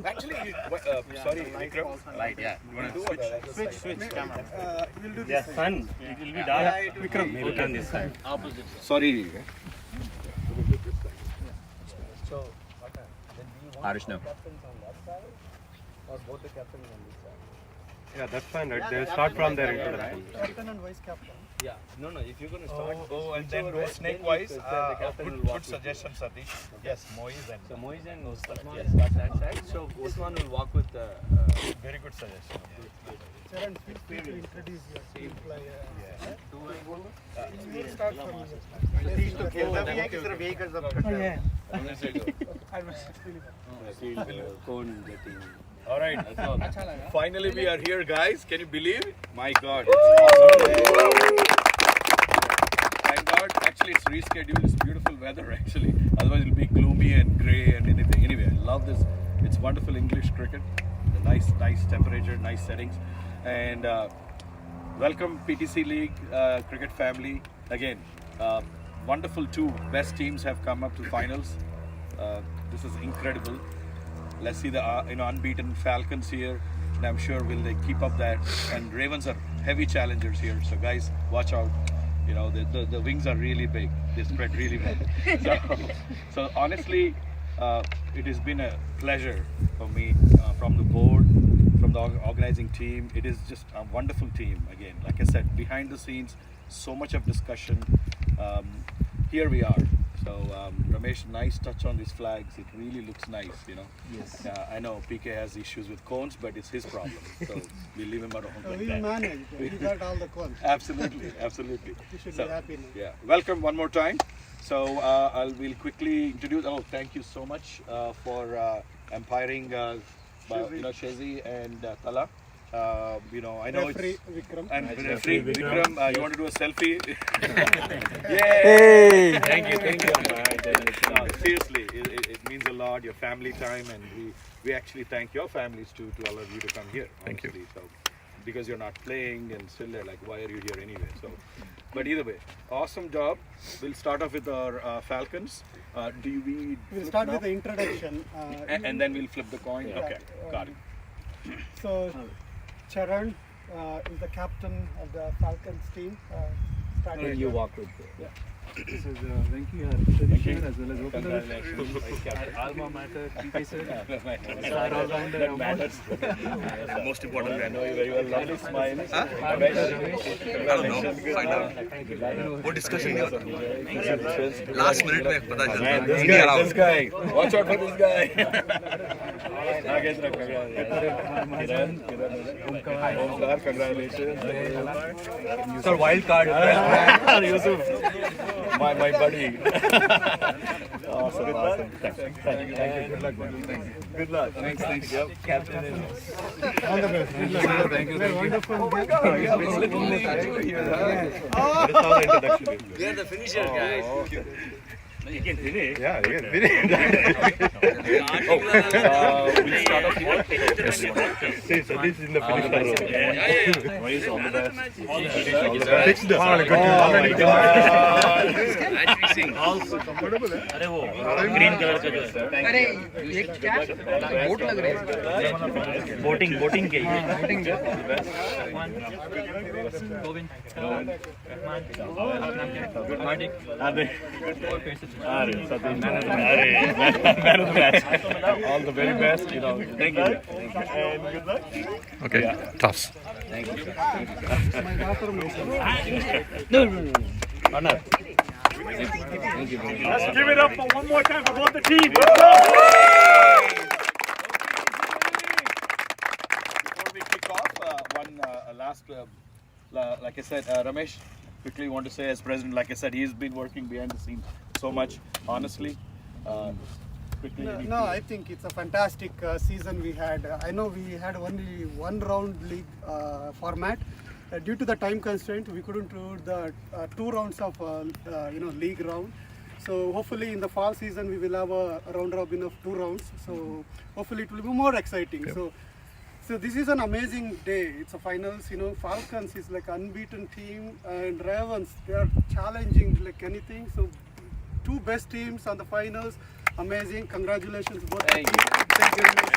Actually, sorry, Vikram. Light, yeah. You want to do Switch camera. We'll do this Yes, side. sun. It will be dark. Vikram. Maybe on this side. Opposite. Sorry. So, Harish, no. or both the captains on this side. Yeah, that's fine, right? They'll start from their introduction. Captain and vice captain. Yeah. No, if you're going to start. And then go snake-wise. The captain will walk Good suggestion, Satish. Yes, Moise and... So Moise and Usman will start that side. So Usman will walk with the. Very good suggestion. Charan, feel free to introduce your team player. Yeah. We'll start from here. Cone getting. All right. Finally, we are here, guys. Can you believe? My God. It's awesome. Thank God. Actually, it's rescheduled. It's beautiful weather, actually. Otherwise, it'll be gloomy and grey and anything. Anyway, I love this. It's wonderful English cricket. The nice temperature, nice settings. And welcome PTC League cricket family. Again, wonderful two best teams have come up to finals. This is incredible. Let's see the unbeaten Falcons here, and I'm sure will they keep up that. And Ravens are heavy challengers here, so guys, watch out. You know the wings are really big. They spread really well. So honestly, it has been a pleasure for me from the board, from the organizing team. It is just a wonderful team. Again, like I said, behind the scenes, so much of discussion. Here we are. So Ramesh, nice touch on these flags. It really looks nice, you know. Yes. I know PK has issues with cones, but it's his problem. So we leave him alone. Like We that. managed. We got all the calls. Absolutely, absolutely. You should So, be happy now. yeah, welcome one more time. So we'll quickly introduce. Oh, thank you so much for umpiring, Shezi and Tala. I know Referee it's Vikram. and referee Vikram. You want to do a selfie? Yay! Hey! Thank you. No, seriously, it means a lot. Your family time, and we actually thank your families too to allow you to come here. Thank you. Honestly. So, because you're not playing and still they're like, why are you here anyway? So, but either way, awesome job. We'll start off with our Falcons. We'll start with the introduction. And then we'll flip the coin. Yeah. Okay, got it. So, Charan is the captain of the Falcons team. You walk with. This is Venki, our tradition as well as opener. Congratulations. Our alma mater, PK sir. That all-rounder. that matters. Most important, I know you very well. Lovely smile. Congratulations. Find out. वो discussion नहीं होता. Last minute में पता चलता Man, है. this guy. Watch out for this guy. Nagendra, Omkar, congratulations. Sir, wild card. Yusuf, my buddy. Awesome. Thank you. Good luck, buddy. Good luck. Thanks. Yep. Captain. All the best. Thank you. Wonderful. We are the finisher, guys. You can finish. Yeah, you can finish. We'll start off here. See, so this is in the finisher row. Moise, all the best. Fixed the Match fixing. अरे वो green color का जो है. अरे ये क्या boat लग रहे हैं Boating के ही. Man of the match. All the very best. Thank you. And good luck. Okay, toss. Thank you. My daughter, Honor. Let's give it up for one more time for both the teams. Before we kick off, one last, like I said, Ramesh, quickly want to say as president, like I said, he's been working behind the scenes so much, honestly. Quickly. No, I think it's a fantastic season we had. I know we had only one round league format. Due to the time constraint, we couldn't do the 2 rounds of league round. So hopefully in the fall season we will have a round robin of 2 rounds. So hopefully it will be more exciting. Yep. So this is an amazing day. It's a finals. Falcons is like unbeaten team, and Ravens, they are challenging like anything. So 2 best teams on the finals. Amazing. Congratulations both. Thank you. Thank you very much.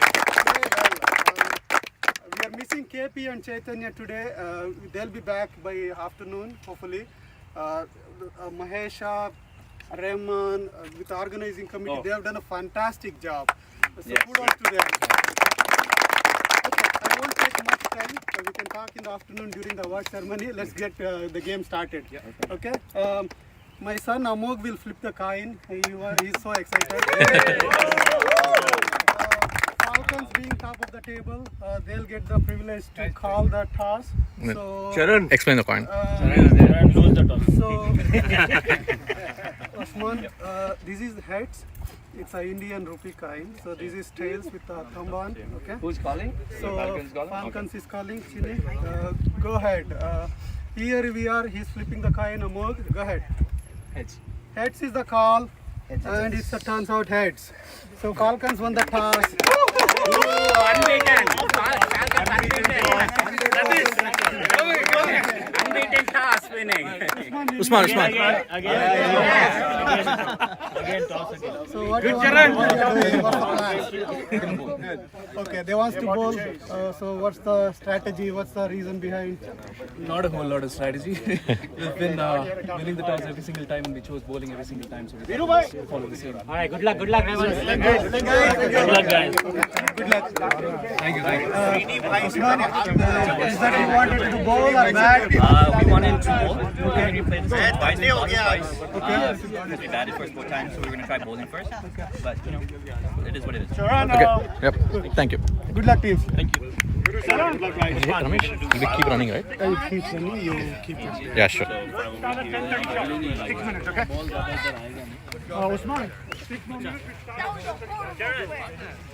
KP and Chaitanya today, they'll be back by afternoon, hopefully. Mahesha, Rahman, with the organizing committee, they have done a fantastic job. So kudos to them. Okay, I won't take much time. We can talk in the afternoon during the award ceremony. Let's get the game started. Okay. My son Amog will flip the coin. He's so excited. Falcons being top of the table, they'll get the privilege to call the toss. So, Charan, Explain the coin. Lose the toss. so Osman, this is heads. It's an Indian rupee coin. So this is tails with a thumb on. Okay. Who's calling? So Falcons calling? Falcons is calling. Chini, go ahead. Here we are. He's flipping the coin. Amog, go ahead. Heads. Heads is the call, and it turns out heads. So Falcons won the toss. Unbeaten. Falcons unbeaten. Unbeaten toss winning. Usman. Again toss again. So what Good what's the plan? Okay, they want to bowl. So what's the strategy? What's the reason behind? Not a whole lot of strategy. We've been winning the toss every single time and we chose bowling every single time. So we follow the same. Alright, good luck, Ravens. Good luck, guys. Good luck. Thank you. Usman, is that you wanted to bowl or bat? We wanted to bowl. We played the same twice. Because we batted first both times, so we were going to try bowling first. But, you know, it is what it is. Okay. Yep. Thank you. Good luck, teams. Ramesh, you keep running, right? I keep running, you keep running. Yeah, sure. Usman.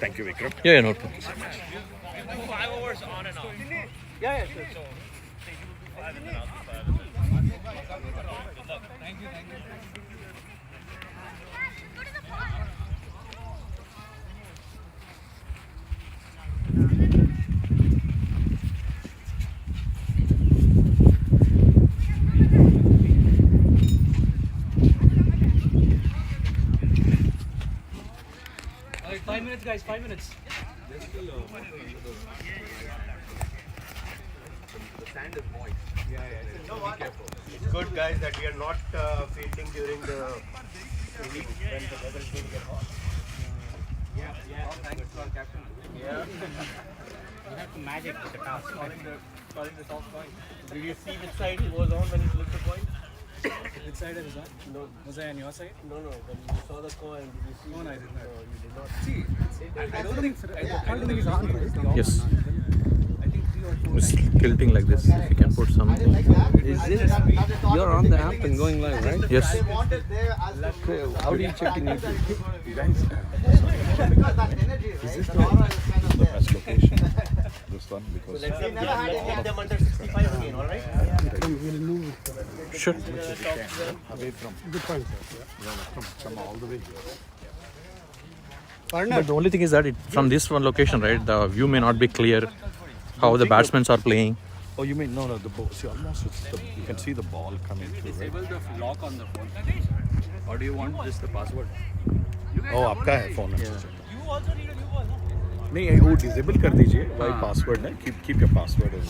thank you, Vikram. Yeah, no problem. 5 overs on and off. Yeah, sure. Alright, 5 minutes, guys. 5 minutes. It's good, guys, that we are not fielding during the heat when the weather is going to get hot. You have to magic the toss. Did you see which side he was on when he flipped the coin? Which side I was on? No. Was I on your side? No, when you saw the coin, did you see? No, I did not. You did not. See, I don't think it's on, right? Yes. I think 3 or 4. It's tilting like this. If you can put some. Is this? You're on the app and going live, right? Yes. How do you check in YouTube? Is this the best location? This one? Because Let's get them under 65 again, alright? Sure. away from, from all the way here. But the only thing is that from this one location, right, the view may not be clear how the batsmen are playing. Oh, you mean, no, the ball, see, almost you can see the ball coming through, right? Disable the lock on the phone. Or do you want just the password? Oh, आपका है phone में. नहीं, वो disable कर दीजिए. Why password है? Keep your password in.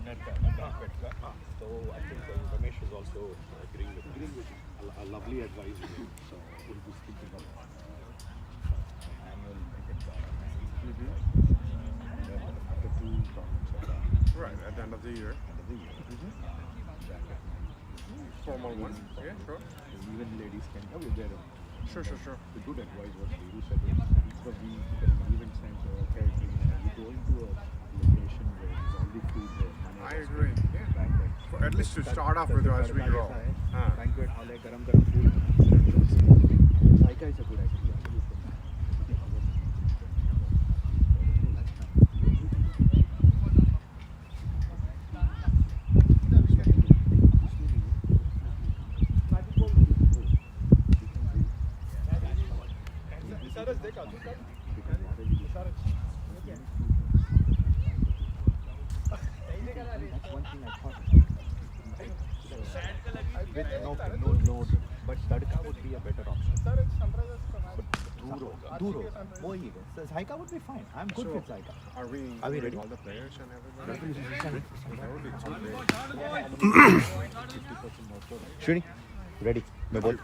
So I think Ramesh is also agreeing with a lovely advice. So we'll be speaking about annual cricket after 2 tournaments are done. Right, at the end of the year. Formal one. Yeah, sure. Even ladies can come with their Sure. the good advice what Viru said is because we get an event sense or okay, we go into a location where there's already food there. I agree. Yeah. Banquet. At least to start off with as we grow. Banquet hall hai, garam food. Saika is a good idea. No, but tadka would be a better option. But duro, so Zaika would be fine. I'm good with Zaika. Are we ready? All the players and everybody? That would be too big. Shrini, ready? मैं बोल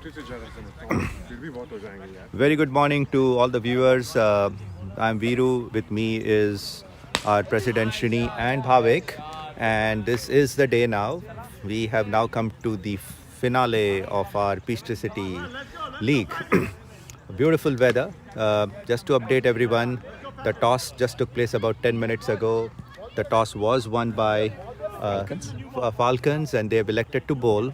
फिर भी बहुत हो जाएंगे यार. Very good morning to all the viewers. I'm Viru. With me is our President Shrini and Bhavik. And this is the day now. We have now come to the finale of our PTC League. Beautiful weather. Just to update everyone, the toss just took place about 10 minutes ago. The toss was won by Falcons and they have elected to bowl.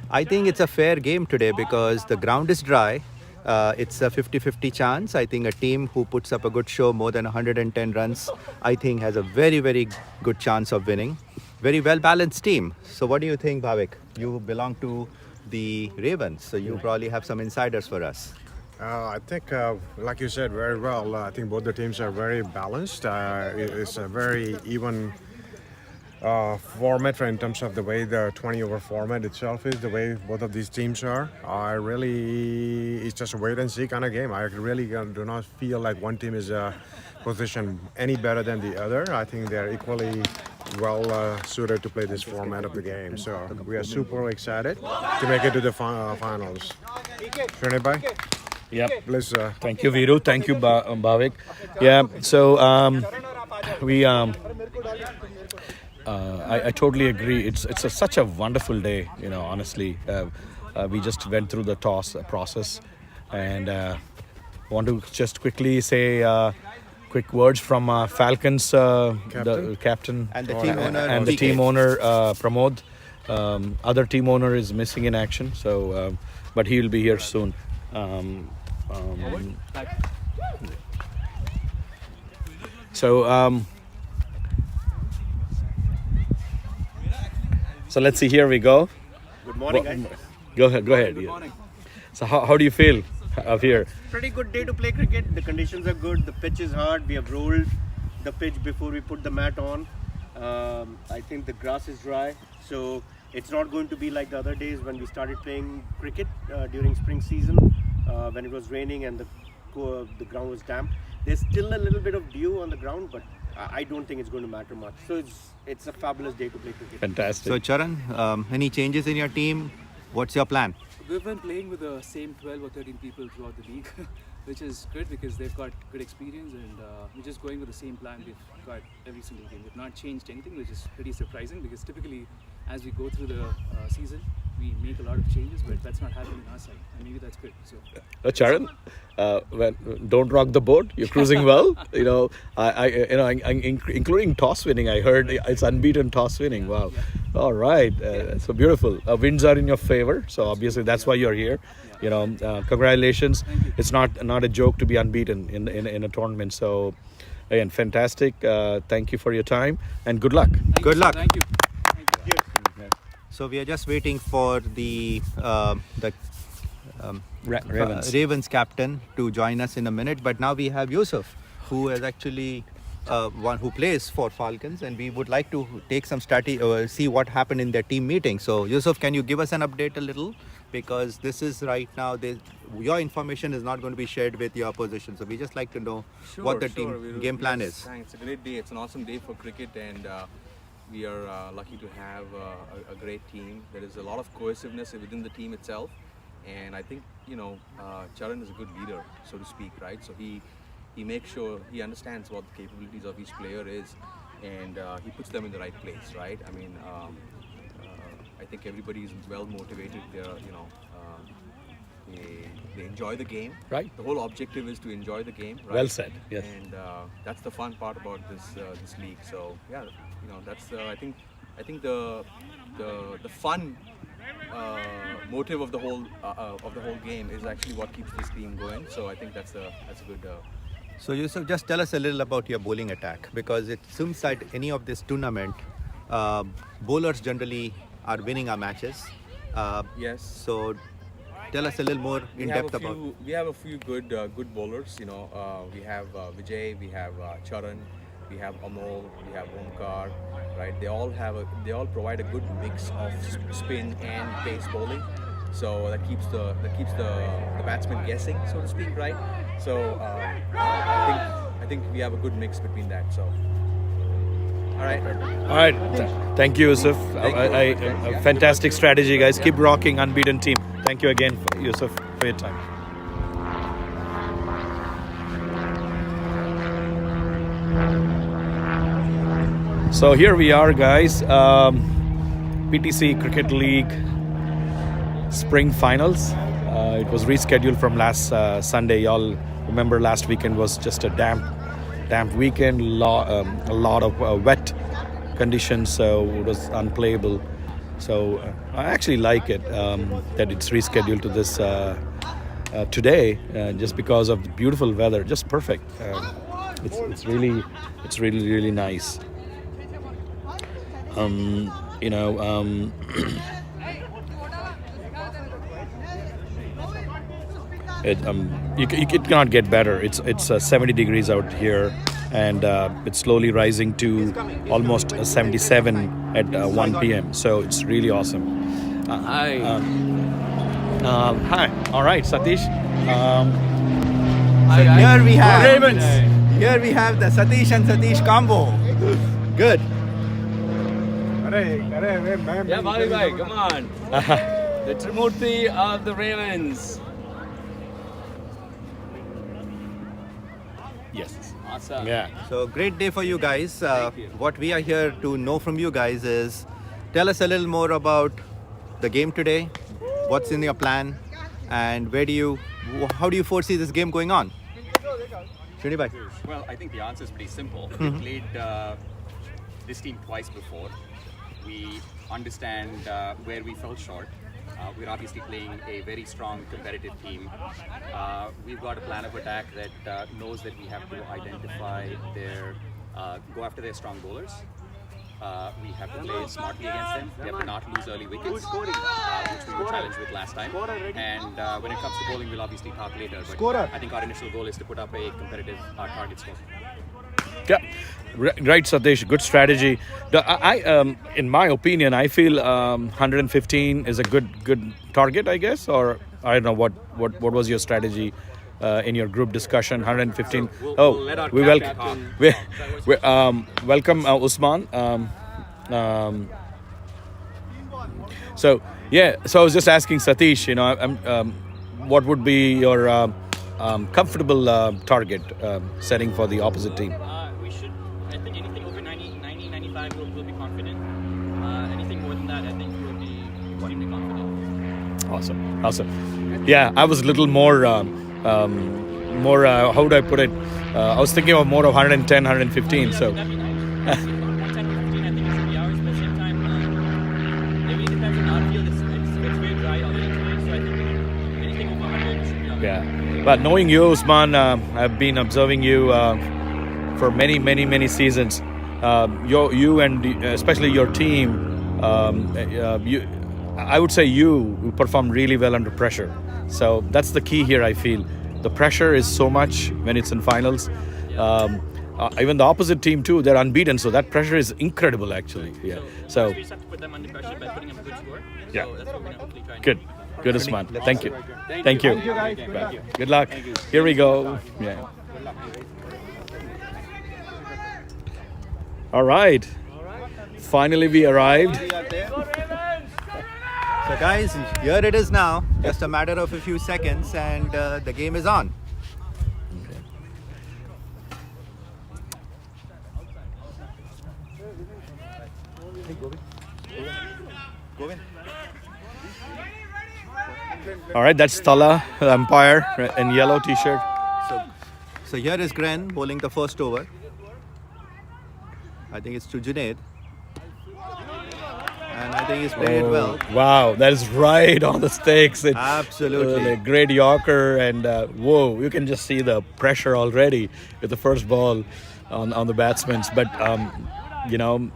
I think it's a fair game today because the ground is dry. It's a 50-50 chance. I think a team who puts up a good show, more than 110 runs, I think has a very, very good chance of winning. Very well-balanced team. So what do you think, Bhavik? You belong to the Ravens, so you probably have some insiders for us. I think, like you said very well, I think both the teams are very balanced. It's a very even format in terms of the way the 20-over format itself is, the way both of these teams are. It's just a wait-and-see kind of game. I really do not feel like one team is positioned any better than the other. I think they're equally well suited to play this format of the game. So we are super excited to make it to the finals. Shrini bhai? Yeah. Please. Thank you, Viru. Thank you, Bhavik. Yeah. So I totally agree. It's such a wonderful day. Honestly, we just went through the toss process, and want to just quickly say quick words from Falcons, the captain And the team owner. and the team owner Pramod. Other team owner is missing in action, so but he will be here soon. So let's see. Here we go. Good morning, guys. Go ahead. Good morning. So how do you feel up here? Pretty good day to play cricket. The conditions are good. The pitch is hard. We have rolled the pitch before we put the mat on. I think the grass is dry, so it's not going to be like the other days when we started playing cricket during spring season when it was raining and the ground was damp. There's still a little bit of dew on the ground, but I don't think it's going to matter much. So it's a fabulous day to play cricket. Fantastic. So Charan, any changes in your team? What's your plan? We've been playing with the same 12 or 13 people throughout the league, which is good because they've got good experience, and we're just going with the same plan we've got every single game. We've not changed anything, which is pretty surprising because typically as we go through the season, we make a lot of changes, but that's not happening on our side, and maybe that's good. So, Charan, don't rock the boat. You're cruising well. Including toss winning. I heard it's unbeaten toss winning. Wow. All right. So beautiful. Winds are in your favor. So obviously that's why you're here. Congratulations. It's not a joke to be unbeaten in a tournament. So again, fantastic. Thank you for your time and good luck. Good luck. Thank you. So we are just waiting for the Ravens captain to join us in a minute. But now we have Yusuf, who is actually one who plays for Falcons, and we would like to take some see what happened in their team meeting. So Yusuf, can you give us an update a little? Because this is right now, your information is not going to be shared with your opposition. So we just like to know what the team game plan is. It's a great day. It's an awesome day for cricket, and we are lucky to have a great team. There is a lot of cohesiveness within the team itself, and I think Charan is a good leader, so to speak, right? So he makes sure he understands what the capabilities of each player is, and he puts them in the right place, right? I mean, I think everybody is well motivated. They enjoy the game. Right. The whole objective is to enjoy the game. Right? Well said. Yes. And that's the fun part about this league. So yeah, that's I think the fun motive of the whole game is actually what keeps this team going. So I think that's a good. So Yusuf, just tell us a little about your bowling attack, because it seems that any of this tournament, bowlers generally are winning our matches. Yes. So tell us a little more in depth about. We have a few good bowlers. We have Vijay, we have Charan, we have Amol, we have Omkar. Right? They all provide a good mix of spin and pace bowling. So that keeps the batsman guessing, so to speak, right? So I think we have a good mix between that. So. All right. Thank you, Yusuf. Fantastic strategy, guys. Keep rocking, unbeaten team. Thank you again, Yusuf, for your time. So here we are, guys. PTC Cricket League Spring Finals. It was rescheduled from last Sunday. Y'all remember last weekend was just a damp weekend, a lot of wet conditions, so it was unplayable. So I actually like it that it's rescheduled to this today, just because of the beautiful weather, just perfect. It's really nice. It cannot get better. It's 70 degrees out here, and it's slowly rising to almost 77 at 1 p.m. So it's really awesome. Hi. Hi. All right, Satish. Here we have Ravens. Here we have the Satish and Satish combo. Good. Yeah, Bhai, come on. The Trimurti of the Ravens. Yes. Awesome. Yeah. So great day for you guys. What we are here to know from you guys is, tell us a little more about the game today. What's in your plan, and how do you foresee this game going on? Srini bhai. Well, I think the answer is pretty simple. We played this team twice before. We understand where we fell short. We're obviously playing a very strong competitive team. We've got a plan of attack that knows that we have to identify go after their strong bowlers. We have to play smartly against them. We have to not lose early wickets, which we were challenged with last time. And when it comes to bowling, we'll obviously talk later. But I think our initial goal is to put up a competitive target score. Yeah, right, Satish. Good strategy. In my opinion, I feel 115 is a good target, I guess, or I don't know what was your strategy in your group discussion. 115. We welcome Usman. So I was just asking Satish, what would be your comfortable target setting for the opposite team? I think anything over 90, 95 we'll be confident. Anything more than that, I think we'll be extremely confident. Awesome. Yeah, I was a little more, how would I put it? I was thinking of more of 110, 115. So. That'd be nice. 110 to 15, I think it should be ours. But at the same time, it really depends on our field. It's very dry all the time. So I think anything over 100 should be ours. Yeah, but knowing you, Usman, I've been observing you for many seasons. You and especially your team, I would say you perform really well under pressure. So that's the key here, I feel. The pressure is so much when it's in finals. Even the opposite team too, they're unbeaten. So that pressure is incredible, actually. Yeah. So we just have to put them under pressure by putting up a good score. Yeah. So that's what we're going to hopefully try and good. Good, Usman. Thank you. Thank you. Good luck. Here we go. Yeah. All right. Finally, we arrived. We are there. So guys, here it is now. Just a matter of a few seconds and the game is on. All right, that's Tala, the umpire, in yellow t-shirt. So here is Gren bowling the first over. I think it's to Junaid. And I think he's played it well. Wow, that is right on the stakes. Absolutely. A great Yorker, and whoa, you can just see the pressure already with the first ball on the batsmen. But, you know,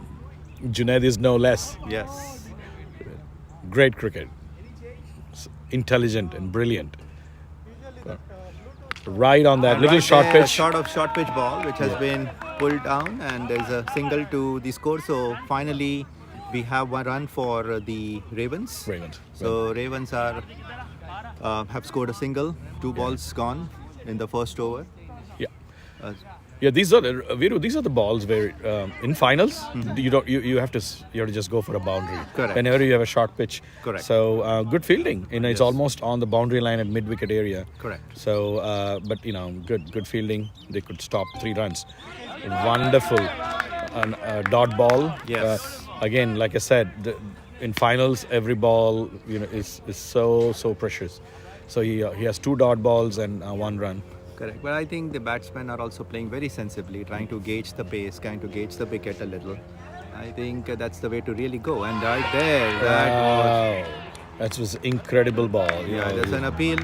Junaid is no less. Yes. Great cricket. Intelligent and brilliant. Right on that little Right short there, a pitch. short pitch ball which has been pulled down and there's a single to the score. So finally we have one run for the Ravens. Ravens. So Ravens are have scored a single, two balls gone in the first over. Yeah. Yeah, these are Viru, these are the balls where in finals you have to just go for a boundary. Correct. Whenever you have a short pitch. Correct. So good fielding. You know, it's Yes. almost on the boundary line at mid wicket area. Correct. So, but you know, good fielding. They could stop 3 runs. Wonderful dot ball. Yes. Again, like I said, in finals every ball is so precious. So he has 2 dot balls and 1 run. Correct. But I think the batsmen are also playing very sensibly, trying to gauge the pace, trying to gauge the wicket a little. I think that's the way to really go. And right there, That was incredible ball. Yeah, there's an appeal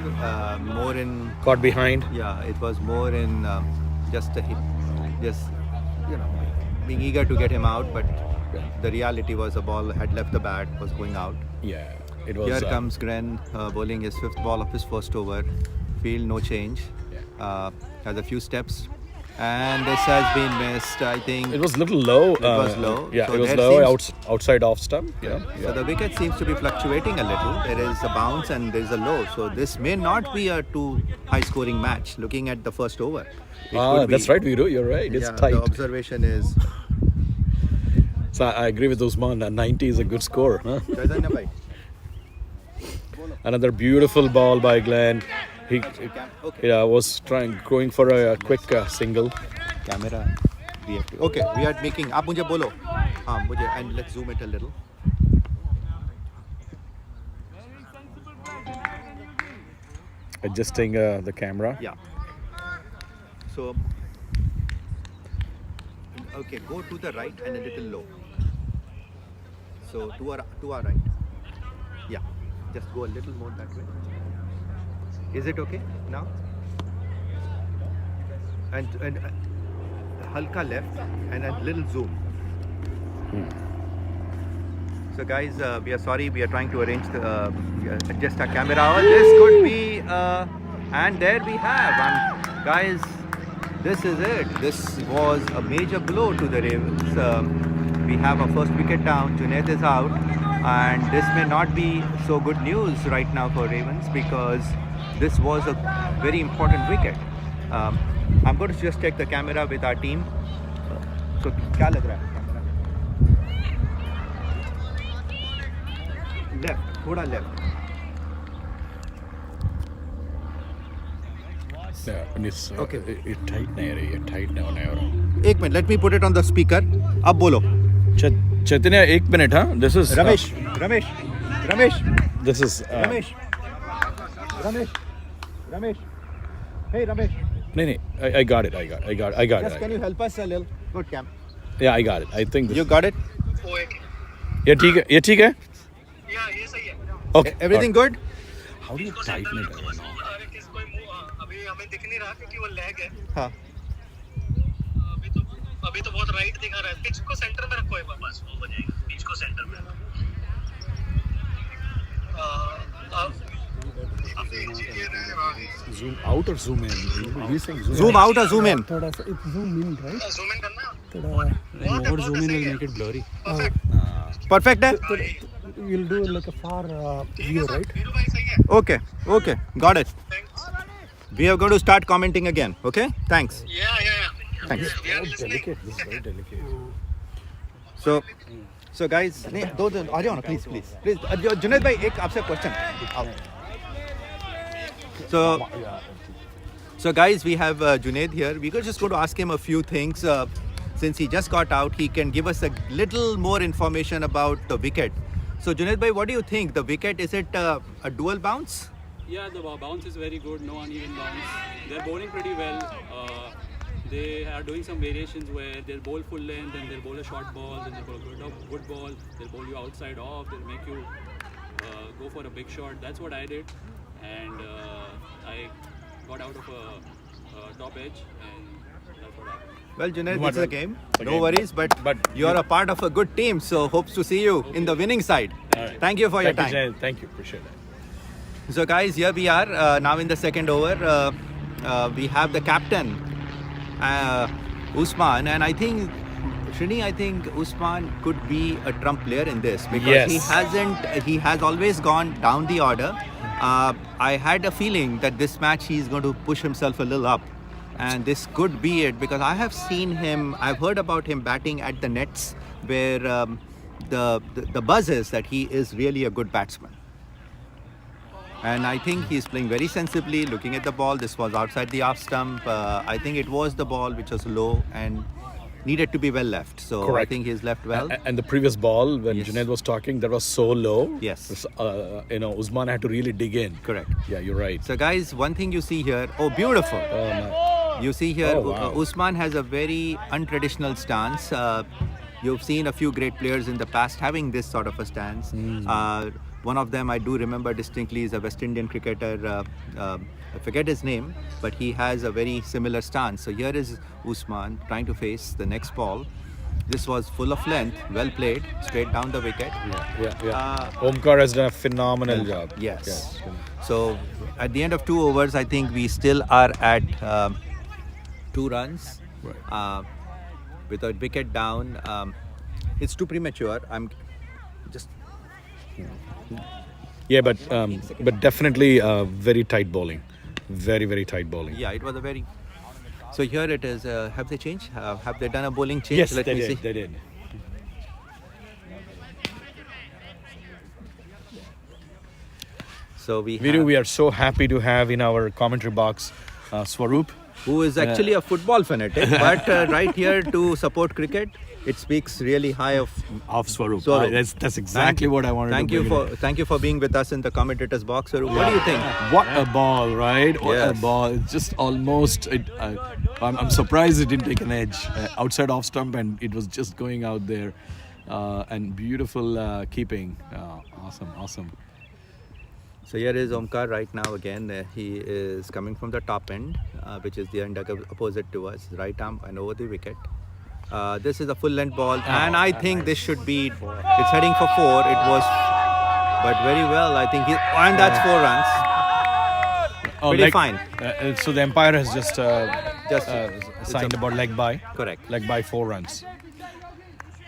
more in. Caught behind. Yeah, it was more in just being eager to get him out, but the reality was the ball had left the bat, was going out. Yeah, it was. Here comes Gren bowling his 5th ball of his first over. Field no change. Has a few steps. And this has been missed, I think. It was a little low. It was low. Yeah, So it was there low seems- outside off stump. Yeah. So the wicket seems to be fluctuating a little. There is a bounce and there is a low. So this may not be a too high scoring match looking at the first over. It could be- That's right, Viru. You're right. It's Yeah, tight. the observation is. So I agree with Usman. 90 is a good score. Huh? Another beautiful ball by Glenn. He was going for a quick single. Camera. Okay, we are making. आप मुझे बोलो. And let's zoom it a little. Adjusting the camera. Yeah. So. Okay, go to the right and a little low. So to our right. Yeah. Just go a little more that way. Is it okay now? And halka left and a little zoom. So guys, we are sorry. We are trying to arrange adjust our camera. This could be, and there we have. Guys, this is it. This was a major blow to the Ravens. We have our first wicket down. Junaid is out, and this may not be so good news right now for Ravens because this was a very important wicket. I'm going to just check the camera with our team. So, क्या लग रहा है camera? Left, थोड़ा left. Okay. ये tight नहीं है ये tight नहीं होने वाला. एक minute, let me put it on the speaker. अब बोलो. Chaitanya, 1 minute, huh? This is Ramesh. This is Ramesh. Hey, Ramesh. no. I got it. Just can you help us a little? Good cam. Yeah, I got it. I think this. You got it? ये ठीक है. ये ठीक है. Yeah, ये सही है. Okay. Everything good? How do you tighten it? अभी हमें दिख नहीं रहा क्योंकि वो लैग है. हाँ. अभी तो बहुत राइट दिखा रहा है. पिच को सेंटर में रखो एक बार. बस वो हो जाएगा. पिच को सेंटर में. Zoom out or zoom in? We saying Zoom out or zoom in? थोड़ा सा zoom in, right? Zoom in करना. More zoom in will make it blurry. Perfect है? We'll do like a far view, right? Okay, got it. We are going to start commenting again, okay? Thanks. Yeah. Thanks. We are listening. This is very delicate. So, So guys, आ जाओ ना please. Junaid bhai, एक आपसे question. So guys, we have Junaid here. We could just go to ask him a few things. Since he just got out, he can give us a little more information about the wicket. So Junaid bhai, what do you think? The wicket, is it a dual bounce? Yeah, the bounce is very good, no uneven bounce. They're bowling pretty well. They are doing some variations where they'll bowl full length and they'll bowl a short ball, then they'll bowl a good ball, they'll bowl you outside off, they'll make you go for a big shot. That's what I did, and I got out of a top edge, and that's what happened. Well, Junaid, this is a game. No worries, but you are a part of a good team, so hopes to see you in the winning side. Right. Thank you for your time. Junaid. Thank you. Appreciate that. So guys, here we are now in the second over. We have the captain, Usman, and I think Usman could be a trump player in this because he has always gone down the order. I had a feeling that this match he's going to push himself a little up, and this could be it because I have seen him, I've heard about him batting at the nets where the buzz is that he is really a good batsman. And I think he's playing very sensibly, looking at the ball. This was outside the off stump. I think it was the ball which was low and needed to be well left. So Correct. I think he's left well. And the previous ball, when Junaid was talking, that was so low. Yes. Usman had to really dig in. Correct. Yeah, you're right. So guys, one thing you see here, oh beautiful. You see here, Usman has a very untraditional stance. You've seen a few great players in the past having this sort of a stance. One of them I do remember distinctly is a West Indian cricketer, I forget his name, but he has a very similar stance. So here is Usman trying to face the next ball. This was full of length, well played, straight down the wicket. Omkar has done a phenomenal job. Yes. So at the end of 2 overs, I think we still are at 2 runs. Right. With a wicket down. It's too premature. I'm just... Yeah, but definitely very tight bowling. Very, very tight bowling. Yeah, it was a very... So here it is. Have they changed? Have they done a bowling change? Yes, Let they me did. see. They did. So we Viru, we are so happy to have in our commentary box Swaroop, who is actually a football fanatic, but right here to support cricket. It speaks really high of Swaroop. Swaroop. That's exactly what I wanted to bring in. Thank you for being with us in the commentators box, Swaroop. What do you think? What a ball, right? What a ball. It's just almost... I'm surprised it didn't take an edge outside off stump and it was just going out there. And beautiful keeping. Awesome. So here is Omkar right now again. He is coming from the top end, which is the end opposite to us, right arm and over the wicket. This is a full length ball, and I think this should be. It's heading for 4. It was, but very well. I think and that's 4 runs. Pretty fine. So the umpire has just signed about leg by. Correct. Leg by 4 runs.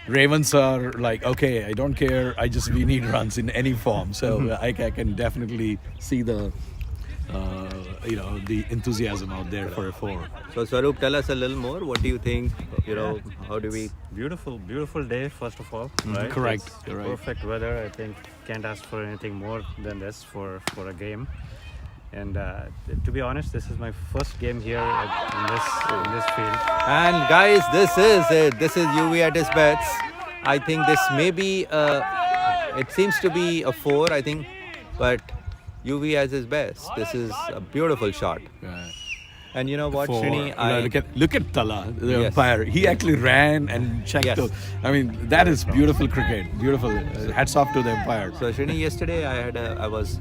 Ravens are like, okay, I don't care. We need runs in any form. So I can definitely see the enthusiasm out there for a 4. So Swaroop, tell us a little more. What do you think? How do we? Beautiful day, first of all. Right? Correct. It's perfect weather. I think can't ask for anything more than this for a game. And to be honest, this is my first game here in this field. And guys, this is it. This is UV at his best. I think this may be. It seems to be a 4, I think, but UV as his best. This is a beautiful shot. And you know what, Srini? Look at Tala, the umpire. He actually ran and checked. That is beautiful cricket. Beautiful. Hats off to the umpire. So Srini, yesterday I was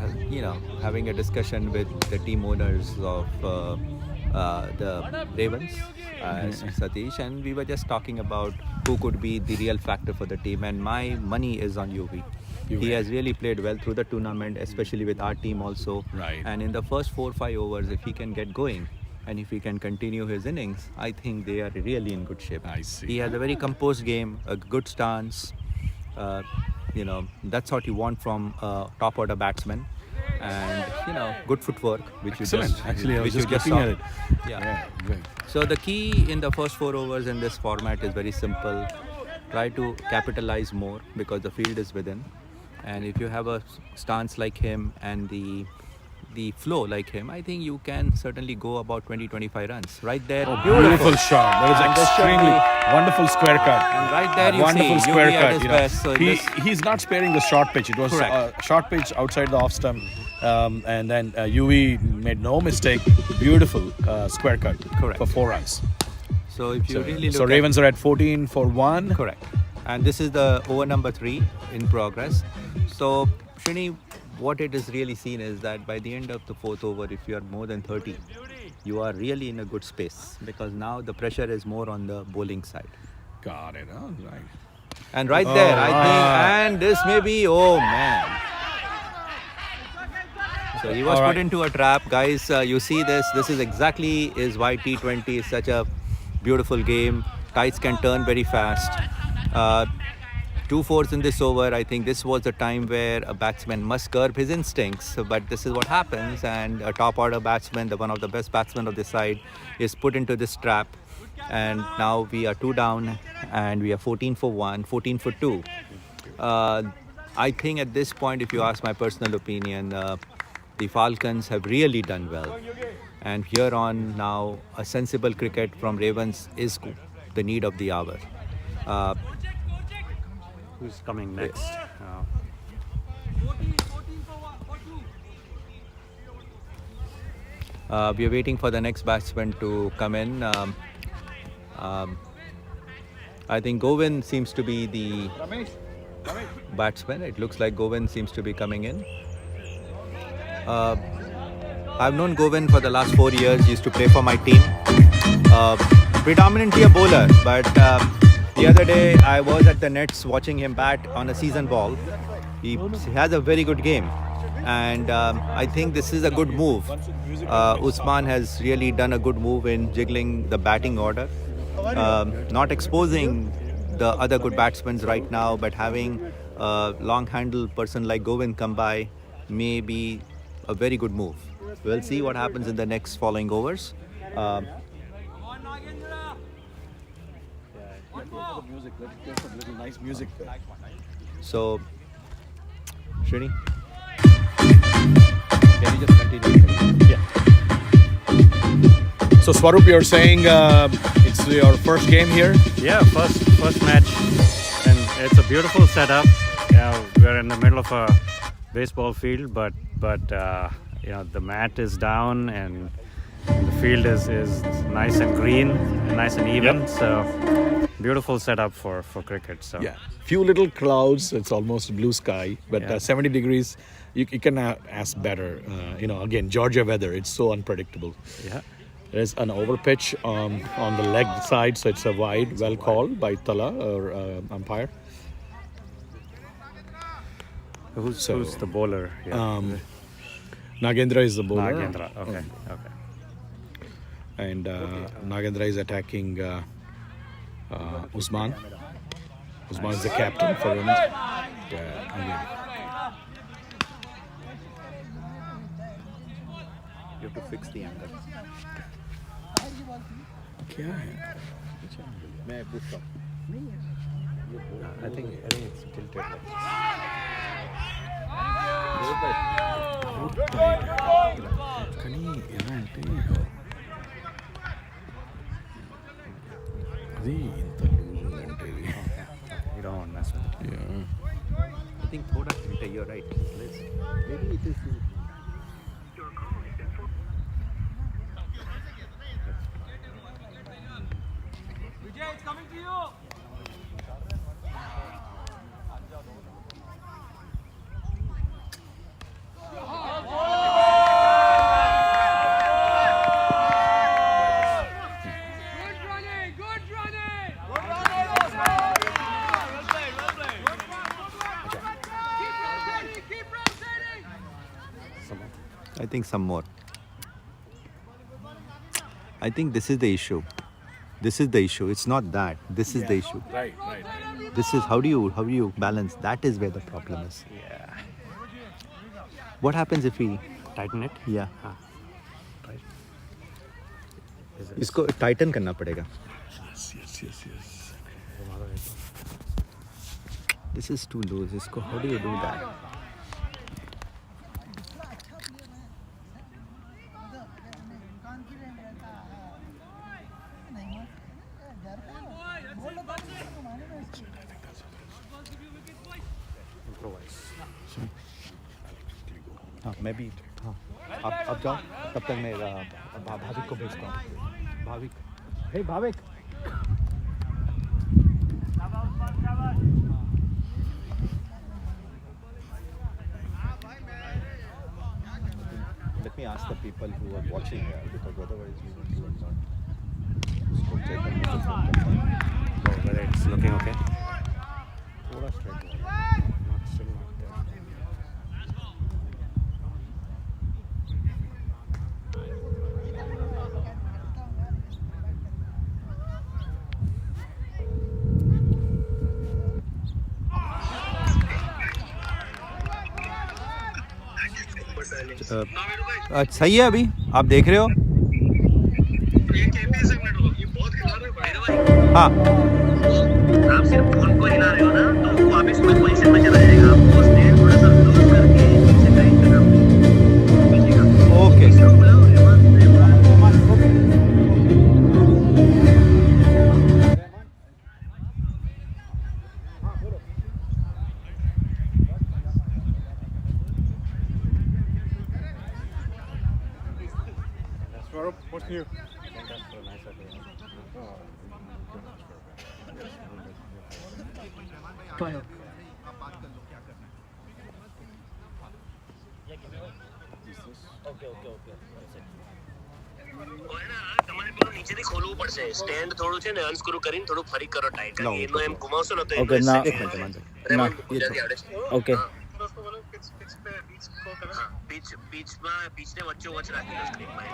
having a discussion with the team owners of the Ravens, Satish, and we were just talking about who could be the real factor for the team. And my money is on UV. He has really played well through the tournament, especially with our team also. Right. And in the first 4-5 overs, if he can get going, and if he can continue his innings, I think they are really in good shape. I see. He has a very composed game, a good stance. That's what you want from a top order batsman, and good footwork, which Excellent. you I was just looking saw. at it. Yeah. So the key in the first 4 overs in this format is very simple. try to capitalize more because the field is within. And if you have a stance like him and the flow like him, I think you can certainly go about 20-25 runs. Right there, Beautiful shot. That And was this should extremely be- wonderful square cut. And right there you Wonderful see square Yuvi at cut. his You know, best. So he's not sparing the short pitch. It was a Correct. short pitch outside the off stump, and then UV made no mistake. Beautiful square cut Correct. for 4 runs. So if you really look So at Ravens are at 14 for 1. Correct. And this is the over number 3 in progress. So, Srini, what it is really seen is that by the end of the 4th over, if you are more than 30, you are really in a good space because now the pressure is more on the bowling side. Got it. All right. And right there, I think, and this may be, oh man. So he was All put right. into a trap. Guys, you see this. This is exactly is why T20 is such a beautiful game. Tides can turn very fast. 2 fours in this over. I think this was the time where a batsman must curb his instincts. But this is what happens. And a top order batsman, one of the best batsmen of the side, is put into this trap. And now we are 2 down and we are 14 for 1, 14 for 2. I think at this point, if you ask my personal opinion, the Falcons have really done well. And here on now, a sensible cricket from Ravens is the need of the hour. Who's coming next? We are waiting for the next batsman to come in. I think Govin seems to be the batsman. It looks like Govin seems to be coming in. I've known Govin for the last 4 years. He used to play for my team. Predominantly a bowler, but the other day I was at the nets watching him bat on a season ball. He has a very good game. And I think this is a good move. Usman has really done a good move in jiggling the batting order. Not exposing the other good batsmen right now, but having a long handle person like Govin come by may be a very good move. We'll see what happens in the next following overs. Nice music. So, Srini, can you just continue? Yeah. So Swarup, you're saying it's your first game here? Yeah, first match, and it's a beautiful setup. Yeah, we're in the middle of a baseball field, but you know, the mat is down and the field is nice and green, nice and even. Yep. So beautiful setup for cricket. So Yeah. Few little clouds. It's almost blue sky, but Yeah. 70 degrees. You can ask better. Again, Georgia weather. It's so unpredictable. yeah. There's an over pitch on the leg side, so it's a wide, well called by Tala or umpire. Who's the bowler? Yeah. Nagendra is the bowler. Nagendra. Okay. Okay. And Nagendra is attacking Usman. Usman is the captain for women. You have to fix the angle. क्या है? I think it's tilted. కానీ ఎలా అంటే అది ఇంత loose అంటే ఇది. You don't want to mess with it. Yeah. I think thoda tilted. You're right. Maybe it is. I think some more. I think this is the issue. This is the issue. It's not that. This is the issue. Right. This is how do you balance? That is where the problem is. Yeah. What happens if we Tighten it. yeah Right. इसको Titan करना पड़ेगा. Yes. This is too loose. How do you do that? हाँ मैं भी हाँ आप जाओ तब तक मैं भाविक को भेजता हूँ Bhavik Let me ask the people who are watching here because otherwise we will not check the microphone. So whether it's looking okay. थोड़ा straight line. Not still not there. सही है अभी आप देख रहे हो हाँ आप सिर्फ फोन को हिला रहे हो ना तो वापस में पोजीशन में चला जाएगा आपको स्टैंड थोड़ा सा लूज करके नीचे टाइट करना ओके Swarup, what's new? નીચેથી ખોલવું પડશે સ્ટેન્ડ થોડું છે ને અનસ્ક્રૂ કરીને થોડું ફરી કરો ટાઈટ કારણ કે એનો એમ ઘુમાવશો ને તો Okay, now. ગુજરાતી આવડે છે Okay. પીચને વચ્ચોવચ્ચ રાખી લો સ્ક્રીનમાં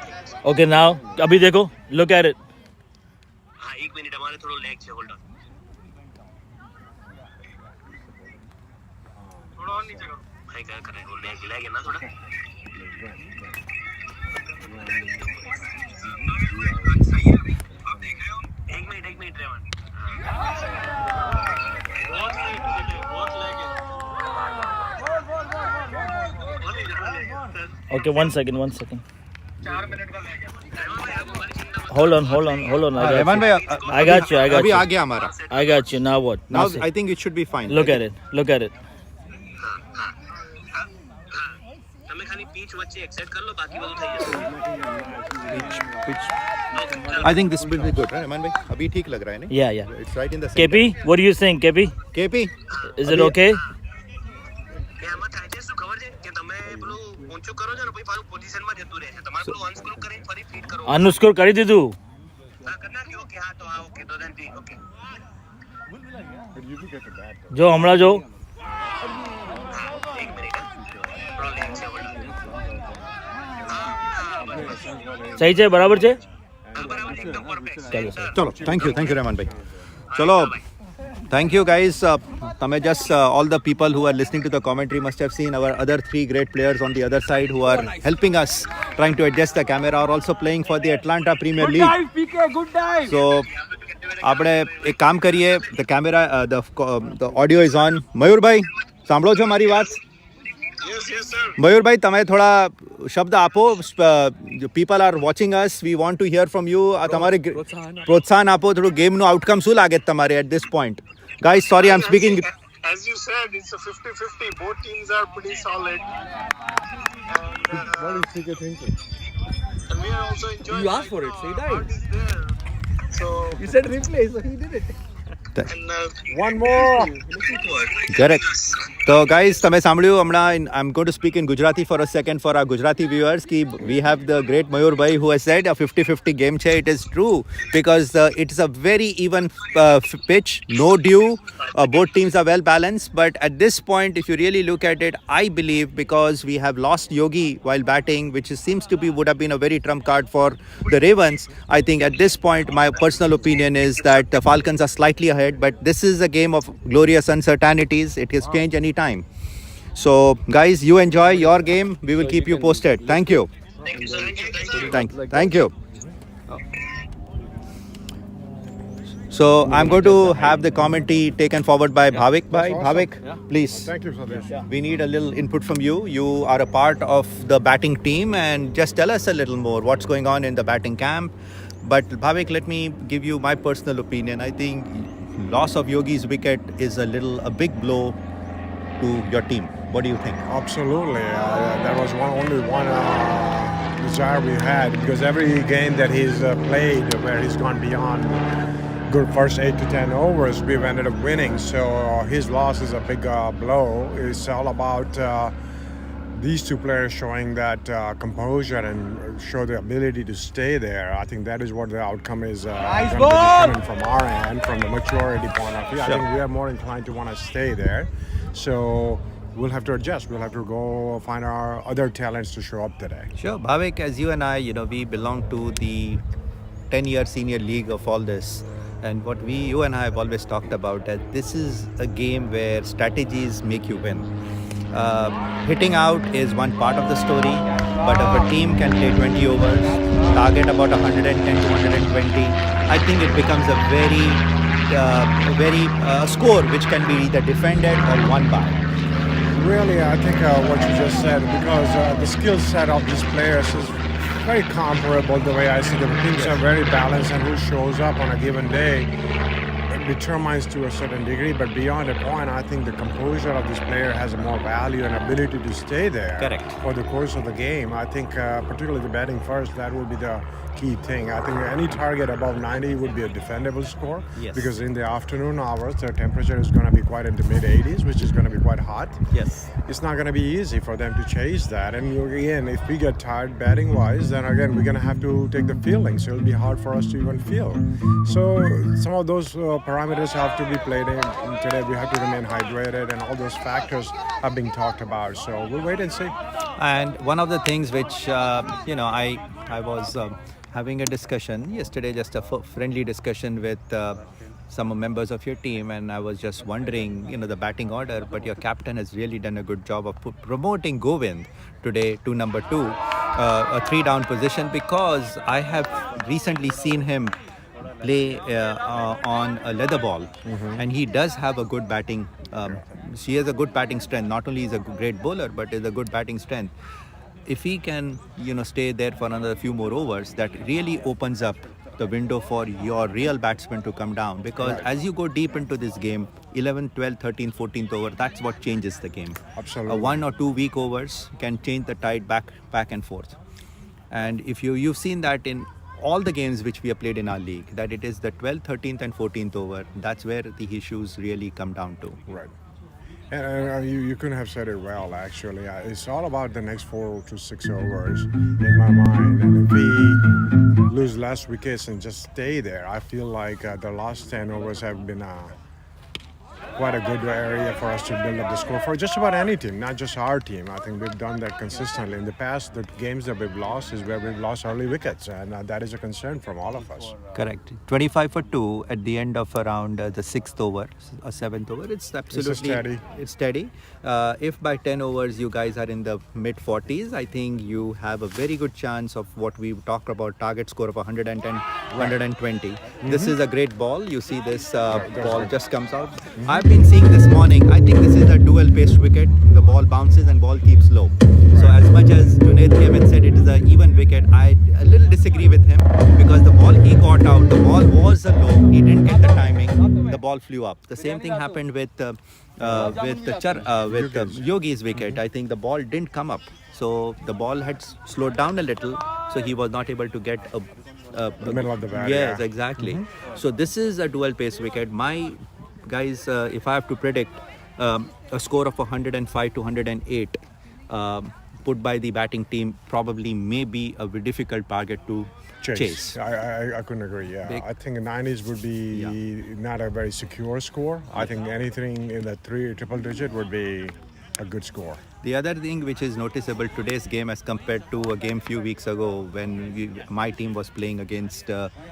Okay, now. अभी देखो. Look at it. હા એક મિનિટ અમારે થોડો લેગ છે હોલ્ડ ઓન થોડો ઓન નીચે કરો ભાઈ क्या कर रहे हो लेग है ना थोड़ा सही है अभी आप देख रहे हो एक मिनट रेवन बहुत लेग है Okay, one second. 4 मिनट का लेग है Hold on. रहमान भाई I got you. अभी आ गया हमारा I got you. Now what? now see. I think it should be fine Look at it. તમે ખાલી પીચ વચ્ચે એક્સેપ્ટ કર લો બાકી બધું થઈ જશે pitch I think this will be good right Rahman भाई अभी ठीक लग रहा है ना Yeah. it's right in the center. KP, what do you think, KP? Is it okay? કે આમાં થાય છે શું ખબર છે કે તમે પેલું ઊંચું કરો છો ને પછી પાછું પોઝિશનમાં જતું રહે છે તમારે પેલું અનસ્ક્રૂ કરીને ફરી ફિટ કરો Unscrew કરી દીધું. હા કરી નાખ્યું ઓકે હા તો હા ઓકે તો ધેન ઠીક okay But you can get the bat. જો હમણાં જો એક મિનિટ થોડો લેગ છે હોલ્ડ સહી છે બરાબર છે બરાબર એકદમ પરફેક્ટ चलो थैंक यू रहमान भाई चलो thank you guys tame just all the people who are listening to the commentary must have seen our other 3 great players on the other side who are helping us trying to adjust the camera are also playing for the Atlanta Premier League good dive. so આપણે એક કામ કરીએ the camera the audio is on મયુર ભાઈ સાંભળો છો મારી વાત મયુર ભાઈ તમે થોડા શબ્દ આપો people are watching us we want to hear from you તમારે પ્રોત્સાહન આપો થોડું ગેમનું આઉટકમ શું લાગે તમારે at this point guys sorry I'm speaking as you said it's a 50-50 both teams are pretty solid What is Pika thinking? and we are also enjoying You asked for it, so he died. so You said replay, so he did it. and One more. correct so guys તમે સાંભળ્યું હમણાં I'm going to speak in Gujarati for a second for our Gujarati viewers ki we have the great Mayur bhai who has said a 50-50 game che it is true because it is a very even pitch no dew both teams are well balanced but at this point if you really look at it I believe because we have lost Yogi while batting which seems to be would have been a very trump card for the Ravens I think at this point my personal opinion is that the Falcons are slightly ahead but this is a game of glorious uncertainties it has changed any time so guys you enjoy your game we will keep you posted thank you thank you So I'm going to have the commentary taken forward by Bhavik. Bhavik, please. Thank you, Swadesh. We need a little input from you. You are a part of the batting team, and just tell us a little more what's going on in the batting camp. But Bhavik, let me give you my personal opinion. I think loss of Yogi's wicket is a big blow to your team. What do you think? Absolutely. That was only one desire we had, because every game that he's played where he's gone beyond good first 8 to 10 overs, we've ended up winning. So his loss is a big blow. It's all about these two players showing that composure and show the ability to stay there. I think that is what the outcome is going to be coming from our end, from the maturity point of view. I think we are more inclined to want to stay there. So we'll have to adjust. We'll have to go find our other talents to show up today. Sure. Bhavik, as you and I, we belong to the 10-year senior league of all this. And what you and I have always talked about, that this is a game where strategies make you win. Hitting out is one part of the story, but if a team can play 20 overs, target about 110 to 120, I think it becomes a very score which can be either defended or won by. Really, I think what you just said, because the skill set of these players is very comparable. The way I see them, teams are very balanced, and who shows up on a given day determines to a certain degree. But beyond a point, I think the composure of this player has more value and ability to stay there for the course of the game. I think particularly the batting first, that will be the key thing. I think any target above 90 would be a defendable score, because in the afternoon hours the temperature is going to be quite into mid 80s, which is going to be quite hot. It's not going to be easy for them to chase that, and again, if we get tired batting wise, then again we're going to have to take the fielding, so it'll be hard for us to even field. So some of those parameters have to be played in today. We have to remain hydrated, and all those factors are being talked about, so we'll wait and see. And one of the things which I was having a discussion yesterday, just a friendly discussion with some members of your team, and I was just wondering, the batting order, but your captain has really done a good job of promoting Govind today to number 2, a 3-down position, because I have recently seen him play on a leather ball, and he does have a good batting. He has a good batting strength. Not only is a great bowler, but is a good batting strength. If he can, stay there for another few more overs, that really opens up the window for your real batsmen to come down. Because as you go deep into this game, 11th, 12th, 13th, 14th over, that's what changes the game. Absolutely. 1 or 2 weak overs can change the tide back and forth. And if you've seen that in all the games which we have played in our league, that it is the 12th, 13th and 14th over, that's where the issues really come down to. Right. And you couldn't have said it well, actually. It's all about the next 4 to 6 overs in my mind. And if we lose less wickets and just stay there, I feel like the last 10 overs have been quite a good area for us to build up the score for just about any team, not just our team. I think we've done that consistently. In the past, the games that we've lost is where we've lost early wickets, and that is a concern from all of us. Correct. 25 for 2 at the end of around the 6th over, or 7th over. It's absolutely steady. If by 10 overs you guys are in the mid 40s, I think you have a very good chance of what we talk about, target score of 110, 120. This is a great ball. You see this ball just comes out. I've been seeing this morning, I think this is a dual paced wicket. The ball bounces and ball keeps low. So as much as Junaid came and said it is an even wicket, I a little disagree with him, because the ball he got out, the ball was a low, he didn't get the timing, the ball flew up. The same thing happened with Yogi's wicket. I think the ball didn't come up, so the ball had slowed down a little, so he was not able to get the middle of the bat. Yes, exactly. So this is a dual pace wicket. My guys, if I have to predict a score of 105 to 108 put by the batting team, probably may be a very difficult target to chase. I couldn't agree. I think 90s would be not a very secure score. I think anything in the triple digit would be a good score. The other thing which is noticeable today's game as compared to a game few weeks ago when my team was playing against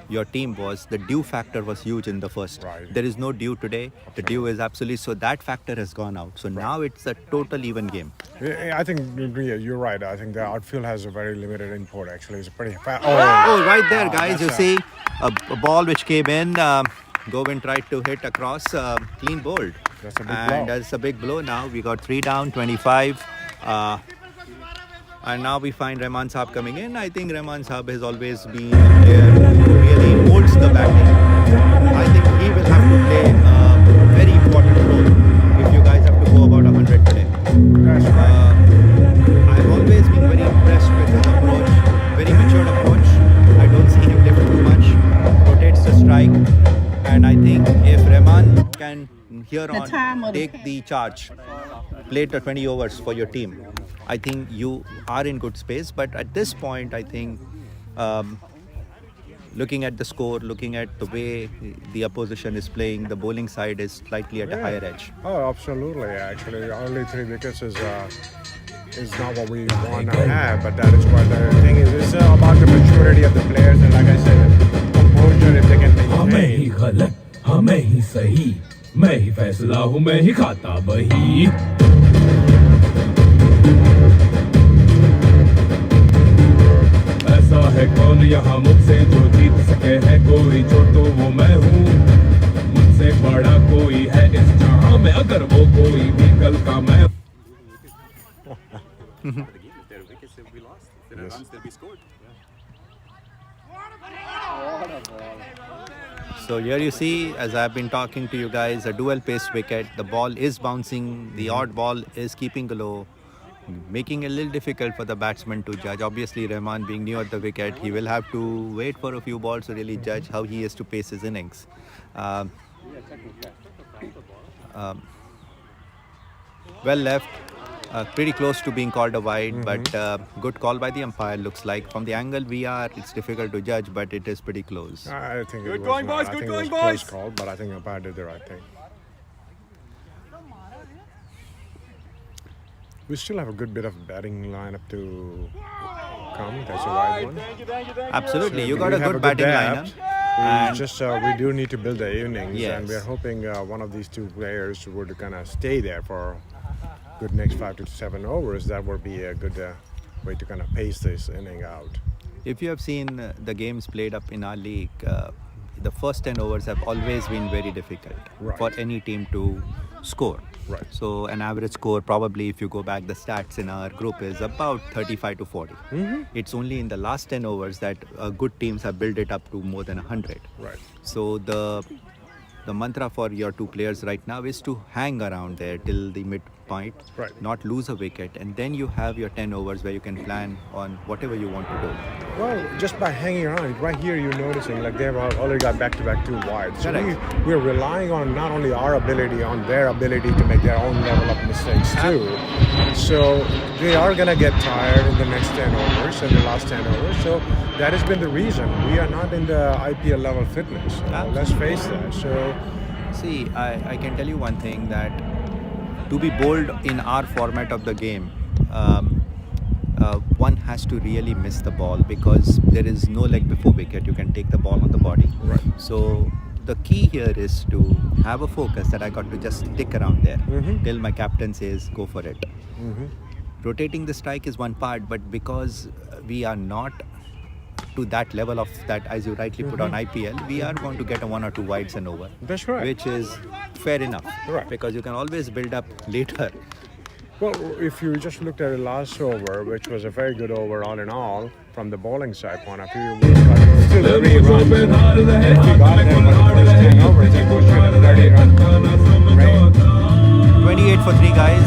your team was the dew factor was huge in the first. There is no dew today. The dew is absolutely, so that factor has gone out. So now it's a total even game. I think you're right. I think the outfield has a very limited input actually. It's pretty fast. Oh, right there guys, you see a ball which came in. Govin tried to hit across clean bowled. That's a big And blow. that's a big blow now. We got 3 down, 25. And now we find Rahman Saab coming in. I think Rahman Saab has always been a player who really molds the batting. I think he will have to play a very important role if you guys have to go about 100 today. I've always been very impressed with his approach, very matured approach. I don't see him lift too much, rotates the strike. And I think if Rahman can here on take the charge, play the 20 overs for your team, I think you are in good space. But at this point, I think looking at the score, looking at the way the opposition is playing, the bowling side is slightly at a higher edge. Oh, absolutely. Actually, only 3 wickets is not what we want to have, but that is what the thing is. It's about the maturity of the players, and like I said, composure if they can maintain. हमें ही सही मैं ही फैसला हूँ मैं ही खाता बही ऐसा है कौन यहाँ मुझसे जो जीत सके है कोई जो तो वो मैं हूँ मुझसे बड़ा कोई है इस जहां में अगर वो कोई भी कल का मैं The game, if there are wickets, they'll be lost. If there are runs, they'll be scored. So here you see, as I've been talking to you guys, a dual pace wicket. The ball is bouncing, the odd ball is keeping low, making it a little difficult for the batsman to judge. Obviously, Rahman being new at the wicket, he will have to wait for a few balls to really judge how he is to pace his innings. Well left. Pretty close to being called a wide, but good call by the umpire. Looks like from the angle we are, it's difficult to judge, but it is pretty close. I think Good it was going, not. boys, I good think going, it was close boys. call, but I think umpire did the right thing. We still have a good bit of batting lineup to come. That's a wide one. Absolutely, you So got we a have good batting depth. lineup. And We do need to build the innings, Yes. and we are hoping one of these 2 players would kind of stay there for good next 5 to 7 overs. That would be a good way to kind of pace this inning out. if you have seen the games played up in our league, the first 10 overs have always been very difficult for any team to score. Right. So an average score, probably if you go back the stats in our group, is about 35 to 40. It's only in the last 10 overs that good teams have built it up to more than 100. Right. So the mantra for your 2 players right now is to hang around there till the midpoint, not lose a wicket, and then you have your 10 overs where you can plan on whatever you want to do. Well, just by hanging around, right here you're noticing like they've already got back-to-back 2 wides. So we're relying on not only our ability, on their ability to make their own level of mistakes too. So they are going to get tired in the next 10 overs, in the last 10 overs. So that has been the reason. We are not in the IPL level fitness. Let's face that. So, see, I can tell you one thing, that to be bold in our format of the game, one has to really miss the ball because there is no leg before wicket. You can take the ball on the body. Right. So the key here is to have a focus that I got to just stick around there till my captain says go for it. Rotating the strike is one part, but because we are not to that level of that, as you rightly put on IPL, we are going to get a 1 or 2 wides and over. That's right. Which is fair enough. Right. Because you can always build up later. well, if you just looked at the last over, which was a very good over all in all, from the bowling side point of view, we got still 3 runs. If we got them on the first 10 overs, then we should have 30 runs. 28 for 3 guys.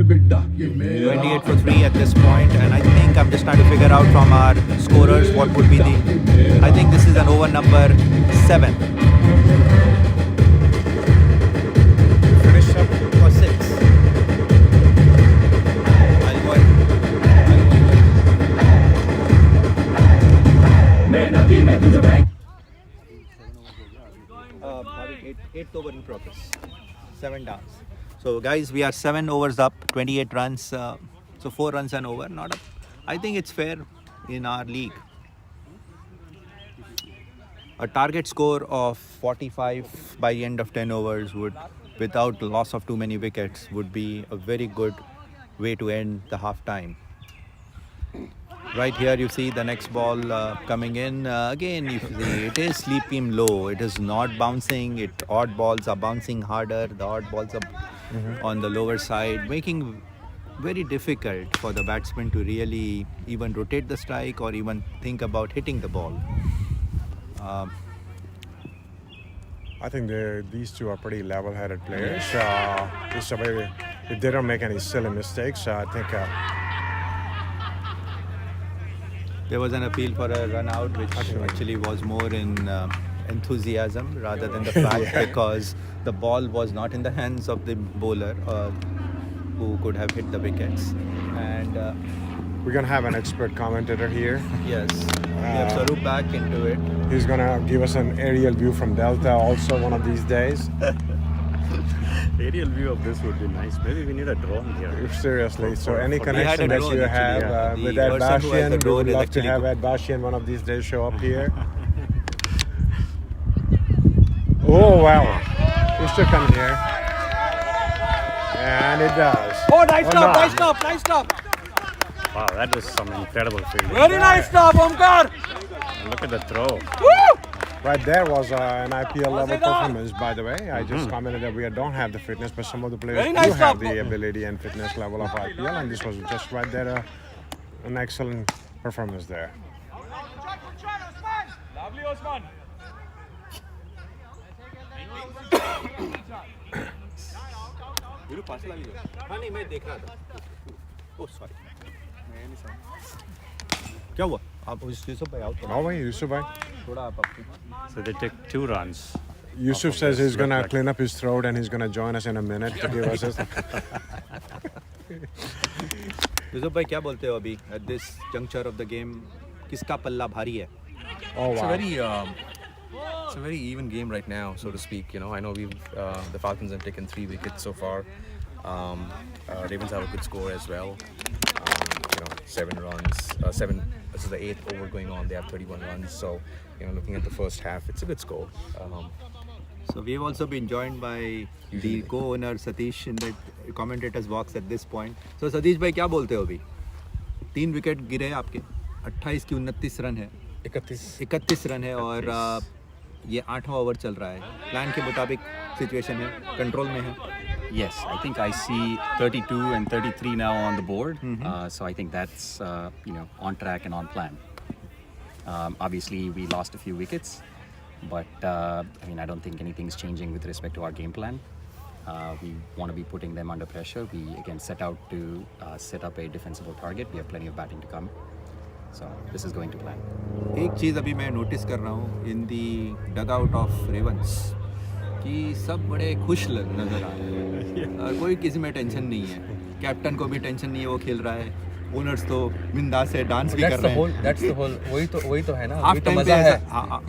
28 for 3 at this point, and I think I'm just trying to figure out from our scorers what would be the. I think this is an over number 7. Finish up for 6. I'll go ahead. 8th over in progress. 7 downs. So guys, we are 7 overs up, 28 runs. So 4 runs and over. Not a, I think it's fair in our league. A target score of 45 by the end of 10 overs would, without loss of too many wickets, would be a very good way to end the half time. Right here you see the next ball coming in. Again, you see it is sleeping low. It is not bouncing. Odd balls are bouncing harder. The odd balls are on the lower side, making very difficult for the batsman to really even rotate the strike or even think about hitting the ball. I think these two are pretty level-headed players. If they don't make any silly mistakes, I think. There was an appeal for a run out, which actually was more in enthusiasm rather than the fact because the ball was not in the hands of the bowler who could have hit the wickets. And we're gonna have an expert commentator here. Yes, we have Sarup back into it. He's gonna give us an aerial view from Delta also one of these days. Aerial view of this would be nice. Maybe we need a drone here. Seriously, so any connection that you have with Ed Bashian, we would love to have Ed Bashian one of these days show up here. Oh wow, it should come here. And it does. Oh, nice stop, nice stop, nice stop. Wow, that was some incredible fielding. Very nice stop, Omkar. Look at the throw. Woo! Right there was an IPL level performance, by the way. I just commented that we don't have the fitness, but some of the players do have the ability and fitness level of IPL, and this was just right there an excellent performance there. Lovely, Osman. क्या हुआ आप यूसुफ भाई out Oh wait, Yusuf bhai. थोड़ा आप So they took 2 runs. Yusuf says he's gonna clean up his throat and he's gonna join us in a minute to give us his. Yusuf भाई क्या बोलते हो अभी at this juncture of the game किसका पल्ला भारी है? Oh wow. It's a very even game right now, so to speak. You know, I know the Falcons have taken 3 wickets so far. Ravens have a good score as well. 7 runs. This is the 8th over going on. They have 31 runs. So, looking at the first half, it's a good score. So we have also been joined by the co-owner Satish in the commentators box at this point. So Satish भाई क्या बोलते हो अभी? 3 wicket गिरे आपके, 28 की 29 run है, 31 run है और ये 8वां ओवर चल रहा है. प्लान के मुताबिक सिचुएशन है, कंट्रोल में है. Yes, I think I see 32 and 33 now on the board. So I think that's on track and on plan. Obviously, we lost a few wickets, but I don't think anything's changing with respect to our game plan. We want to be putting them under pressure. We again set out to set up a defensible target. We have plenty of batting to come. So this is going to plan. एक चीज़ अभी मैं notice कर रहा हूँ in the dugout of Ravens कि सब बड़े खुश नजर आ रहे हैं और कोई किसी में टेंशन नहीं है. कैप्टन को भी टेंशन नहीं है, वो खेल रहा है. ओनर्स तो बिंदास से डांस भी कर रहे हैं. That's the whole. वही तो है ना. वही तो मजा है.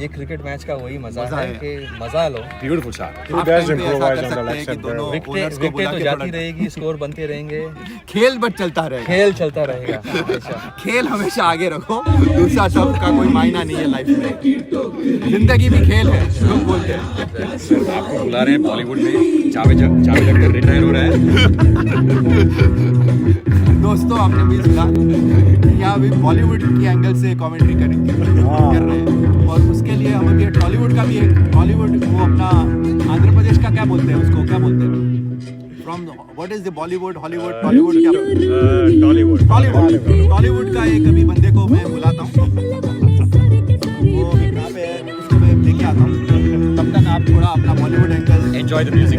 ये क्रिकेट मैच का वही मजा है कि मजा लो. Beautiful shot. विकेट तो जाती रहेगी, स्कोर बनते रहेंगे. खेल बट चलता रहेगा. खेल चलता रहेगा. खेल हमेशा आगे रखो. दूसरा सब का कोई मायना नहीं है लाइफ में. जिंदगी भी खेल है, लोग बोलते हैं. आपको बुला रहे हैं बॉलीवुड में. जावेद अख्तर रिटायर हो रहा है. दोस्तों आपने भी सुना यहाँ भी बॉलीवुड की एंगल से कमेंट्री कर रहे हैं और उसके लिए हम अभी टॉलीवुड का भी एक टॉलीवुड वो अपना आंध्र प्रदेश का क्या बोलते हैं उसको क्या बोलते हैं from what is the Bollywood Hollywood Tollywood क्या टॉलीवुड का एक अभी बंदे को मैं बुलाता हूँ वो यहाँ पे है उसको मैं लेके आता हूँ तब तक आप थोड़ा अपना Bollywood angle Enjoy the music.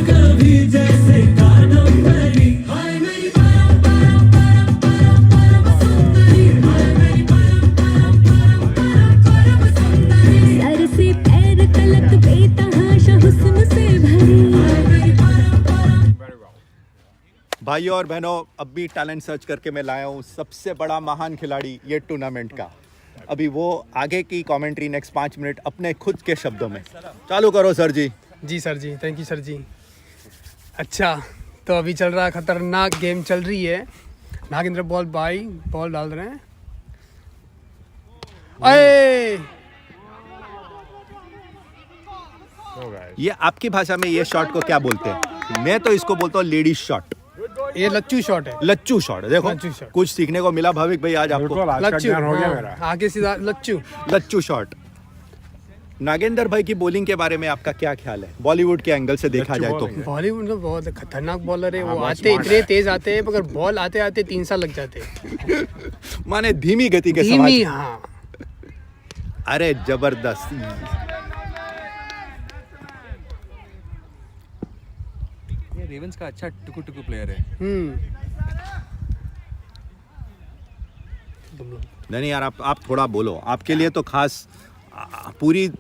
कभी जैसे भाइयों और बहनों, अब भी टैलेंट सर्च करके मैं लाया हूँ सबसे बड़ा महान खिलाड़ी ये टूर्नामेंट का। अभी वो आगे की कमेंट्री नेक्स्ट 5 मिनट अपने खुद के शब्दों में चालू करो सर जी। जी sir ji, thank you sir ji. अच्छा, तो अभी चल रहा है, खतरनाक गेम चल रही है। नागेंद्र बॉल डाल रहे हैं। अरे ये आपकी भाषा में ये शॉट को क्या बोलते हैं? मैं तो इसको बोलता हूँ लेडीज शॉट। ये लच्चू शॉट है। लच्चू शॉट, देखो लच्चू शॉट। कुछ सीखने को मिला भाविक भाई आज आपको। लच्चू हो गया मेरा। आगे सीधा लच्चू शॉट। नागेंद्र भाई की बॉलिंग के बारे में आपका क्या ख्याल है बॉलीवुड के एंगल से देखा जाए तो? बॉलीवुड में बहुत खतरनाक बॉलर है वो। आते इतने तेज आते हैं, मगर बॉल आते आते 3 साल लग जाते हैं। माने धीमी गति के धीमी, हाँ। अरे जबरदस्त। ये रेवेंस का अच्छा टुकु प्लेयर है। नहीं यार, आप थोड़ा बोलो। आपके लिए तो खास पूरी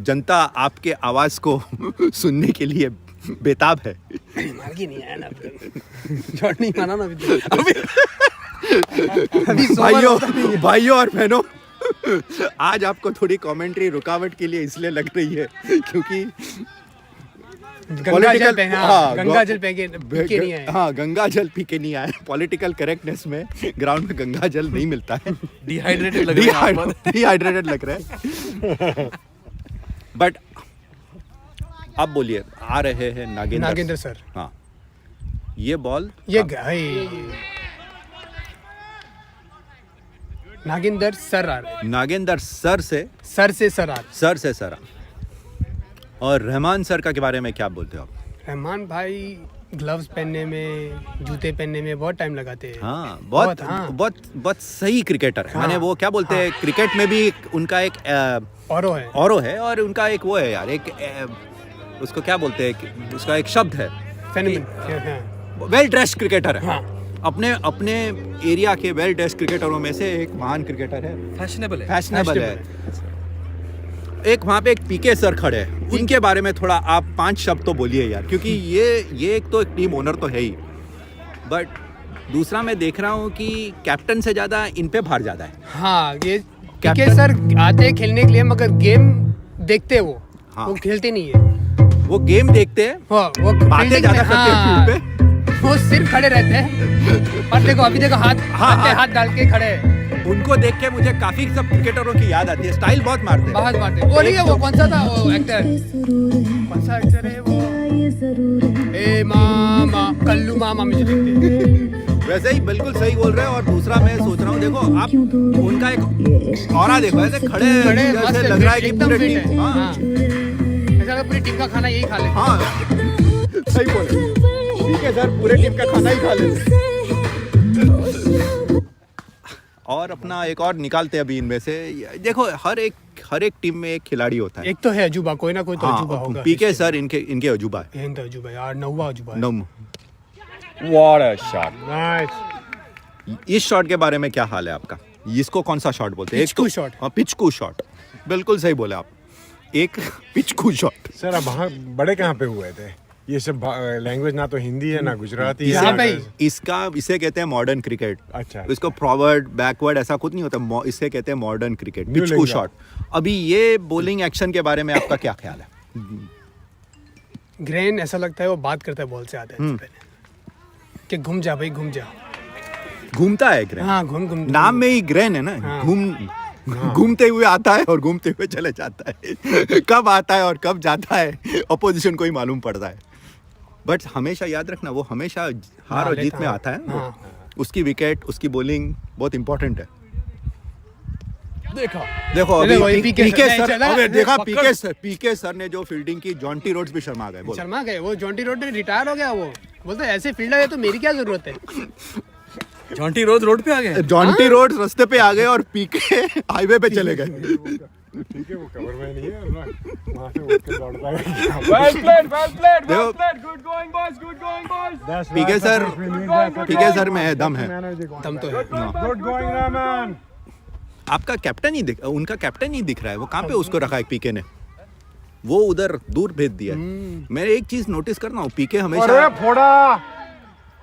जनता आपके आवाज को सुनने के लिए बेताब है। भाइयों और बहनों, आज आपको थोड़ी कमेंट्री रुकावट के लिए इसलिए लग रही है क्योंकि गंगा जल पी के नहीं आए। हाँ, गंगा जल पी के नहीं आए। पॉलिटिकल करेक्टनेस में ग्राउंड में गंगा जल नहीं मिलता है। डिहाइड्रेटेड लग रहा है। बट अब बोलिए, आ रहे हैं नागेंद्र सर। हाँ, ये बॉल नागेंद्र सर आ रहे। नागेंद्र सर से सर। और रहमान सर का के बारे में क्या बोलते हो आप? रहमान भाई ग्लव्स पहनने में, जूते पहनने में बहुत टाइम लगाते हैं। हाँ, बहुत सही क्रिकेटर है। माने वो क्या बोलते हैं, क्रिकेट में भी उनका एक औरो है और उनका एक वो है यार, एक उसको क्या बोलते हैं, उसका एक शब्द है, वेल ड्रेस्ड क्रिकेटर है। अपने एरिया के वेल ड्रेस्ड क्रिकेटरों में से एक महान क्रिकेटर है। फैशनेबल है। एक वहाँ पे एक पीके सर खड़े हैं, उनके बारे में थोड़ा आप 5 शब्द तो बोलिए यार, क्योंकि ये एक तो एक टीम ओनर तो है ही, बट दूसरा मैं देख रहा हूँ कि कैप्टन से ज्यादा इन पे भार ज्यादा है। हाँ, ये पीके सर आते हैं खेलने के लिए, मगर गेम देखते हैं वो। हाँ, वो खेलते नहीं है। वो गेम देखते हैं, वो बातें ज्यादा करते हैं फील्ड पे। वो सिर्फ खड़े रहते हैं और देखो, अभी देखो हाथ डाल के खड़े हैं। उनको देख के मुझे काफी सब क्रिकेटरों की याद आती है। स्टाइल बहुत मारते हैं। वो नहीं है, वो कौन सा था वो एक्टर? कौन सा एक्टर है वो? ए मामा, कल्लू मामा मुझे लगते हैं। वैसे ही बिल्कुल सही बोल रहे हैं। और दूसरा मैं सोच रहा हूँ, देखो आप उनका एक ऑरा देखो, ऐसे खड़े जैसे लग रहा है कि पूरी टीम, ऐसा पूरी टीम का खाना यही खा ले। हाँ, सही बोले। ठीक है सर, पूरे टीम का खाना ही खा ले। और अपना एक और निकालते हैं अभी इनमें से। देखो, हर एक टीम में एक खिलाड़ी होता है। एक तो है अजूबा, कोई ना कोई तो अजूबा होगा। पीके सर इनके अजूबा है। अजूबा यार, 9वां अजूबा है। What a shot! नाइस। इस शॉट के बारे में क्या हाल है आपका? इसको कौन सा शॉट बोलते हैं? पिचकू शॉट। हाँ, पिचकू शॉट, बिल्कुल सही बोले आप। एक पिचकू शॉट। सर, अब वहाँ बड़े कहाँ पे हुए थे? ये सब लैंग्वेज ना तो हिंदी है ना गुजराती है। इसे कहते हैं मॉडर्न क्रिकेट। अच्छा, इसको फॉरवर्ड बैकवर्ड ऐसा कुछ नहीं होता, इसे कहते हैं मॉडर्न क्रिकेट, पिचकू शॉट। अभी ये बॉलिंग एक्शन के बारे में आपका क्या ख्याल है? ग्रेन ऐसा लगता है वो बात करता है बॉल से आते हैं पहले कि घूम जा भाई, घूम जा। घूमता है ग्रेन। हाँ, घूम नाम में ही ग्रेन है ना। हाँ। घूमते हुए आता है और घूमते हुए चले जाता है। कब आता है और कब जाता है अपोजिशन को ही मालूम पड़ता है। बट हमेशा याद रखना, वो हमेशा हार और जीत में आता है। हाँ। उसकी विकेट, उसकी बॉलिंग बहुत इंपॉर्टेंट है। देखो अभी पीके सर ने जो फील्डिंग की, जॉन्टी रोड्स भी शर्मा गए। वो जॉन्टी रोड रिटायर हो गया। वो बोलते ऐसे फील्डर है तो मेरी क्या जरूरत है। जॉन्टी रोड पे आ गए। जॉन्टी रोड रास्ते पे आ गए और पीके हाईवे पे चले गए। ठीक है, वो कवर में नहीं है, वहाँ से उठ के दौड़ता है। Well played, good going boys. PK sir में है दम दम तो है। Good going Rahman. आपका कैप्टन ही उनका कैप्टन ही दिख रहा है। वो कहाँ पे उसको रखा है पीके ने? वो उधर दूर भेज दिया। मैं एक चीज नोटिस करना हूँ, पीके हमेशा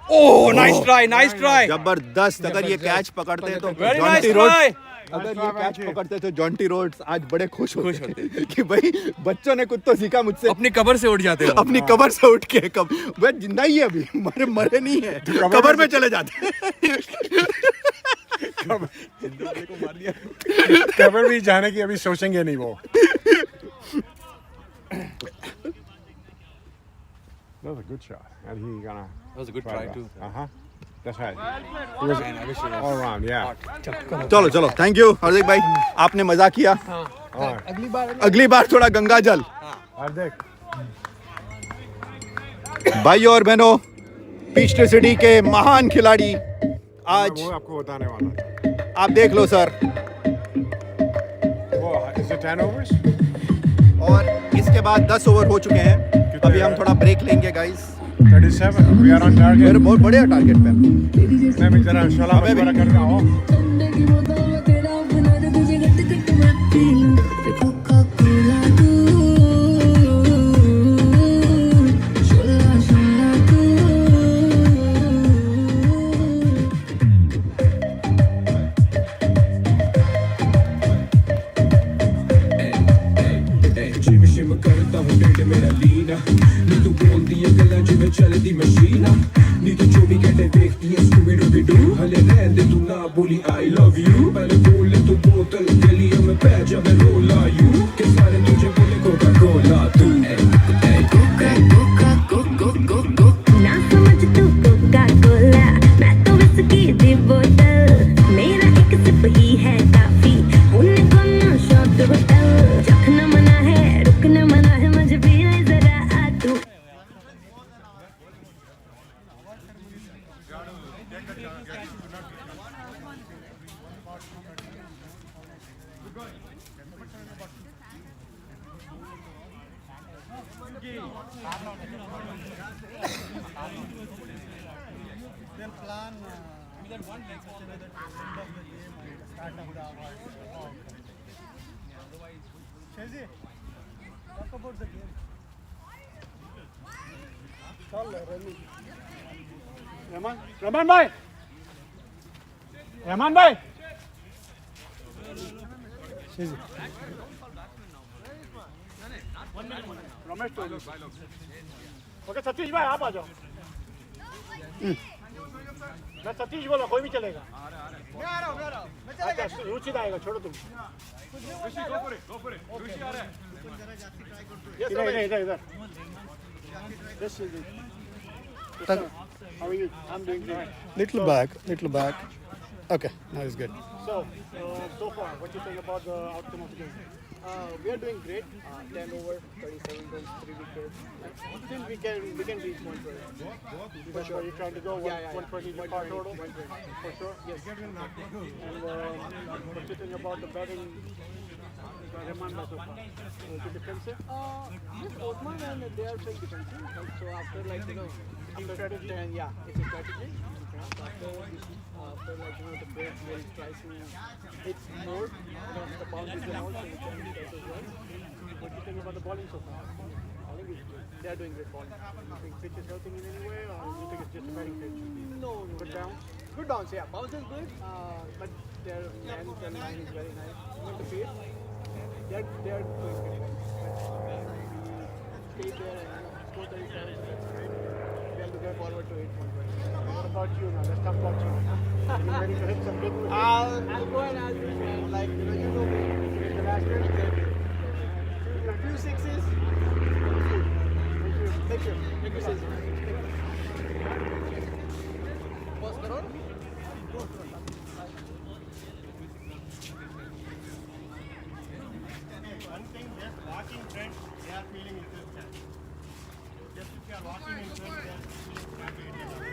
Oh, nice try, nice try. जबरदस्त. अगर ये कैच पकड़ते तो Very nice Jonty try. Rhodes, अगर ये कैच पकड़ते तो जॉन्टी रोड्स आज बड़े खुश होते कि भाई बच्चों ने कुछ तो सीखा मुझसे. अपनी कबर से उठ जाते हो. अपनी कबर से उठ के कब वह जिंदा ही है अभी, मरे नहीं है, कबर में चले जाते हैं. कबर भी जाने की अभी सोचेंगे नहीं वो. That was a good shot. And he gonna. That was a good try too. That's right. It was all around, yeah. चलो चलो, थैंक यू हार्दिक भाई, आपने मजा किया. अगली बार थोड़ा गंगा जल. हार्दिक भाई और बहनों, पीटीसी के महान खिलाड़ी आज वो आपको बताने वाला था. आप देख लो सर. वो is it 10 overs? और इसके बाद 10 ओवर हो चुके हैं. अभी हम थोड़ा ब्रेक लेंगे guys. 37. We are on target. मेरे बहुत बढ़िया टारगेट पे. मैं भी जरा सलाह मशवरा कर रहा हूँ. चलती मशीना नी तो जो भी कहते देखती है स्कूबी डूबी डू हले रहने दे तू ना बोली आई लव यू पहले बोले तू बोतल गलियों में पै जा मैं रोला यू के सारे तुझे बोले कोका कोला तू कोका कोका कोको कोको ना समझ तू कोका कोला मैं तो विस्की दी बोतल मेरा एक सिप ही है काफी उन्हें कौन शॉट होटल चखना मना है रुकना मना है मुझे भी जरा आ तू. They'll plan either one like such a way that at the end of the game and start of the hour. Oh, okay. Otherwise, Shazi, talk about the game. Call Rahman. Rahman bhai. Rahman bhai. Shazi. Ramesh to okay Satish भाई आप आ जाओ. मैं सतीश बोला कोई भी चलेगा. मैं आ रहा हूँ. अच्छा रुचि आएगा छोड़ो तुम. इधर. How are you? I'm doing great. Little back. Okay, now it's good. So far, what do you think about the outcome of the game? We are doing great. 10 over, 37 runs, 3 wickets. Still we can reach 120. For sure, you're trying to go 120 par total? 120. For sure? Yes. And what do you think about the batting? Rahman so far? Is it defensive? Yes, Osman and they are playing defensive. So after Team strategy? it's a strategy. After the break, we'll try to hit more, the boundaries and all, so we can hit as well. What do you think about the bowling so far? Bowling is good. They are doing great bowling. Do you think pitch is helping in any way, or do you think it's just a batting pitch? No. Good bounce? Good bounce, yeah. Bounce is good, but their length and line is very nice. Even the pace, they are doing great. We stay there and score 37, so that's great. We are looking forward to it. What about you now? Let's talk about you. Are you ready to hit some big wickets? I'll go and I'll do you know me. The last one? A few sixes. Thank you. Thank you, six. Pause karo. One thing, just walking trend, they are feeling interested. Just if you are walking in trend, they are feeling happy.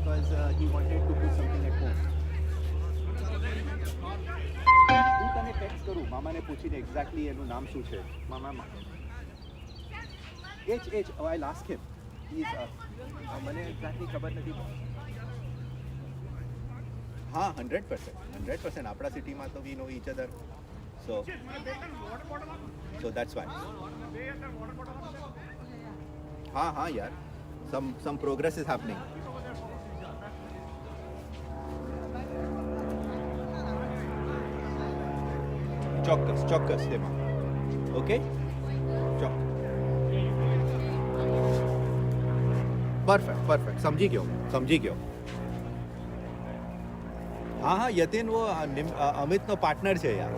because he wanted to put something at home. હું તને text કરું મામાને પૂછીને exactly એનું નામ શું છે મામા એચ I'll ask him. મને એક્ઝેક્ટલી ખબર નથી. હા 100% આપણા સિટીમાં તો we know each other so that's why. हाँ यार some progress is happening. ચોક્કસ તેમાં ઓકે પરફેક્ટ સમજી ગયો. હા યતિન वो અમિતનો પાર્ટનર છે યાર.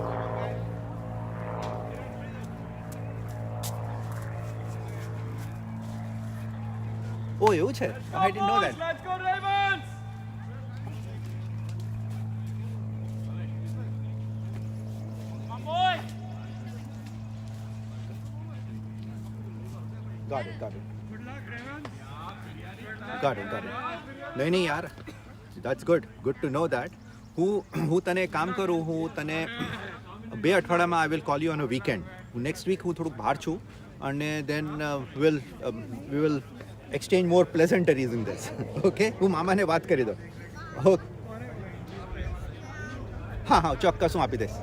ઓ એવું છે? I didn't know that. Let's go Ravens! Come on! Got it. નહીં યાર that's good to know that. હું તને કામ કરું, હું તને 2 અઠવાડિયામાં I will call you on a weekend. Next week હું થોડુંક બહાર છું અને then we will exchange more pleasantries in this. Okay? હું મામાને વાત કરી દઉં. હા ચોક્કસ હું આપી દઈશ.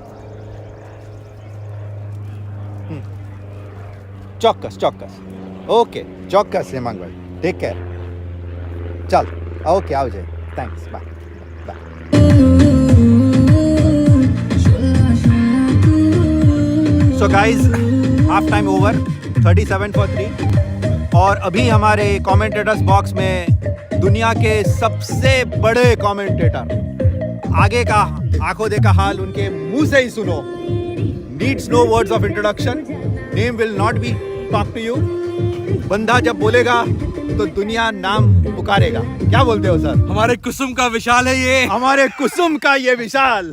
ચોક્કસ ઓકે ચોક્કસ હેમાંગભાઈ ટેક કેર. ચાલ ઓકે આવજે. Thanks bye. So guys, half time over, 37-3 और अभी हमारे कमेंटेटर्स बॉक्स में दुनिया के सबसे बड़े कमेंटेटर आगे का आंखों देखा हाल उनके मुंह से ही सुनो. Needs no words of introduction. Name will not be talk to you. बंदा जब बोलेगा तो दुनिया नाम पुकारेगा. क्या बोलते हो सर? हमारे कुसुम का विशाल है ये. हमारे कुसुम का ये विशाल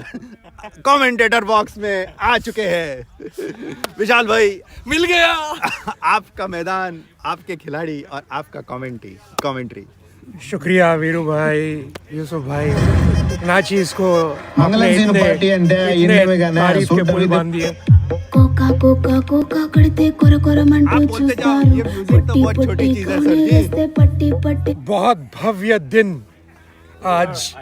कमेंटेटर बॉक्स में आ चुके हैं. विशाल भाई मिल गया. आपका मैदान, आपके खिलाड़ी और आपका कमेंट्री. शुक्रिया वीरू भाई, यूसुफ भाई, नाचीज को मंगलम सीन पार्टी अंडे इन्ने में गाना तारीफ के पुल बांध दिए. कोका कड़ते कोर मंटू चूतारू पट्टी कोने रस्ते पट्टी. बहुत भव्य दिन आज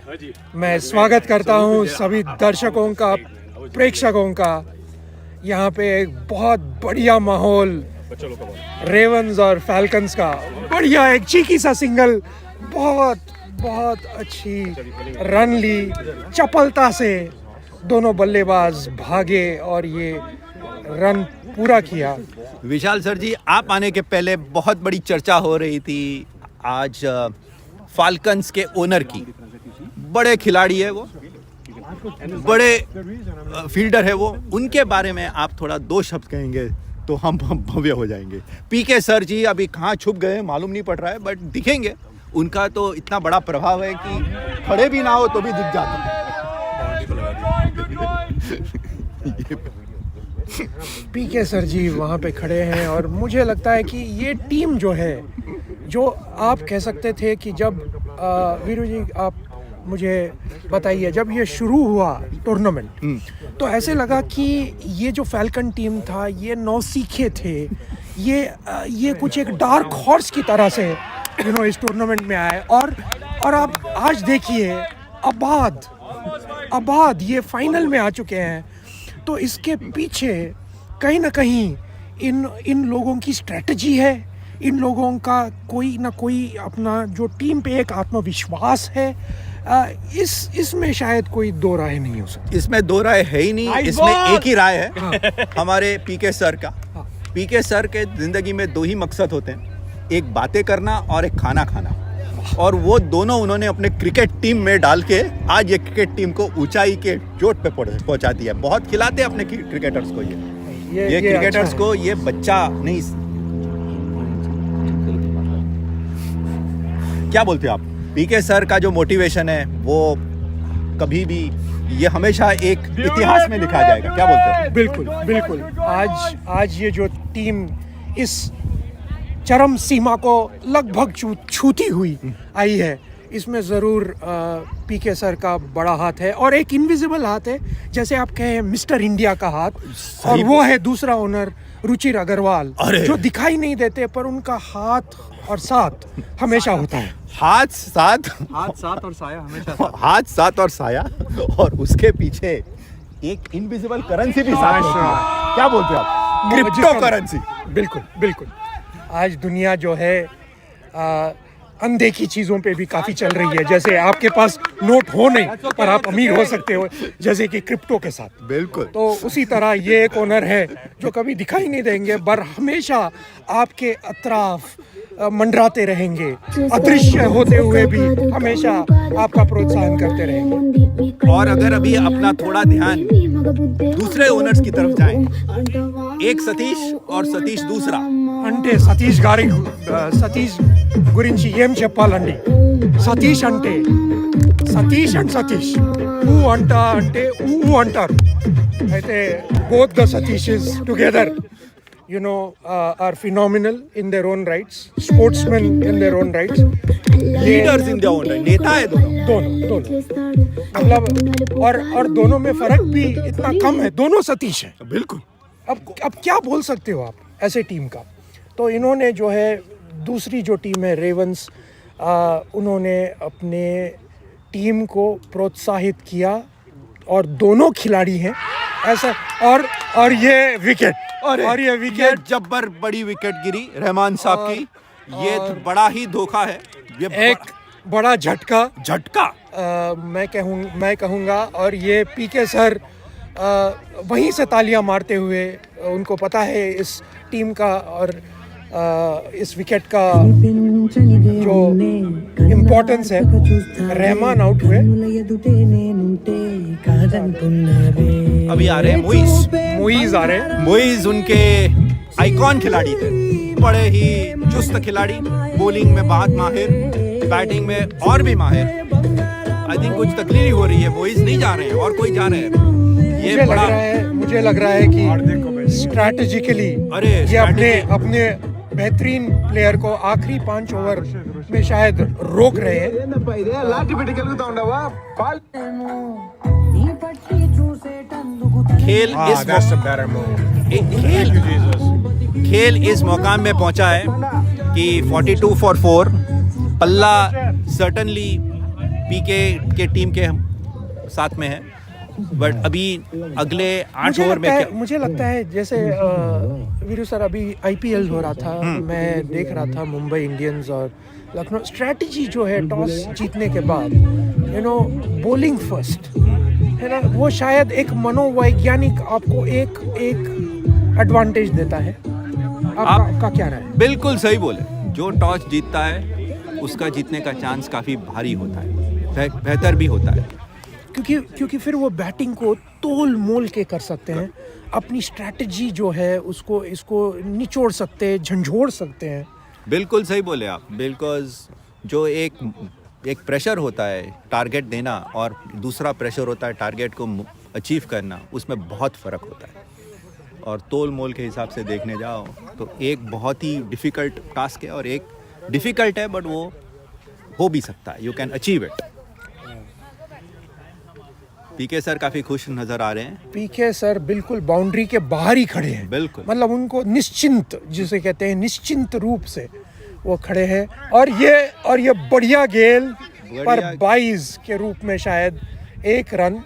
मैं स्वागत करता हूँ सभी दर्शकों का, प्रेक्षकों का. यहाँ पे एक बहुत बढ़िया माहौल रेवंस और फैल्कन्स का. बढ़िया एक चीकी सा सिंगल, बहुत अच्छी रन ली. चपलता से दोनों बल्लेबाज भागे और ये रन पूरा किया. विशाल सर जी, आप आने के पहले बहुत बड़ी चर्चा हो रही थी आज फाल्कन्स के ओनर की. बड़े खिलाड़ी है वो, बड़े फील्डर है वो. उनके बारे में आप थोड़ा 2 शब्द कहेंगे तो हम भव्य हो जाएंगे. पीके सर जी अभी कहाँ छुप गए मालूम नहीं पड़ रहा है, बट दिखेंगे. उनका तो इतना बड़ा प्रभाव है कि खड़े भी ना हो तो भी दिख जाते हैं. पीके सर जी वहाँ पे खड़े हैं और मुझे लगता है कि ये टीम जो है, जो आप कह सकते थे कि जब वीरू जी आप मुझे बताइए, जब ये शुरू हुआ टूर्नामेंट तो ऐसे लगा कि ये जो फैल्कन टीम था ये नौसीखे थे. ये कुछ एक डार्क हॉर्स की तरह से इस टूर्नामेंट में आए और आप आज देखिए आबाद ये फाइनल में आ चुके हैं. तो इसके पीछे कहीं ना कहीं इन लोगों की स्ट्रेटजी है. इन लोगों का कोई ना कोई अपना जो टीम पे एक आत्मविश्वास है. इसमें शायद कोई 2 राय नहीं हो सकती. इसमें 2 राय है ही नहीं. इसमें एक ही राय है. हमारे पीके सर का. पीके सर के जिंदगी में 2 ही मकसद होते हैं, एक बातें करना और एक खाना खाना. और वो दोनों उन्होंने अपने क्रिकेट टीम में डाल के आज ये क्रिकेट टीम को ऊंचाई के चोट पे पहुंचा दिया. बहुत खिलाते हैं अपने क्रिकेटर्स को. ये क्रिकेटर्स अच्छा को ये बच्चा नहीं. क्या बोलते हो आप? पीके सर का जो मोटिवेशन है वो कभी भी ये हमेशा एक इतिहास में लिखा जाएगा. क्या बोलते हो? बिल्कुल. आज ये जो टीम इस चरम सीमा को लगभग छूती हुई आई है, इसमें ज़रूर पीके सर का बड़ा हाथ है और एक इनविजिबल हाथ है, जैसे आप कहें मिस्टर इंडिया का हाथ, और वो है दूसरा ओनर रुचिर अग्रवाल, जो दिखाई नहीं देते पर उनका हाथ और साथ हमेशा होता है। हाथ साथ और साया हमेशा हाथ साथ और साया, और उसके पीछे एक इनविजिबल करेंसी भी साथ होती है। क्या बोलते हो आप? Crypto currency. बिल्कुल बिल्कुल। आज दुनिया जो है अनदेखी चीज़ों पे भी काफ़ी चल रही है, जैसे आपके पास नोट हो नहीं पर आप अमीर हो सकते हो, जैसे कि क्रिप्टो के साथ। बिल्कुल। तो उसी तरह ये एक ओनर है जो कभी दिखाई नहीं देंगे पर हमेशा आपके अतराफ मंडराते रहेंगे, अदृश्य होते हुए भी हमेशा आपका प्रोत्साहन करते रहेंगे। और अगर अभी अपना थोड़ा ध्यान दूसरे ओनर्स की तरफ जाएं, एक सतीश और सतीश दूसरा, అంటే సతీష్ గారి సతీష్ గురించి ఏం చెప్పాలండి? సతీష్ అంటే సతీష్ అండ్ సతీష్ ఊ అంట అంటే ఊ అంటారు, అయితే both the Satishes together, you know, are phenomenal in their own rights, sportsmen in their own rights, leaders in their own right, नेता है दोनों। मतलब और दोनों में फर्क भी इतना कम है, दोनों सतीश हैं। बिल्कुल। अब क्या बोल सकते हो आप ऐसे टीम का? तो इन्होंने जो है दूसरी जो टीम है रेवेंस, उन्होंने अपने टीम को प्रोत्साहित किया और दोनों खिलाड़ी हैं ऐसा, और ये विकेट जब्बर बड़ी विकेट गिरी रहमान साहब की, ये बड़ा ही धोखा है, ये एक बड़ा झटका मैं कहूँगा। और ये पीके सर वहीं से तालियां मारते हुए, उनको पता है इस टीम का और इस विकेट का जो इम्पोर्टेंस है। रहमान आउट हुए, अभी आ रहे हैं मुइज आ रहे हैं। मुइज उनके आइकॉन खिलाड़ी थे, बड़े ही चुस्त खिलाड़ी, बॉलिंग में बहुत माहिर, बैटिंग में और भी माहिर। आई थिंक कुछ तकलीफ हो रही है, मुइज नहीं जा रहे हैं और कोई जा रहे हैं। मुझे लग रहा है कि स्ट्रैटेजिकली ये अपने बेहतरीन प्लेयर को आखिरी 5 ओवर में शायद रोक रहे हैं। खेल इस मुकाम में पहुंचा है कि 42 for 4, पल्ला सर्टनली पीके के टीम के साथ में है, बट अभी अगले 8 ओवर में मुझे लगता है जैसे वीरू सर, अभी IPL हो रहा था, मैं देख रहा था मुंबई इंडियंस और लखनऊ। स्ट्रैटेजी जो है टॉस जीतने के बाद, यू नो, बॉलिंग फर्स्ट है ना, वो शायद एक मनोवैज्ञानिक आपको एक एडवांटेज देता है। आपका क्या राय है? बिल्कुल सही बोले, जो टॉस जीतता है उसका जीतने का चांस काफ़ी भारी होता है, बेहतर भी होता है, क्योंकि फिर वो बैटिंग को तोल मोल के कर सकते हैं, अपनी स्ट्रैटेजी जो है इसको निचोड़ सकते हैं, झंझोड़ सकते हैं। बिल्कुल सही बोले आप, बिकॉज जो एक प्रेशर होता है टारगेट देना और दूसरा प्रेशर होता है टारगेट को अचीव करना, उसमें बहुत फ़र्क होता है। और तोल मोल के हिसाब से देखने जाओ तो एक बहुत ही डिफ़िकल्ट टास्क है और एक डिफ़िकल्ट है, बट वो हो भी सकता है, you can achieve it. PK sir काफ़ी खुश नज़र आ रहे हैं। पीके सर बिल्कुल बाउंड्री के बाहर ही खड़े हैं, बिल्कुल, मतलब उनको निश्चिंत, जिसे कहते हैं निश्चिंत रूप से वो खड़े हैं। और ये बढ़िया गेल पर 22 के रूप में शायद 1 रन।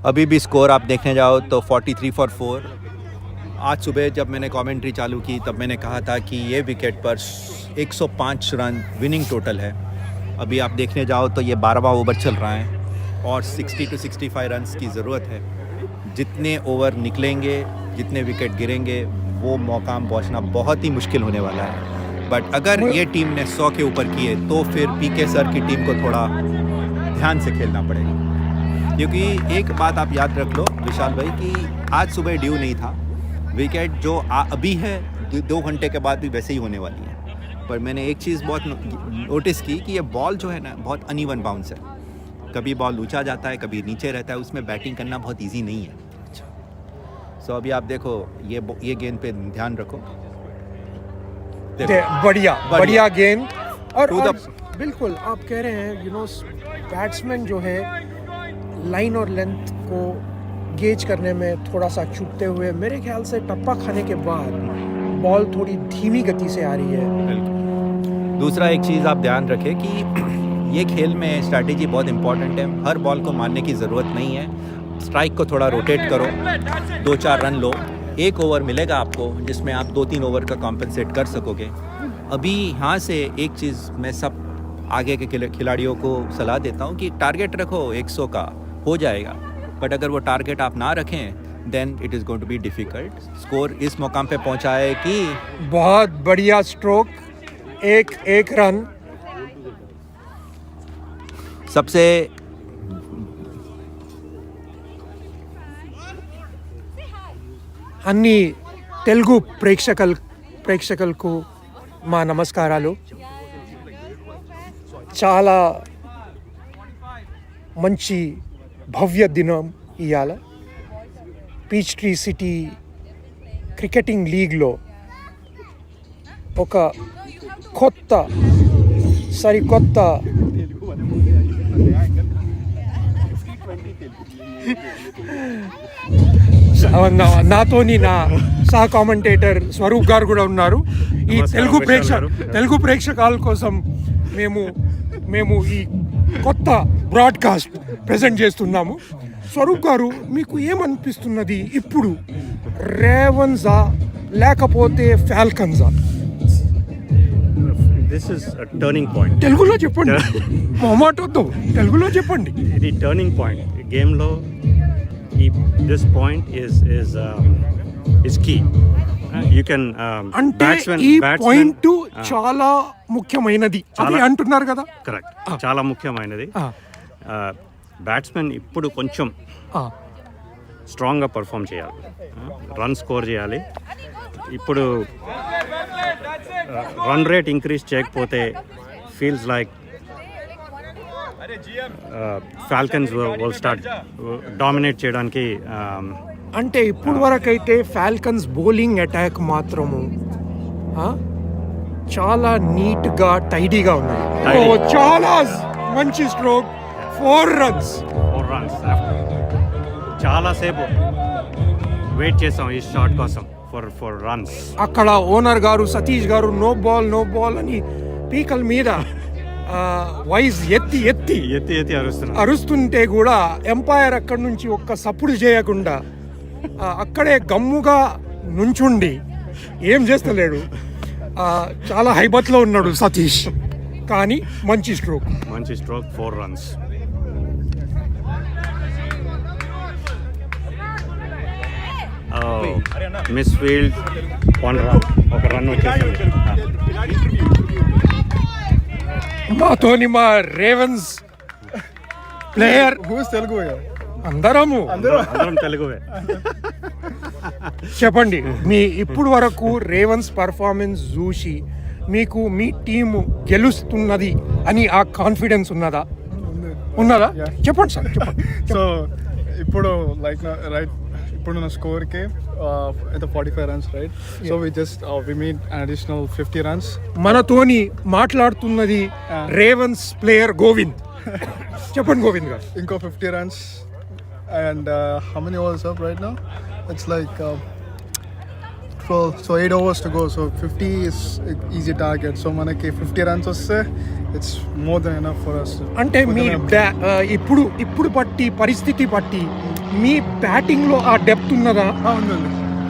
अभी भी स्कोर आप देखने जाओ तो 43 for 4। आज सुबह जब मैंने कमेंट्री चालू की तब मैंने कहा था कि ये विकेट पर 105 रन विनिंग टोटल है। अभी आप देखने जाओ तो ये 12वां ओवर चल रहा है और 60 to 65 रन्स की ज़रूरत है। जितने ओवर निकलेंगे, जितने विकेट गिरेंगे, वो मौकाम पहुंचना बहुत ही मुश्किल होने वाला है। बट अगर ये टीम ने 100 के ऊपर किए तो फिर पीके सर की टीम को थोड़ा ध्यान से खेलना पड़ेगा, क्योंकि एक बात आप याद रख लो विशाल भाई कि आज सुबह ड्यू नहीं था, विकेट जो अभी है 2 घंटे के बाद भी वैसे ही होने वाली है। पर मैंने एक चीज़ बहुत नोटिस की कि ये बॉल जो है ना बहुत अनइवन बाउंस है, कभी बॉल ऊंचा जाता है, कभी नीचे रहता है, उसमें बैटिंग करना बहुत इजी नहीं है। सो अभी आप देखो ये गेंद पे ध्यान रखो, बढ़िया गेंद और the- बिल्कुल आप कह रहे हैं बैट्समैन जो है लाइन और लेंथ को गेज करने में थोड़ा सा चूकते हुए मेरे ख्याल से टप्पा खाने के बाद बॉल थोड़ी धीमी गति से आ रही है। दूसरा एक चीज़ आप ध्यान रखें कि ये खेल में स्ट्रैटेजी बहुत इंपॉर्टेंट है। हर बॉल को मारने की ज़रूरत नहीं है। स्ट्राइक को थोड़ा रोटेट करो, 2-4 रन लो, 1 ओवर मिलेगा आपको जिसमें आप 2-3 ओवर का कॉम्पनसेट कर सकोगे। अभी यहाँ से एक चीज़ मैं सब आगे के खिलाड़ियों को सलाह देता हूँ कि टारगेट रखो 100 का, हो जाएगा। बट अगर वो टारगेट आप ना रखें then it is going to be difficult. Score इस मुकाम पे पहुँचा है कि बहुत बढ़िया स्ट्रोक, एक रन। सबसे అన్ని తెలుగు ప్రేక్షకులకు మా నమస్కారాలు. చాలా మంచి భవ్య దినం ఇవాళ. పీచ్ ట్రీ సిటీ క్రికెటింగ్ లీగ్లో ఒక సరికొత్త నాతోని నా సహ కామెంటేటర్ స్వరూప్ గారు కూడా ఉన్నారు. ఈ తెలుగు ప్రేక్షకాల కోసం మేము ఈ కొత్త బ్రాడ్కాస్ట్ ప్రెజెంట్ చేస్తున్నాము. స్వరూప్ గారు, మీకు ఏమనిపిస్తున్నది ఇప్పుడు? రేవన్సా లేకపోతే ఫాల్కన్సా? This is a turning point. తెలుగులో చెప్పండి, మొహమాట వద్దు, తెలుగులో చెప్పండి. ఇది టర్నింగ్ పాయింట్ గేమ్లో. This point is key. You can అంటే ఈ పాయింట్ చాలా ముఖ్యమైనది అని అంటున్నారు కదా? కరెక్ట్, చాలా ముఖ్యమైనది. బ్యాట్స్మెన్ ఇప్పుడు కొంచెం స్ట్రాంగ్గా పర్ఫామ్ చేయాలి, రన్ స్కోర్ చేయాలి. ఇప్పుడు రన్ రేట్ ఇంక్రీజ్ చేయకపోతే feels like falcons will start dominate చేయడానికి. అంటే ఇప్పుడు వరకైతే ఫాల్కన్స్ బౌలింగ్ అటాక్ మాత్రము చాలా నీట్గా టైడీగా ఉన్నాయి. చాలా మంచి స్ట్రోక్, 4 runs. చాలాసేపు వెయిట్ చేసాం ఈ షాట్ కోసం ఫర్ రన్స్. అక్కడ ఓనర్ గారు సతీష్ గారు నో బాల్ అని పీకల మీద వాయిస్ ఎత్తి అరుస్తుంటే కూడా ఎంపైర్ అక్కడి నుంచి ఒక్క సప్పుడు చేయకుండా అక్కడే గమ్ముగా నుంచుండి ఏం చేస్తలేడు. చాలా హైబత్లో ఉన్నాడు సతీష్. కానీ మంచి stroke 4 runs. Miss field, 1 run, ఒక రన్ వచ్చేసింది. మాతోని మా రేవెన్స్ ప్లేయర్ తెలుగు అందరం తెలుగువే. చెప్పండి, మీ ఇప్పుడు వరకు రేవెన్స్ పర్ఫార్మెన్స్ చూసి మీకు మీ టీము గెలుస్తున్నది అని ఆ కాన్ఫిడెన్స్ ఉన్నదా? చెప్పండి సార్, చెప్పండి. సో ఇప్పుడు ఇప్పుడున్న స్కోర్కి 45 runs, right? So we made an additional 50 runs. మనతోని మాట్లాడుతున్నది రేవెన్స్ ప్లేయర్ గోవింద్. చెప్పండి గోవింద్ గారు. ఇంకో 50 runs and how many overs up right now? It's like 8 overs to go. So 50 is easy target. So మనకి 50 runs వస్తే it's more than enough for us. అంటే మీ ఇప్పుడు బట్టి పరిస్థితి బట్టి మీ బ్యాటింగ్ లో ఆ డెప్త్ ఉన్నదా?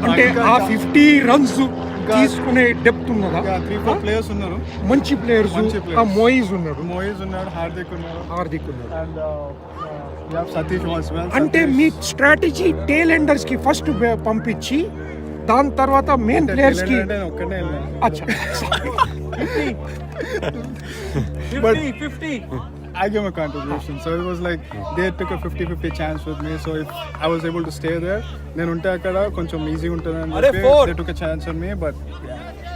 అంటే ఆ 50 runs తీసుకునే డెప్త్ ఉన్నదా? 3-4 players ఉన్నారు, మంచి ప్లేయర్స్. మోయిజ్ ఉన్నాడు, హార్దిక్ ఉన్నారు, and we have Satish as well. అంటే మీ స్ట్రాటజీ టేల్ ఎండర్స్ కి ఫస్ట్ పంపించి దాని తర్వాత మెయిన్ ప్లేయర్స్ కి ఒక్కనే అచ్చా 50 I gave a contribution, so it was like they took a 50-50 chance with me. So if I was able to stay there, then unte akkada koncham easy untadani they took a chance on me, but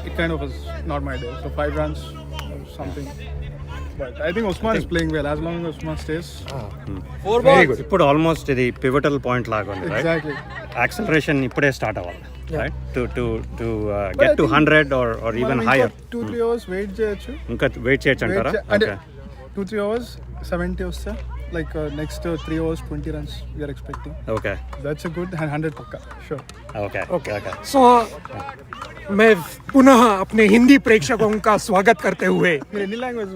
it kind of was not my day. So 5 runs or something, but I think Usman is playing well as long as Usman stays. 4 balls. ఇప్పుడు almost ఇది pivotal point లాగా ఉంది. Exactly. Acceleration ఇప్పుడే start అవ్వాలి. right? To get to 100 or even higher. 2-3 hours wait చేయొచ్చు. ఇంకా wait చేయొచ్చు అంటారా? అంటే 2-3 hours 70 వస్తే like next 3 hours 20 runs we are expecting. Okay. That's a good 100 पक्का. Sure. Okay. सो मैं पुनः अपने हिंदी प्रेक्षकों का स्वागत करते हुए हिंदी लैंग्वेज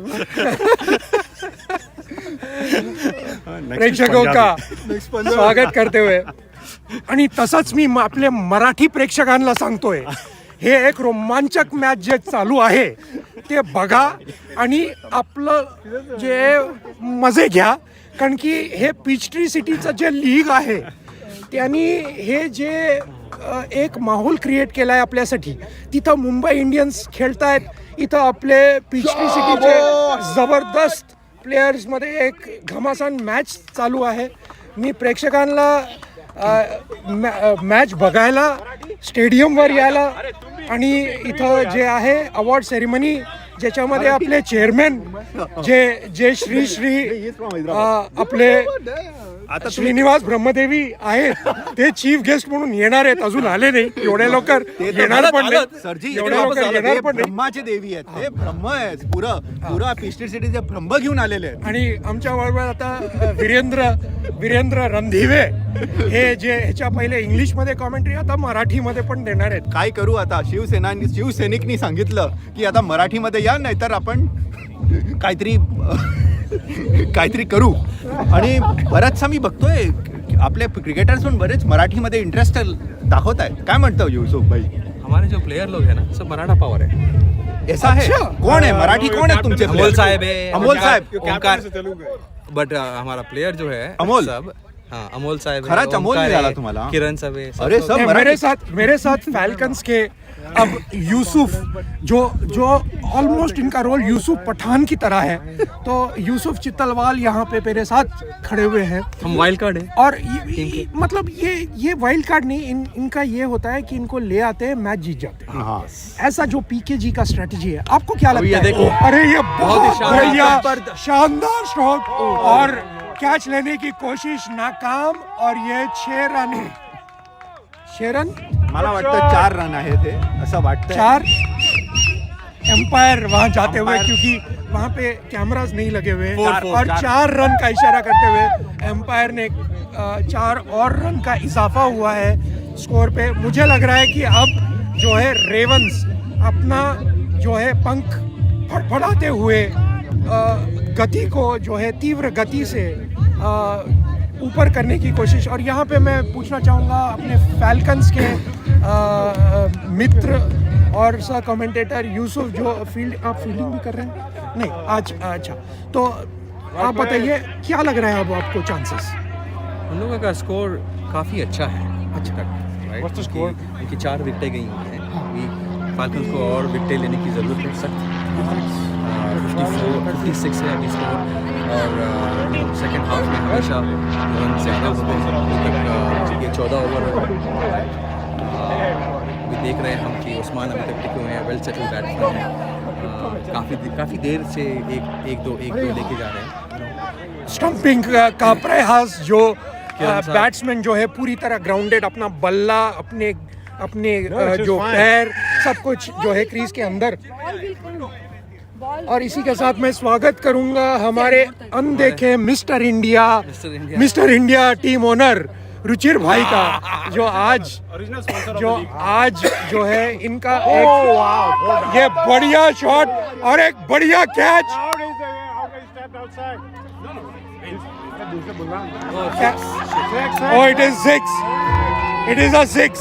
प्रेक्षकों का स्वागत करते हुए आणि तसंच मी आपल्या मराठी प्रेक्षकांना सांगतोय, हे एक रोमांचक मॅच जे चालू आहे ते बघा आणि आपलं जे मजे घ्या, कारण की हे पीचट्री सिटीचं जे लीग आहे त्यांनी हे जे एक माहोल क्रिएट केला आहे आपल्यासाठी. तिथं मुंबई इंडियन्स खेळतायत, इथं आपले पीचट्री सिटीचे जबरदस्त प्लेयर्समध्ये एक घमासान मॅच चालू आहे. मी प्रेक्षकांना मॅच बघायला स्टेडियमवर यायला आणि इथं जे आहे अवॉर्ड सेरेमनी ज्याच्यामध्ये आपले चेअरमॅन जे श्री आपले श्रीनिवास ब्रह्मदेवी आहेत ते चीफ गेस्ट म्हणून येणार आहेत. अजून आले नाही, एवढ्या लवकर येणार पण नाही. ब्रह्माचे देवी आहेत, ते ब्रह्म आहेत, पुरा पीचट्री सिटीचे ब्रह्म घेऊन आलेले आहेत. आणि आमच्या बरोबर आता वीरेंद्र रणधिवे हे जे ह्याच्या पहिले इंग्लिशमध्ये कॉमेंट्री आता मराठीमध्ये पण देणार आहेत. काय करू आता, शिवसैनिकनी सांगितलं की आता मराठीमध्ये या, नाहीतर आपण काहीतरी करू. आणि बराचसा मी बघतोय आपले क्रिकेटर्स पण बरेच मराठीमध्ये इंटरेस्ट दाखवत आहेत. काय म्हणतो युसुफ भाई? हमारे जो प्लेयर लोग हैं ना, सब मराठा पावर है. ऐसा है? कौन है मराठी, कौन है तुमचे? अमोल साहब है, अमोल साहब, ओमकार, बट हमारा प्लेयर जो है अमोल सब, हाँ अमोल साहब, खराच अमोल मिळाला तुम्हाला? किरण साहब है. अरे सब मेरे साथ फैल्कन्स के अब यूसुफ जो ऑलमोस्ट इनका रोल यूसुफ पठान की तरह है, तो यूसुफ चित्तलवाल यहाँ पे मेरे साथ खड़े हुए हैं. हम वाइल्ड कार्ड है और मतलब ये वाइल्ड कार्ड नहीं, इनका ये होता है कि इनको ले आते हैं, मैच जीत जाते हैं. हाँ. ऐसा जो पीके जी का स्ट्रेटजी है, आपको क्या लगता है? देखो, अरे ये बहुत बढ़िया शानदार शॉट और कैच लेने की कोशिश नाकाम, और ये 6 रन मला वाटतं 4 रन आहे ते, असं वाटतं. 4 एम्पायर वहां जाते हुए, क्योंकि वहां पे कैमरास नहीं लगे हुए, और 4 रन का इशारा करते हुए एम्पायर ने 4 और रन का इजाफा हुआ है स्कोर पे. मुझे लग रहा है कि अब जो है रेवंस अपना जो है पंख फड़फड़ाते हुए गति को जो है तीव्र गति से ऊपर करने की कोशिश. और यहाँ पे मैं पूछना चाहूँगा अपने फैल्कन्स के मित्र और सह कमेंटेटर यूसुफ, जो आप फील्डिंग भी कर रहे हैं? नहीं, आज अच्छा, तो आप बताइए क्या लग रहा है अब आपको चांसेस? उन लोगों का स्कोर काफ़ी अच्छा है अच्छा तक, राइट? उनकी 4 विकेटें गई हैं. फाल्कन्स को और विकेटें लेने की ज़रूरत है, सख्त 56 है अभी स्कोर. और सेकेंड हाफ में हमेशा रन ज़्यादा होते हैं. ये 14 ओवर भी देख रहे हैं हम कि उस्मान अभी तक टिके हुए हैं, वेल सेटल बैट्समैन हैं. काफ़ी देर से एक दो लेके जा रहे हैं. स्टंपिंग का प्रयास, जो बैट्समैन जो है पूरी तरह ग्राउंडेड, अपना बल्ला, अपने जो पैर, सब कुछ जो है क्रीज के अंदर. और इसी के साथ मैं स्वागत करूंगा हमारे अनदेखे mister India team owner Ruchir भाई का, जो आज जो है इनका एक ये बढ़िया शॉट और एक बढ़िया catch. Oh, it is 6. It is a 6.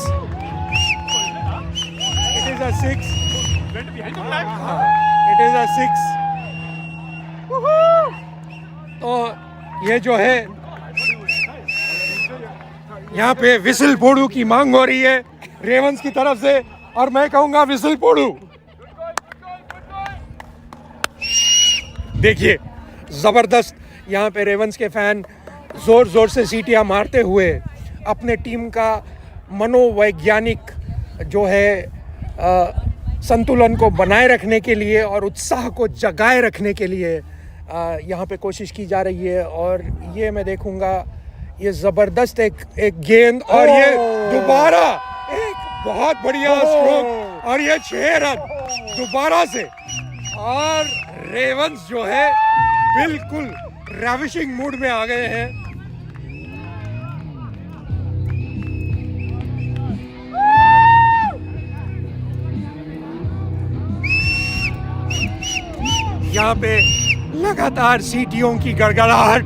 तो ये जो है यहाँ पे विसिल पोड़ू की मांग हो रही है रेवंस की तरफ से, और मैं कहूँगा विसिल पोड़ू. देखिए जबरदस्त, यहाँ पे रेवंस के फैन जोर जोर से सीटियाँ मारते हुए अपने टीम का मनोवैज्ञानिक जो है संतुलन को बनाए रखने के लिए और उत्साह को जगाए रखने के लिए यहाँ पे कोशिश की जा रही है. और ये मैं देखूँगा ये ज़बरदस्त एक गेंद, और ये दोबारा एक बहुत बढ़िया स्ट्रोक और ये 6 रन दोबारा से और रेवंस जो है बिल्कुल रैविशिंग मूड में आ गए हैं। यहाँ पे लगातार सीटियों की गड़गड़ाहट।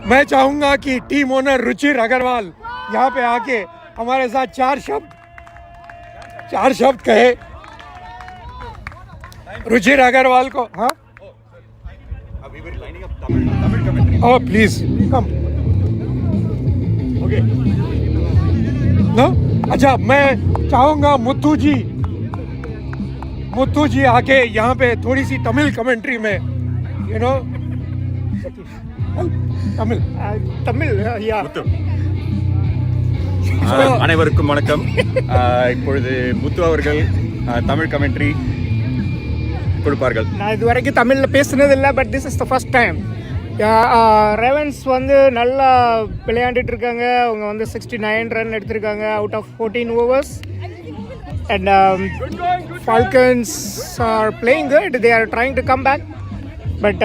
मैं चाहूंगा कि टीम ओनर रुचिर अग्रवाल यहाँ पे आके हमारे साथ चार शब्द कहे। रुचिर अग्रवाल को हाँ Oh, please come. Okay. No? अच्छा मैं चाहूँगा मुत्तू जी आके यहाँ पे थोड़ी सी तमिल कमेंट्री में तमिल या அனைவருக்கும் வணக்கம். இப்பொழுது முத்து அவர்கள் தமிழ் கமெண்ட்ரி கொடுப்பார்கள். நான் இது வரைக்கும் தமிழில் பேசுனதில்லை, but this is the first time. Ravens வந்து நல்லா விளையாண்டுட்டு இருக்காங்க. அவங்க வந்து 69 ரன் எடுத்திருக்காங்க out of 14 overs. And Falcons are playing good. They are trying to come back. But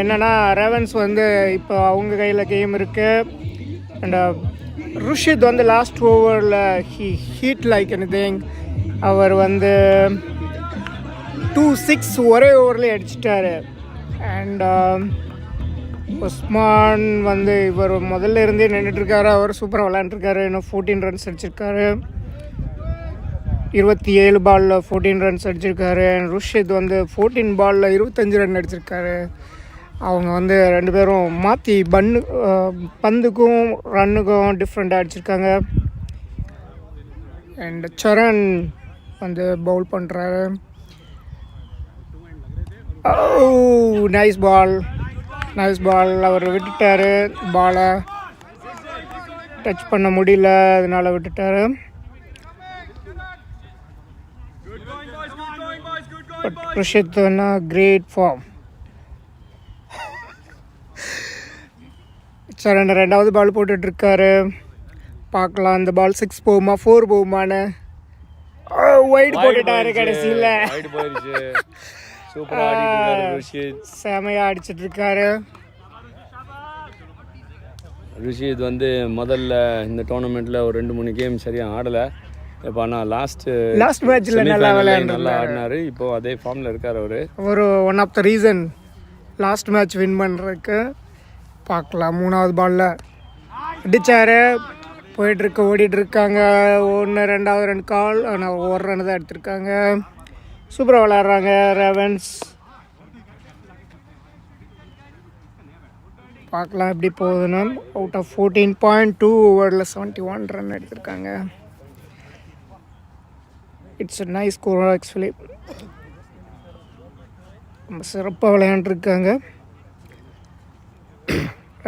என்னென்னா ரெவன்ஸ் வந்து இப்போ அவங்க கையில் கேம் இருக்குது. அண்ட் ருஷித் வந்து லாஸ்ட் ஓவரில் ஹீட் லைக் எனிதிங். அவர் வந்து 2-6 ஒரே ஓவரில் அடிச்சிட்டாரு. அண்ட் உஸ்மான் வந்து இவர் முதல்ல இருந்தே நின்றுட்டுருக்காரு. அவர் சூப்பராக விளையாண்டுருக்காரு. இன்னும் 14 ரன்ஸ் அடிச்சிருக்காரு. 27 பாலில் 14 ரன்ஸ் அடிச்சிருக்காரு. அண்ட் ருஷித் வந்து 14 பாலில் 25 ரன் அடிச்சிருக்காரு. அவங்க வந்து ரெண்டு பேரும் மாற்றி பந்துக்கும் ரன்னுக்கும் டிஃப்ரெண்ட்டாக அடிச்சிருக்காங்க. அண்ட் சரண் வந்து பவுல் பண்ணுறாரு. Nice ball. அவர் விட்டுட்டார். பாலை டச் பண்ண முடியல, அதனால் விட்டுட்டார். But Rushit great form. Charan ரெண்டாவது பால் போட்டுட்ருக்காரு. பார்க்கலாம் அந்த பால் 6 போகுமா 4 போகுமான்னு. வைடு போட்டுட்டாரு கடைசியில். செமையா அடிச்சிட்டு இருக்காரு. ருஷித் வந்து முதல்ல இந்த டோர்னமெண்ட்டில் ஒரு 2-3 கேம் சரியாக ஆடலை. இப்போ ஆனால் லாஸ்ட் மேட்ச்சில் நல்லா ஆடினார். இப்போது அதே ஃபார்மில் இருக்கார். ஒரு one of the reason last match win பண்ணுறதுக்கு. பார்க்கலாம். 3வது பாலில் அடித்தார். ஓடிட்டுருக்காங்க. 1-2வது ரன் கால். ஆனால் 1 ரன் தான் எடுத்திருக்காங்க. சூப்பராக விளையாடுறாங்க ரெவன்ஸ். பார்க்கலாம் எப்படி போகுதுன்னு. அவுட் ஆஃப் 14.2 ஓவரில் 71 ரன் எடுத்திருக்காங்க. It's a nice score actually. ரொம்ப சிறப்பாக விளையாண்டுருக்காங்க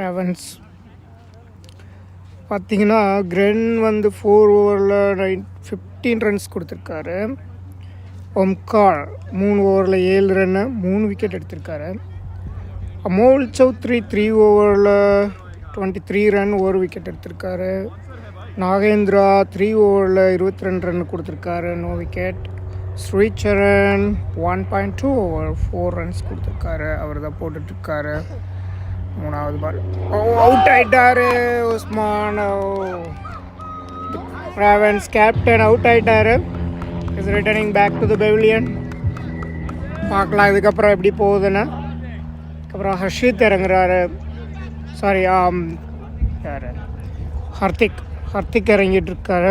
ரெவன்ஸ். பார்த்திங்கன்னா கிரென் வந்து 4 ஓவரில் 15 ரன்ஸ் கொடுத்துருக்காரு. ஓம்கார் 3 ஓவரில் 7 ரன்னு 3 விக்கெட் எடுத்திருக்காரு. அமோல் சௌத்ரி 3 ஓவரில் 23 ரன் 1 விக்கெட் எடுத்திருக்காரு. நாகேந்திரா 3 ஓவரில் 22 ரன் கொடுத்துருக்காரு, no wicket. Sricharan 1.2 over 4 runs கொடுத்துருக்காரு. அவர் தான் போட்டுட்ருக்காரு. 3வது பால் அவுட் ஆகிட்டாரு உஸ்மான். ராவன்ஸ் கேப்டன் அவுட் ஆகிட்டாரு. Is returning back to the pavilion. பார்க்கலாம் இதுக்கப்புறம் எப்படி போகுதுன்னு. அதுக்கப்புறம் ஹர்ஷித் இறங்குறாரு. சாரி யார் ஹர்திக் இறங்கிட்டு இருக்காரு.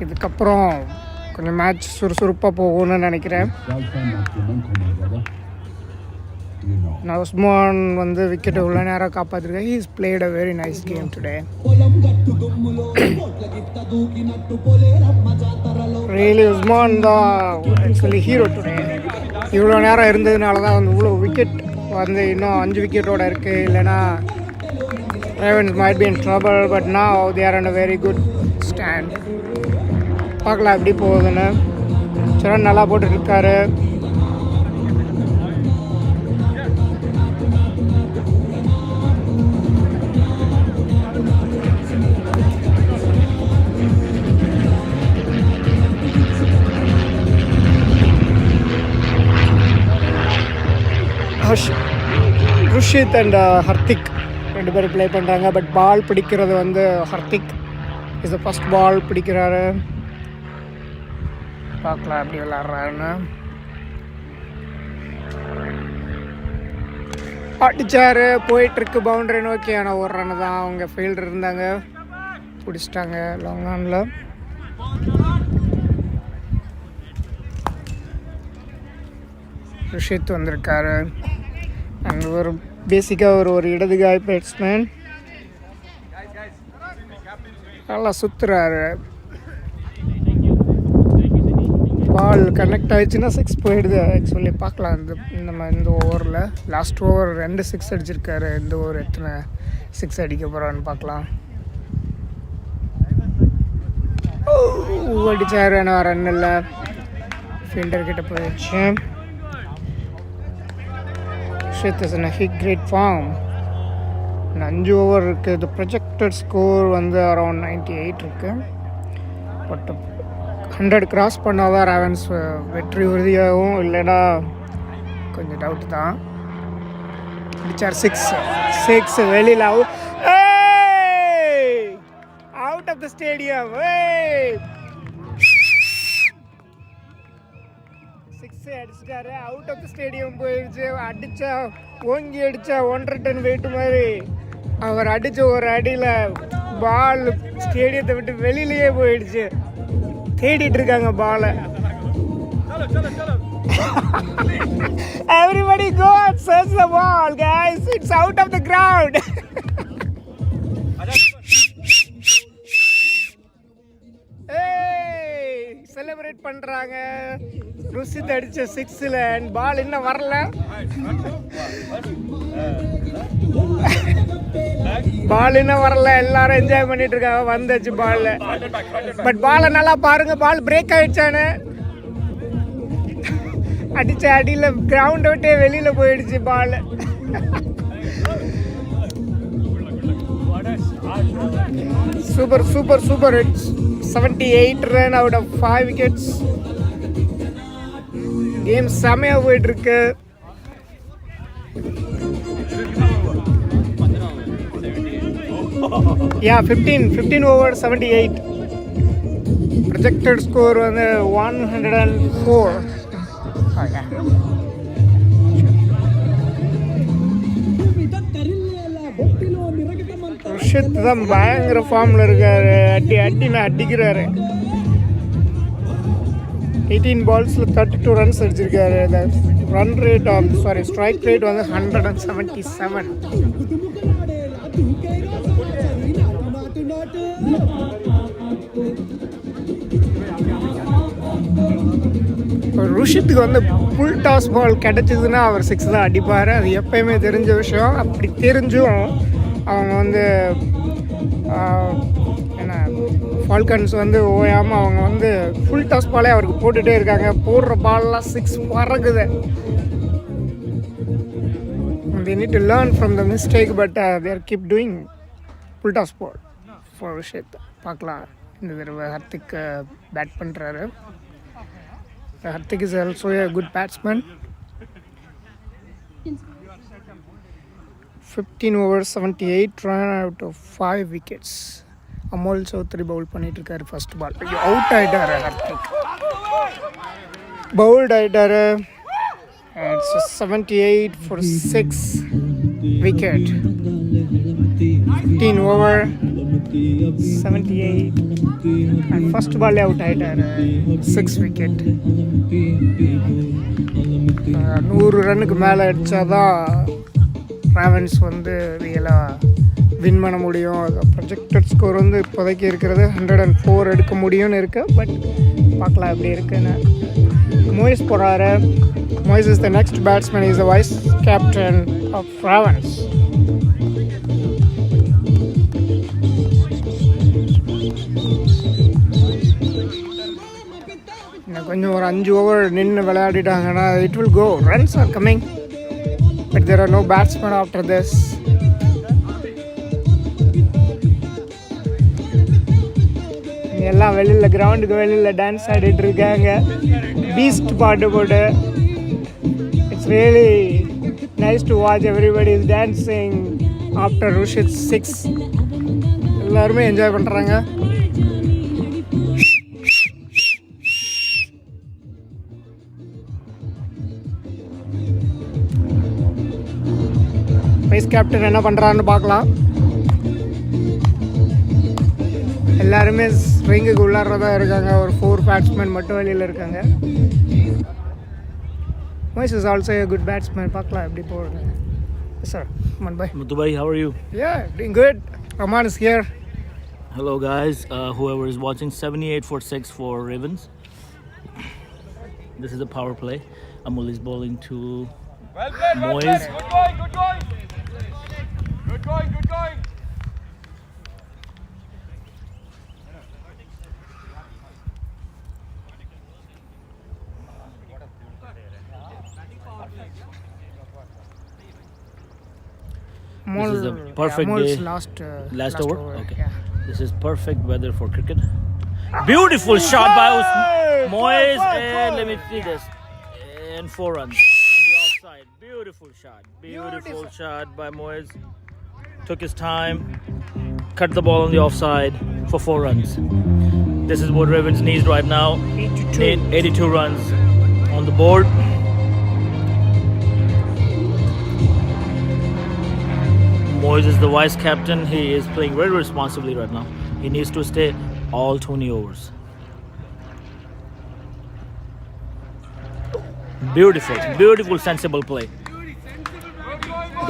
இதுக்கப்புறம் கொஞ்சம் மேட்ச் சுறுசுறுப்பாக போகும்னு நினைக்கிறேன். உஸ்மான் வந்து விக்கெட் இவ்வளோ நேரம் காப்பாற்றிருக்காரு. He is played a very nice game today. Really Usman தான் ஆக்சுவலி ஹீரோ டுடே. இவ்வளோ நேரம் இருந்ததுனால தான் வந்து இவ்வளோ விக்கெட் வந்து இன்னும் 5 விக்கெட்டோடு இருக்குது. இல்லைனா Ravens might be in trouble, but now they are on a very good stand. பார்க்கலாம் எப்படி போகுதுன்னு. சரண் நல்லா போட்டுருக்காரு. ருஷித் அண்ட் ஹர்திக் ரெண்டு பேரும் ப்ளே பண்ணுறாங்க. பட் பால் பிடிக்கிறது வந்து Hardik is the first ball பிடிக்கிறாரு. பார்க்கலாம் எப்படி விளாட்றாருன்னு. அடிச்சாரு, போயிட்டுருக்கு பவுண்டரி நோக்கி. ஆனால் ஒரு ரன்னு தான். அவங்க ஃபீல்டர் இருந்தாங்க, பிடிச்சிட்டாங்க லாங் ஆனில். ருஷித் வந்திருக்காரு. அண்ட் ஒரு பேசிக்காக ஒரு இடதுகாய் பேட்ஸ்மேன். நல்லா சுற்றுறாரு. பால் கனெக்ட் ஆகிடுச்சுன்னா 6 போயிடுது. ஆக்சுவலி பார்க்கலாம் இந்த ஓவரில். லாஸ்ட் ஓவர் 2 6 அடிச்சிருக்காரு. இந்த ஓவர் எத்தனை 6 அடிக்க போகிறான்னு பார்க்கலாம். அடித்தார், ஆனால் ரன் இல்லை. ஃபீல்டர் கிட்ட போயிடுச்சு. Shit is in a great form. 5 over இருக்குது. The projected score வந்து அரௌண்ட் 98 இருக்குது. பட் 100 கிராஸ் பண்ணால் தான் ராவன்ஸ் வெற்றி உறுதியாகவும், இல்லைன்னா கொஞ்சம் டவுட் தான். அடிச்சார் 6 வெளியில் அவுட் ஆஃப் த ஸ்டேடியம். 6 அடிச்சிட்டாரு. அவுட் ஆஃப் த ஸ்டேடியம் போயிடுச்சு. அடித்தா ஓங்கி அடித்தா 1.5 டன் வெயிட் மாதிரி. அவர் அடித்த ஒரு அடியில் பால் ஸ்டேடியத்தை விட்டு வெளியிலேயே போயிடுச்சு. தேடிட்டு இருக்காங்க பாலை. Everybody go and search the ball, guys. It's out of the ground. Celebrate பண்ணுறாங்க. ருஷித் அடித்த 6ல் அண்ட் பால் இன்னும் வரல. பால் இன்னும் வரல. எல்லாரும் என்ஜாய் பண்ணிட்டு இருக்காங்க. வந்துச்சு பால். பட் பாலை நல்லா பாருங்க. பால் பிரேக் ஆயிடுச்சானு. அடிச்ச அடியில் கிரவுண்டை விட்டே வெளியில் போயிடுச்சு ball. Super super super. It's 78 run out of 5 wickets. Game செமையாக போயிட்டுருக்கு. யா 15 ஓவர் 78. ப்ரொஜெக்டட் ஸ்கோர் வந்து 104. ருஷித் தான் பயங்கர ஃபார்மில் இருக்காரு. அடிக்கிறாரு. 18 பால்ஸில் 32 ரன்ஸ் அடிச்சிருக்காரு. ரன் ரேட் ஸ்ட்ரைக் ரேட் வந்து 177. ருஷித்துக்கு வந்து ஃபுல் டாஸ் பால் கிடச்சிதுன்னா அவர் 6 தான் அடிப்பார். அது எப்பயுமே தெரிஞ்ச விஷயம். அப்படி தெரிஞ்சும் அவங்க வந்து என்ன ஃபால்கன்ஸ் வந்து ஓயாமல் அவங்க வந்து ஃபுல் டாஸ் பாலே அவருக்கு போட்டுகிட்டே இருக்காங்க. போடுற பால்லாம் 6 பறக்குது. They need to learn from the mistake, but they keep doing full toss ball for Rushit. பார்க்கலாம். இந்த தடவை ஹர்திக் பேட் பண்ணுறாரு. Hardik is also a good batsman. 15 overs 78 run out of 5 wickets. Amol Chaudhary bowl பண்ணிட்டு இருக்காரு. ஃபர்ஸ்ட் பால் அவுட் ஆயிட்டாரு. Hardik bowled ஆயிட்டாரு. It's 78 for 6 wicket. 15 over 78 and first ball out ஆயிட்டாரு. 6 wicket. 100 ரன்னுக்கு மேலே அடித்தாதான் ராவன்ஸ் வந்து ரியலாக வின் பண்ண முடியும். ப்ரொஜெக்டட் ஸ்கோர் வந்து இப்போதைக்கு இருக்கிறது 104 எடுக்க முடியும்னு இருக்கு. பட் பார்க்கலாம் எப்படி இருக்குன்னு. மோயிஸ் போகிறாரு. Moise is the next batsman. He is the vice captain of RAVENS. கொஞ்சம் ஒரு 5 ஓவர் நின்று விளையாடிட்டாங்கன்னா it will go. Runs are coming, but there are no batsmen after this. எல்லாம் வெளியில் கிரவுண்டுக்கு வெளியில் டான்ஸ் ஆடிட்டு இருக்காங்க பீஸ்ட் பாட்டு போட்டு. It's really nice to watch everybody is dancing after Rushid's 6. எல்லாருமே என்ஜாய் பண்ணுறாங்க. வைஸ் கேப்டன் என்ன பண்ணுறான்னு பார்க்கலாம். எல்லாருமே ரிங்குக்கு உள்ளாரதா இருக்காங்க. ஒரு 4 பேட்ஸ்மேன் மட்டும் வெளியில் இருக்காங்க. Moise is also a good batsman. பார்க்கலாம் எப்படி போடுங்க. Yes sir. Mumbai. Dubai, how are you? Yeah, doing good. Rahman is here. Hello guys, whoever is watching, 78 for 6 for Ravens. This is a power play. Amul is bowling to Moise. Good going, good going. Good going, good going. This is a perfect day. Last over? over. Okay. Yeah. This is perfect weather for cricket. Beautiful shot by Moise. And let me see this. And 4 runs on the offside. Beautiful shot. Beautiful shot by Moise. Took his time. Cut the ball on the offside for 4 runs. This is what Ravens needs right now. 82 runs on the board. Moise is the vice captain. He is playing very responsibly right now. He needs to stay all 20 overs. Beautiful, beautiful, sensible play.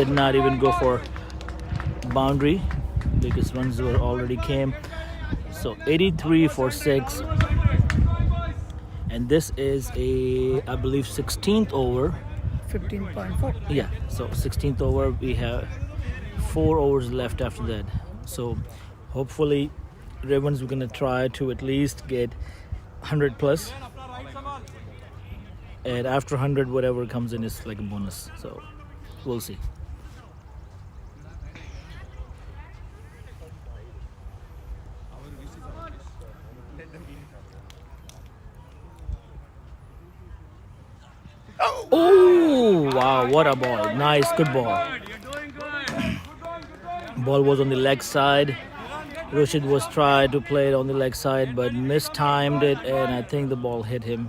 Did not even go for boundary because runs were already came. So 83 for 6. And this is a, I believe, 16th over. 15.4. Yeah, so 16th over. We have 4 overs left after that. So hopefully Ravens we're gonna try to at least get 100 plus, and after 100 whatever comes in is like a bonus. So we'll see. Oh wow, what a ball. Nice, good ball. Ball was on the leg side. Rushid was trying to play it on the leg side but mistimed it, and I think the ball hit him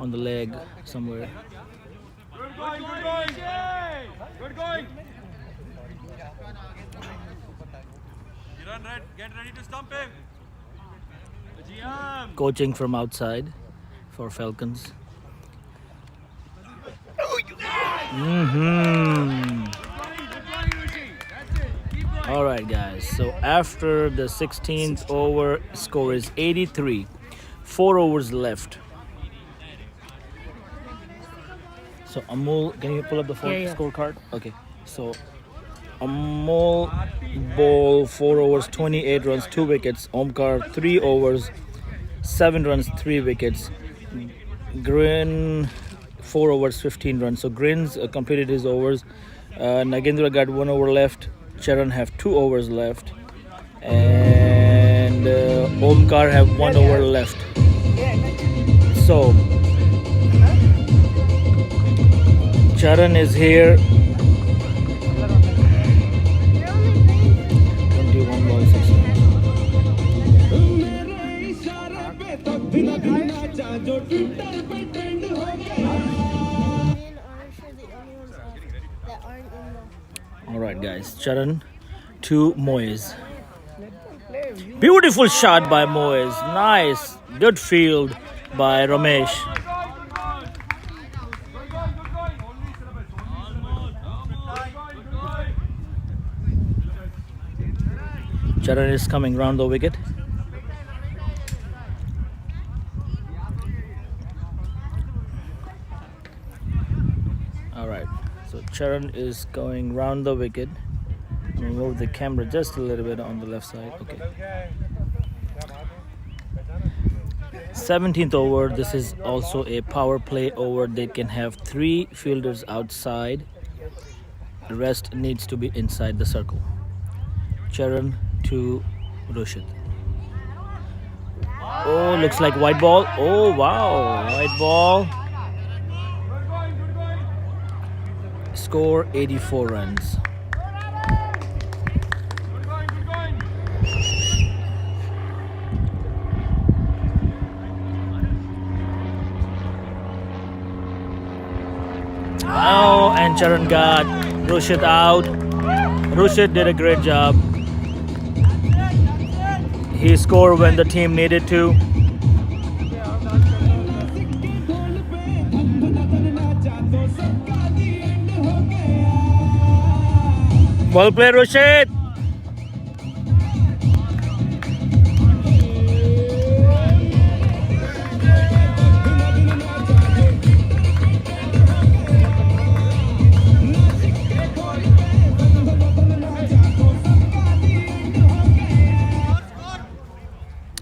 on the leg somewhere. Good going, good going. Good going. Get ready to stump him. Coaching from outside for Falcons. All right guys, so after the 16th over, score is 83, 4 overs left. So Amol, can you pull up the scorecard? Okay, so Amol ball 4 overs, 28 runs, 2 wickets. Omkar 3 overs, 7 runs, 3 wickets. Grin 4 overs, 15 runs. So Grin's completed his overs. Nagendra got 1 over left. Charan have 2 overs left, and Omkar have 1 over left. So Charan is here. 21 balls, 6 runs. All right, guys. Charan to Moise. Beautiful shot by Moise. Nice. Good field by Ramesh. Charan is coming round the wicket. All right. So Charan is going round the wicket. Move the camera just a little bit on the left side. Okay. 17th over, this is also a power play over. They can have 3 fielders outside. The rest needs to be inside the circle. Charan to Roshit. Oh, looks like white ball. Oh, wow. White ball. Score 84 runs. Oh, and Charan got Roshit out. Roshit did a great job. He scored when the team needed to. Well played, Roshit.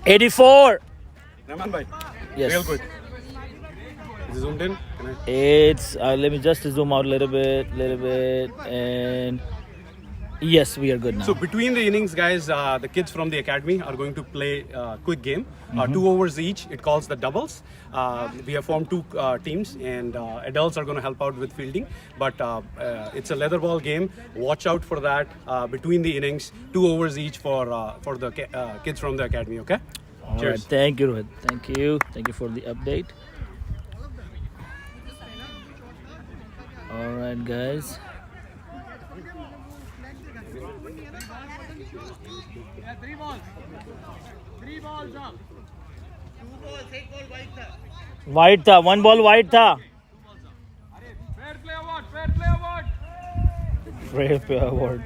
'84. Rahman bhai. Yes. Real quick. Is it zoomed in? It's let me just zoom out a little bit, and yes, we are good now. So between the innings, guys, the kids from the academy are going to play a quick game. 2 overs each. It calls the doubles. We have formed 2 teams, and adults are going to help out with fielding. But it's a leather ball game. Watch out for that. Between the innings, 2 overs each for the kids from the academy. Okay. All Cheers. right. Thank you, Rohit. Thank you for the update. All right, guys. White था, 1 ball white था. Fair play award.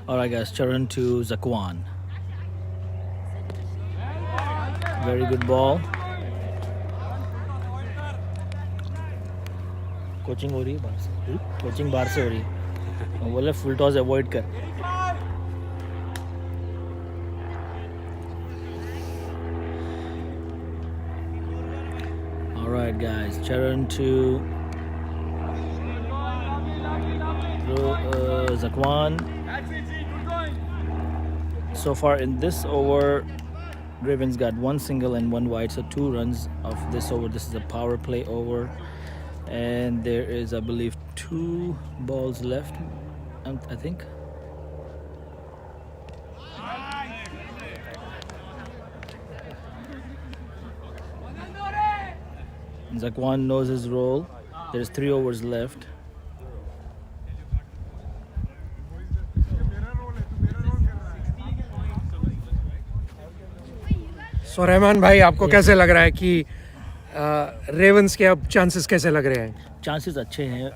All right, guys, Charan to Zakwan. Very good ball. Coaching हो रही है बाहर से, coaching बाहर से हो रही है. वो बोले फुल टॉस अवॉइड कर. All right, guys, Charan to Zakwan. So far in this over, Ravens got 1 single and 1 wide, so 2 runs of this over. This is a power play over, and there is, I believe, 2 balls left, I think. Zakwan knows his role. There's 3 overs left. So Rahman भाई, आपको कैसे लग रहा है कि ravens के अब chances कैसे लग रहे हैं? चांसेस अच्छे हैं.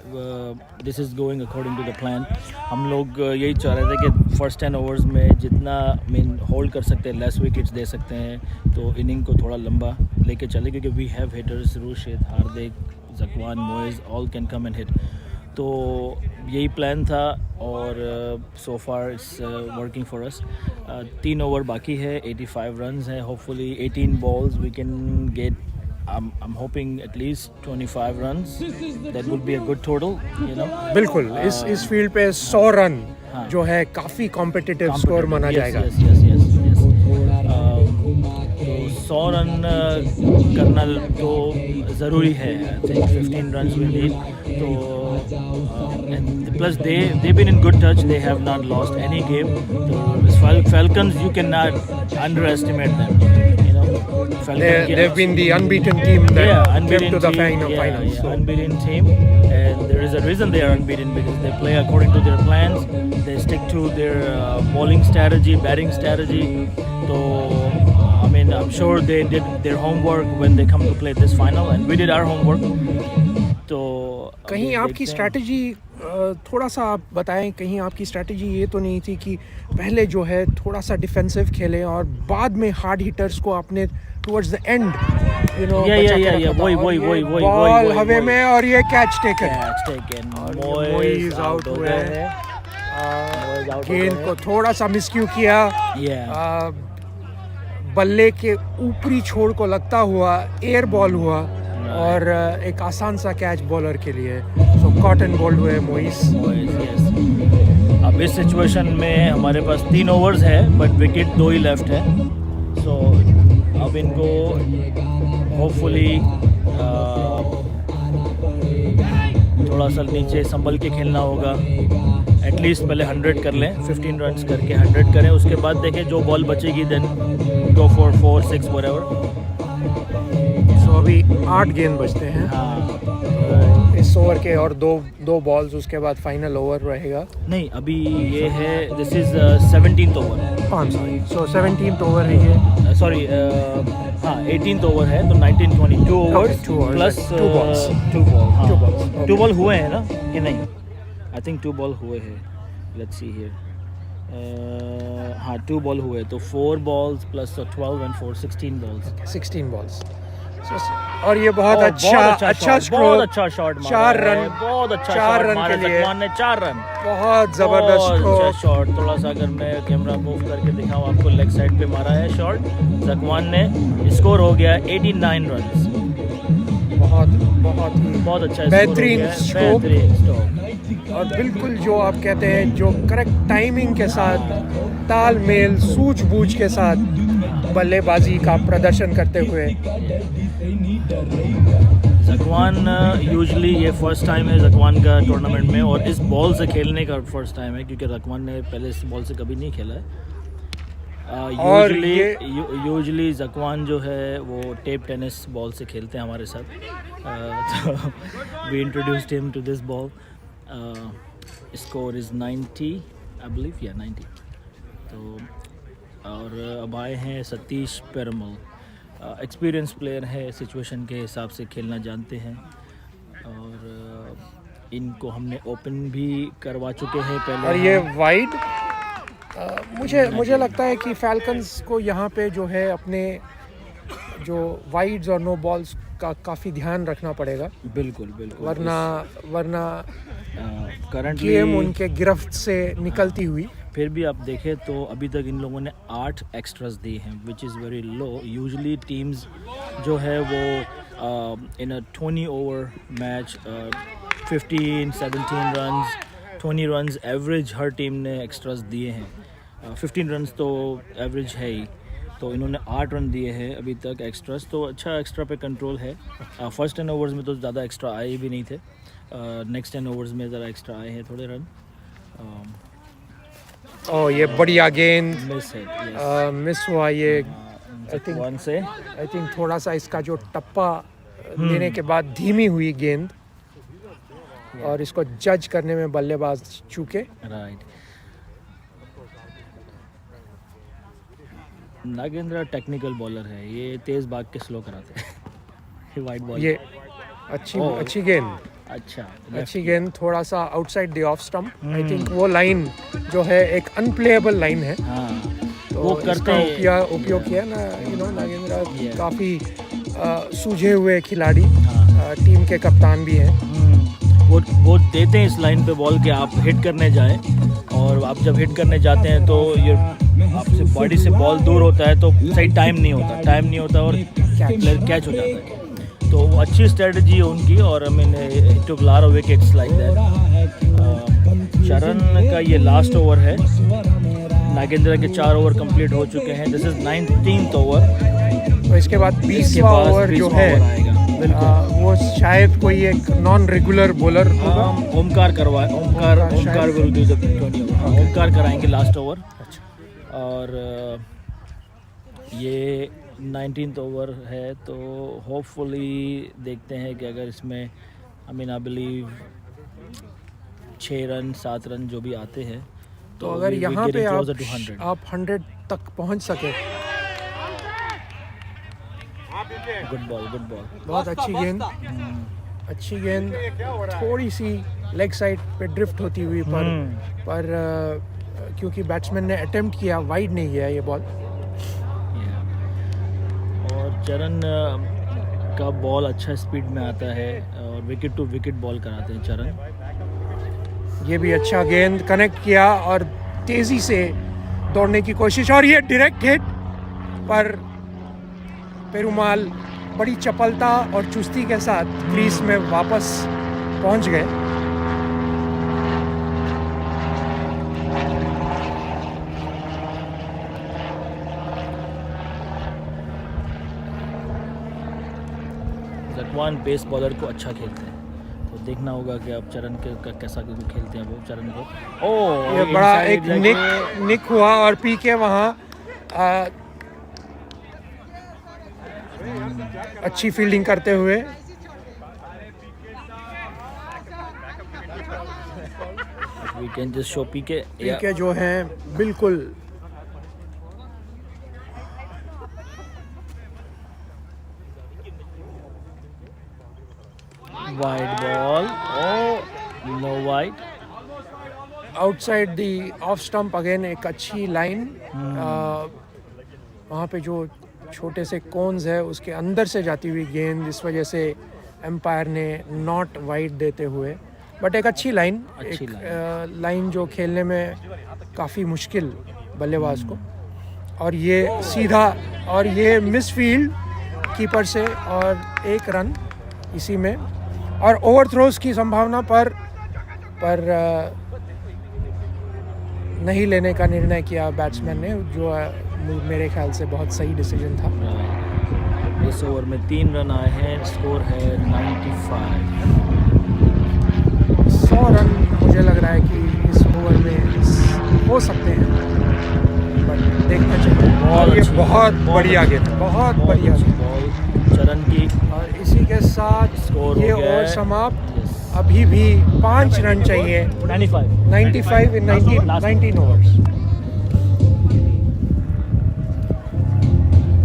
This is going according to the plan. हम लोग यही चाह रहे थे कि फर्स्ट 10 ओवर्स में जितना होल्ड कर सकते हैं, लेस विकेट्स दे सकते हैं, तो इनिंग को थोड़ा लंबा लेके चले, क्योंकि we have hitters. Roshit, Hardik, Zakwan, Moiz, all can come and hit. तो यही प्लान था, और so far it's working for us. 3 over बाकी है, 85 रन्स हैं. Hopefully 18 balls we can get. I'm hoping at least 25 runs. That would be a good total, you know. बिल्कुल. इस field पे 100 रन जो है काफ़ी कॉम्पिटिटिव स्कोर माना जाएगा. तो 100 रन करना तो ज़रूरी है. I think 15 runs we need. तो and plus they've been in good touch. They have not lost any game. So Falcons, you cannot underestimate them. You know, they've been the unbeaten team that came to the finals. Unbeaten team, and there is a reason they are unbeaten because they play according to their plans. They stick to their bowling strategy, batting strategy. So I mean, I'm sure they did their homework when they come to play this final, and we did our homework. तो कहीं आपकी strategy थोड़ा सा आप बताएं, कहीं आपकी strategy ये तो नहीं थी कि पहले जो है थोड़ा सा डिफेंसिव खेलें और बाद में हार्ड हिटर्स को आपने towards the end you know वही बॉल हवा में और ये कैच टेकन मोइज आउट हुए हैं, गेंद को थोड़ा सा मिसक्यू किया, बल्ले के ऊपरी छोर को लगता हुआ एयर बॉल हुआ और एक आसान सा कैच बॉलर के लिए, सो कॉटन बॉल्ड हुए मोइस। अब इस सिचुएशन में हमारे पास 3 ओवर्स है बट विकेट 2 ही लेफ्ट है, सो अब इनको होपफुली थोड़ा सा नीचे संभल के खेलना होगा। एटलीस्ट पहले 100 कर लें, 15 रन्स करके 100 करें, उसके बाद देखें जो बॉल बचेगी देन गो फॉर 4, 6 व्हाटएवर। सो अभी 8 गेंद बचते हैं इस ओवर के और दो बॉल्स, उसके बाद फाइनल ओवर रहेगा। नहीं, अभी ये है this is 17th over. So 17th over है ये, सॉरी हाँ 18th ओवर है, तो 19, 20 2 ओवर्स प्लस 2 बॉल हुए हैं ना कि नहीं? आई थिंक 2 बॉल हुए हैं, लेट्स सी हियर। हाँ 2 बॉल हुए, तो 4 बॉल्स प्लस 12 एंड 4 16 बॉल्स। और ये बहुत अच्छा स्ट्रोक, बहुत अच्छा शॉट, 4 रन, बहुत अच्छा 4 रन के लिए जकवान ने 4 रन, बहुत जबरदस्त अच्छा शॉट। थोड़ा सा अगर मैं कैमरा मूव करके दिखाऊं आपको, लेग साइड पे मारा है शॉट जकवान ने, स्कोर हो गया 89 रन। बहुत अच्छा बेहतरीन स्ट्रोक और बिल्कुल जो आप कहते हैं जो करेक्ट टाइमिंग के साथ, तालमेल, सूझबूझ के साथ बल्लेबाजी का प्रदर्शन करते हुए। जकवान यूजुअली ये फर्स्ट टाइम है जकवान का टूर्नामेंट में, और इस बॉल से खेलने का फर्स्ट टाइम है क्योंकि जकवान ने पहले इस बॉल से कभी नहीं खेला है। यूजुअली जकवान जो है वो टेप टेनिस बॉल से खेलते हैं हमारे साथ, तो we introduced him to this ball. Score is 90 I believe, या 90। तो और अब आए हैं सतीश पेरमल, एक्सपीरियंस प्लेयर है, सिचुएशन के हिसाब से खेलना जानते हैं, और इनको हमने ओपन भी करवा चुके हैं पहले। और ये वाइड, मुझे लगता है कि फैल्कन्स को यहाँ पे जो है अपने जो वाइड्स और नो बॉल्स का काफ़ी ध्यान रखना पड़ेगा। बिल्कुल वरना करंटली गेम उनके गिरफ्त से निकलती हुई। फिर भी आप देखें तो अभी तक इन लोगों ने 8 एक्स्ट्रास दिए हैं, which is very low. Usually teams जो है वो in a 20 over match 15, 17 runs, 20 runs average हर टीम ने एक्स्ट्रास दिए हैं। 15 रन्स तो एवरेज है ही, तो इन्होंने 8 रन दिए हैं अभी तक एक्स्ट्रास, तो अच्छा एक्स्ट्रा पे कंट्रोल है। फर्स्ट 10 ओवर्स में तो ज़्यादा एक्स्ट्रा आए भी नहीं थे, नेक्स्ट 10 ओवर्स में ज़रा एक्स्ट्रा आए हैं थोड़े रन। ये बढ़िया गेंद मिस हुआ ये, आई थिंक थोड़ा सा इसका जो टप्पा लेने के बाद धीमी हुई गेंद, और इसको जज करने में बल्लेबाज चूके। राइट, नागेंद्र टेक्निकल बॉलर है, ये तेज भाग के स्लो कराते हैं वाइड बॉल। ये अच्छी गेंद, अच्छी गेंद, थोड़ा सा outside the off stump. I think वो लाइन जो है एक अनप्लेएबल लाइन है, तो वो करते उपयोग किया ना, नागेंद्र काफ़ी सूझे हुए खिलाड़ी, टीम के कप्तान भी हैं। वो देते हैं इस लाइन पे बॉल कि आप हिट करने जाएं, और आप जब हिट करने जाते हैं तो ये आपसे बॉडी से बॉल दूर होता है, तो सही टाइम नहीं होता और कैच हो जाता है। तो अच्छी स्ट्रेटजी है उनकी, और I mean took lot of wickets like that. शरण का ये लास्ट ओवर है, नागेंद्र के 4 ओवर कंप्लीट हो चुके हैं, दिस इज 19th ओवर। तो इसके बाद 20वां ओवर जो है वो शायद कोई एक नॉन रेगुलर बॉलर होगा, Omkar will be the 20 over, Omkar कराएंगे लास्ट ओवर। और ये 19th ओवर है, तो होपफुली देखते हैं कि अगर इसमें आई बिलीव 6 रन 7 रन जो भी आते हैं तो अगर यहाँ पे आप 100 तक पहुँच सके, गुड बॉल बहुत अच्छी गेंद, अच्छी गेंद, थोड़ी सी लेग साइड पे ड्रिफ्ट होती हुई पर क्योंकि बैट्समैन ने अटेम्प्ट किया, वाइड नहीं गया ये बॉल। और चरण का बॉल अच्छा स्पीड में आता है और विकेट टू विकेट बॉल कराते हैं चरण। ये भी अच्छा गेंद कनेक्ट किया और तेजी से दौड़ने की कोशिश, और ये डायरेक्ट हिट पर पेरुमाल बड़ी चपलता और चुस्ती के साथ क्रीज में वापस पहुंच गए। जकवान पेस बॉलर को अच्छा खेलते हैं, तो देखना होगा कि अब चरण के कैसा खेलते हैं वो चरण को। ओह, ये बड़ा एक निक हुआ और पीके वहाँ अच्छी फील्डिंग करते हुए। We can just show पीके जो हैं बिल्कुल wide ball, no wide, outside the off stump again, एक अच्छी लाइन। वहाँ पे जो छोटे से कोन्स है उसके अंदर से जाती हुई गेंद, इस वजह से एम्पायर ने नॉट वाइड देते हुए, बट एक अच्छी लाइन, लाइन जो खेलने में काफ़ी मुश्किल बल्लेबाज को। और ये सीधा, और ये मिस फील्ड कीपर से और 1 रन इसी में, और ओवरथ्रोज की संभावना पर नहीं लेने का निर्णय किया बैट्समैन ने, जो मेरे ख्याल से बहुत सही डिसीजन था। इस ओवर में 3 रन आए हैं, स्कोर है 95। 100 रन मुझे लग रहा है कि इस ओवर में हो सकते हैं, बट देखना चाहिए। और ये बहुत बढ़िया गेंद, बहुत बढ़िया बॉल चरण की, और इसी के साथ स्कोर ये ओवर समाप्त। अभी भी 5 रन चाहिए, 95 इन 19 ओवर्स।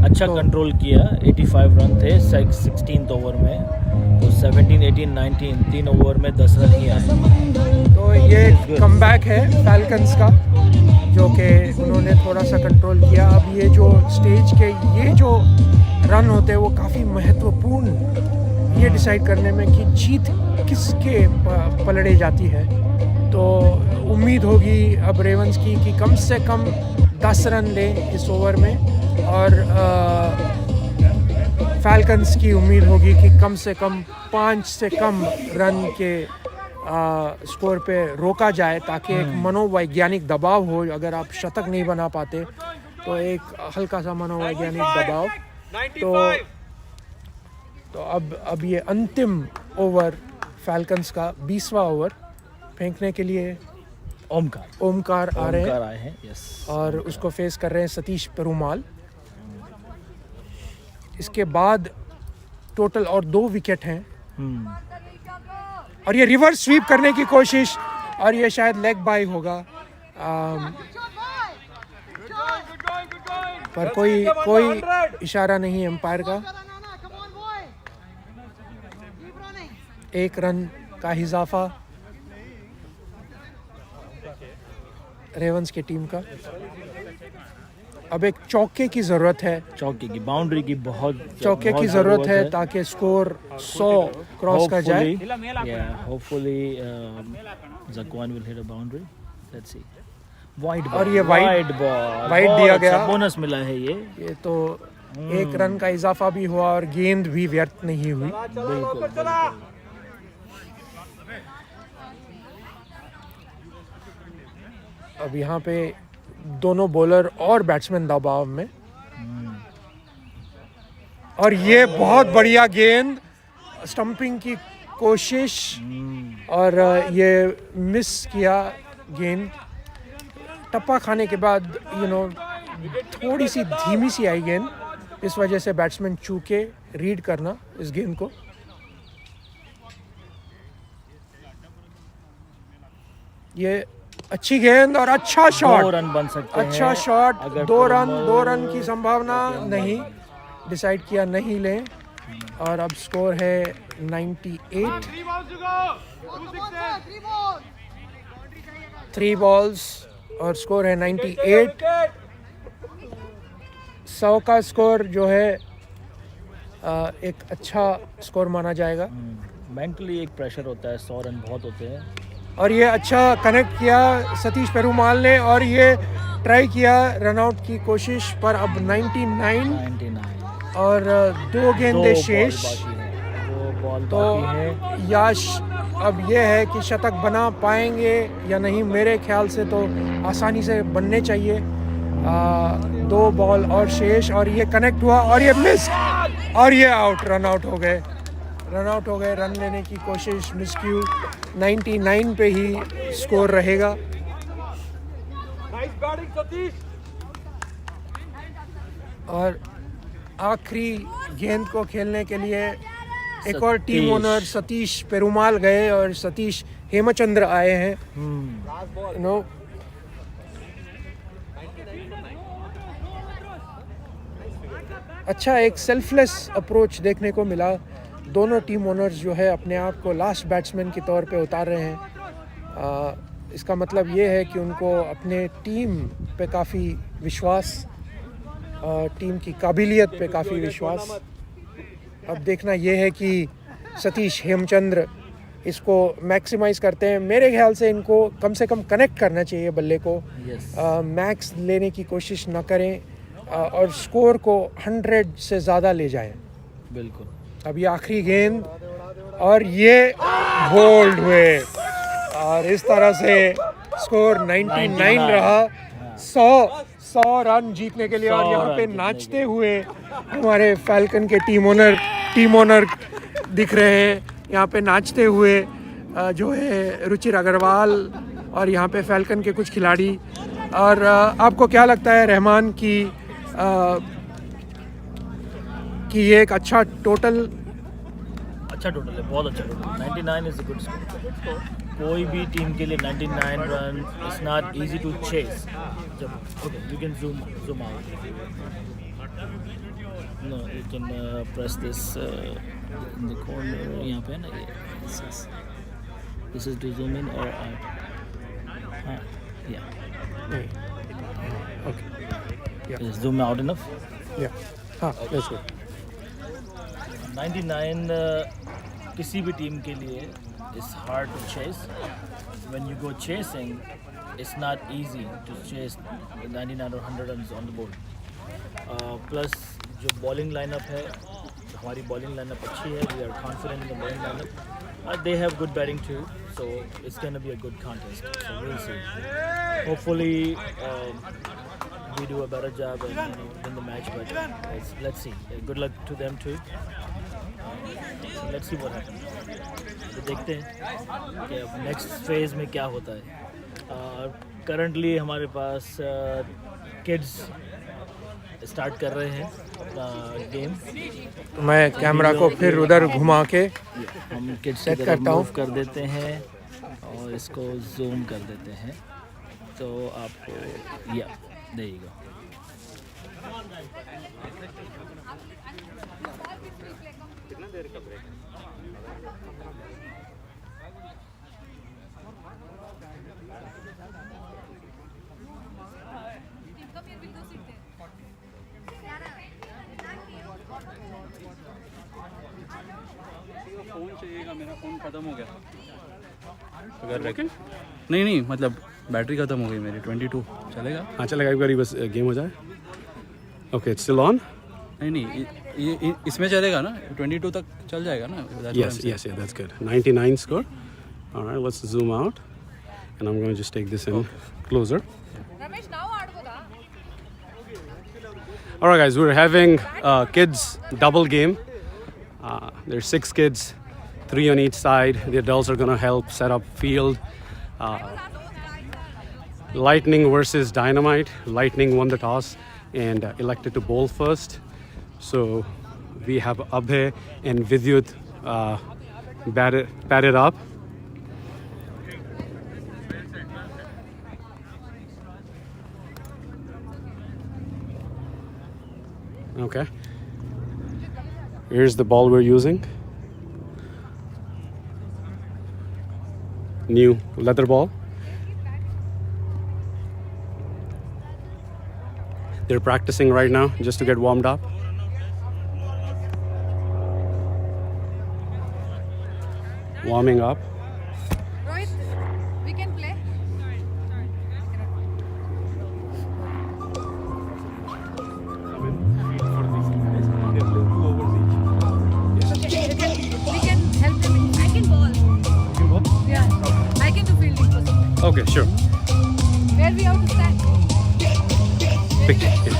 अच्छा कंट्रोल किया, 85 रन थे 16th ओवर में, तो 17, 18, 19 3 ओवर में 10 रन ही आए। तो ये कमबैक है फैल्कन्स का, जो कि उन्होंने थोड़ा सा कंट्रोल किया। अब ये जो स्टेज के ये जो रन होते हैं वो काफ़ी महत्वपूर्ण, ये डिसाइड करने में कि जीत किसके पलड़े जाती है। तो उम्मीद होगी अब रेवेंस की कि कम से कम 10 रन ले इस ओवर में, और फैल्कन्स की उम्मीद होगी कि कम से कम 5 से कम रन के स्कोर पे रोका जाए, ताकि एक मनोवैज्ञानिक दबाव हो। अगर आप शतक नहीं बना पाते तो एक हल्का सा मनोवैज्ञानिक दबाव। तो अब ये अंतिम ओवर फैल्कन्स का 20वां ओवर फेंकने के लिए ओमकार आ रहे हैं, और उसको फेस कर रहे हैं सतीश पेरुमाल। इसके बाद टोटल और 2 विकेट हैं, और ये रिवर्स स्वीप करने की कोशिश, और ये शायद लेग बाय होगा, पर कोई इशारा नहीं एम्पायर का। 1 रन का इजाफा रेवेंस की टीम का। अब एक चौके की ज़रूरत है, चौके की, बाउंड्री की बहुत चौके की ज़रूरत है ताकि स्कोर 100 क्रॉस कर जाए। Hopefully Zakwan will hit a boundary, let's see. Wide ball, और ये वाइड दिया गया, बोनस मिला है ये तो 1 रन का इजाफा भी हुआ और गेंद भी व्यर्थ नहीं हुई। बिल्कुल। अब यहाँ पे दोनों बॉलर और बैट्समैन दबाव में, और ये बहुत बढ़िया गेंद, स्टंपिंग की कोशिश, और ये मिस किया गेंद। टप्पा खाने के बाद थोड़ी सी धीमी सी आई गेंद, इस वजह से बैट्समैन चूके रीड करना इस गेंद को। ये अच्छी गेंद और अच्छा शॉट, 2 रन बन सकते हैं। अच्छा शॉट, अगर 2 कोमल रन की संभावना नहीं, डिसाइड किया नहीं लें। और अब स्कोर है 98, 3 बॉल्स और स्कोर है 98। 100 का स्कोर जो है एक अच्छा स्कोर माना जाएगा। मेंटली एक प्रेशर होता है, 100 रन बहुत होते हैं। और ये अच्छा कनेक्ट किया सतीश पेरुमाल ने और ये ट्राई किया रन आउट की कोशिश, पर अब 99 और 2 गेंदें शेष। तो यश अब ये है कि शतक बना पाएंगे या नहीं। मेरे ख्याल से तो आसानी से बनने चाहिए। 2 बॉल और शेष और ये कनेक्ट हुआ और ये मिस और ये आउट, रन आउट हो गए, रन लेने की कोशिश मिस की। 99 पे ही स्कोर रहेगा। और आखिरी गेंद को खेलने के लिए एक और टीम ओनर सतीश पेरुमाल गए और सतीश हेमचंद्र आए हैं। अच्छा एक सेल्फलेस अप्रोच देखने को मिला। दोनों टीम ओनर्स जो है अपने आप को लास्ट बैट्समैन के तौर पे उतार रहे हैं। इसका मतलब ये है कि उनको अपने टीम पे काफ़ी विश्वास, टीम की काबिलियत पे काफ़ी विश्वास। अब देखना ये है कि सतीश हेमचंद्र इसको मैक्सिमाइज़ करते हैं। मेरे ख्याल से इनको कम से कम कनेक्ट करना चाहिए बल्ले को, मैक्स लेने की कोशिश ना करें और स्कोर को 100 से ज़्यादा ले जाएं। बिल्कुल। अब ये आखिरी गेंद और ये बोल्ड हुए और इस तरह से स्कोर 99 रहा। 100 रन जीतने के लिए। और यहाँ पे नाचते हुए हमारे फैल्कन के टीम ओनर दिख रहे हैं। यहाँ पे नाचते हुए जो है रुचिर अग्रवाल और यहाँ पे फैल्कन के कुछ खिलाड़ी। और आपको क्या लगता है रहमान कि ये एक अच्छा टोटल है, बहुत अच्छा total. 99 is a good score. कोई भी टीम के लिए 99 run it's not easy to chase. जब okay you can zoom out, no you can press this in the corner, यहाँ पे है ना, ये this is to zoom in और आउट। हाँ या ओके, जूम आउट इनफ, या हाँ लेट्स गो। 99 किसी भी टीम के लिए is hard to chase. When you go chasing, it's not easy to chase 99 or 100 runs on the board. Plus जो bowling lineup है, हमारी bowling lineup अच्छी है. We are confident in the bowling lineup. They have good batting too, so it's going to be a good contest. So we'll see. Hopefully we do a better job and win the match, but let's see. Good luck to them too. So let's see what happens. तो देखते हैं कि अब next phase में क्या होता है। Currently हमारे पास किड्स स्टार्ट कर रहे हैं अपना गेम। मैं कैमरा को फिर उधर घुमा के हम किड्स सेट करता हूँ, कर देते हैं और इसको जूम कर देते हैं तो आपको या देगा। कितना देर का ब्रेक है? फ़ोन चाहिएगा, मेरा फ़ोन ख़त्म हो गया। अगर नहीं मतलब बैटरी ख़त्म हो गई मेरी। 22 चलेगा? हाँ चलेगा, एक बार बस गेम हो जाए। Okay it's still on? नहीं ये इसमें चलेगा ना, 22 तक चल जाएगा ना? Yes, that's good. 99 score. All right, let's zoom out, and I'm going to just take this in closer. All right, guys, we're having kids double game. There's 6 kids, 3 on each side. The adults are going to help set up field. Lightning versus Dynamite. Lightning won the toss and elected to bowl first. So we have Abhay and Vidyut batted up. Okay. Here's the ball we're using. New leather ball. They're practicing right now just to get warmed up. Warming up. Rohit, we can play. We can help them. I can ball. Yeah, I can do fielding for some. Okay, sure. Where we have to stand? Thank you.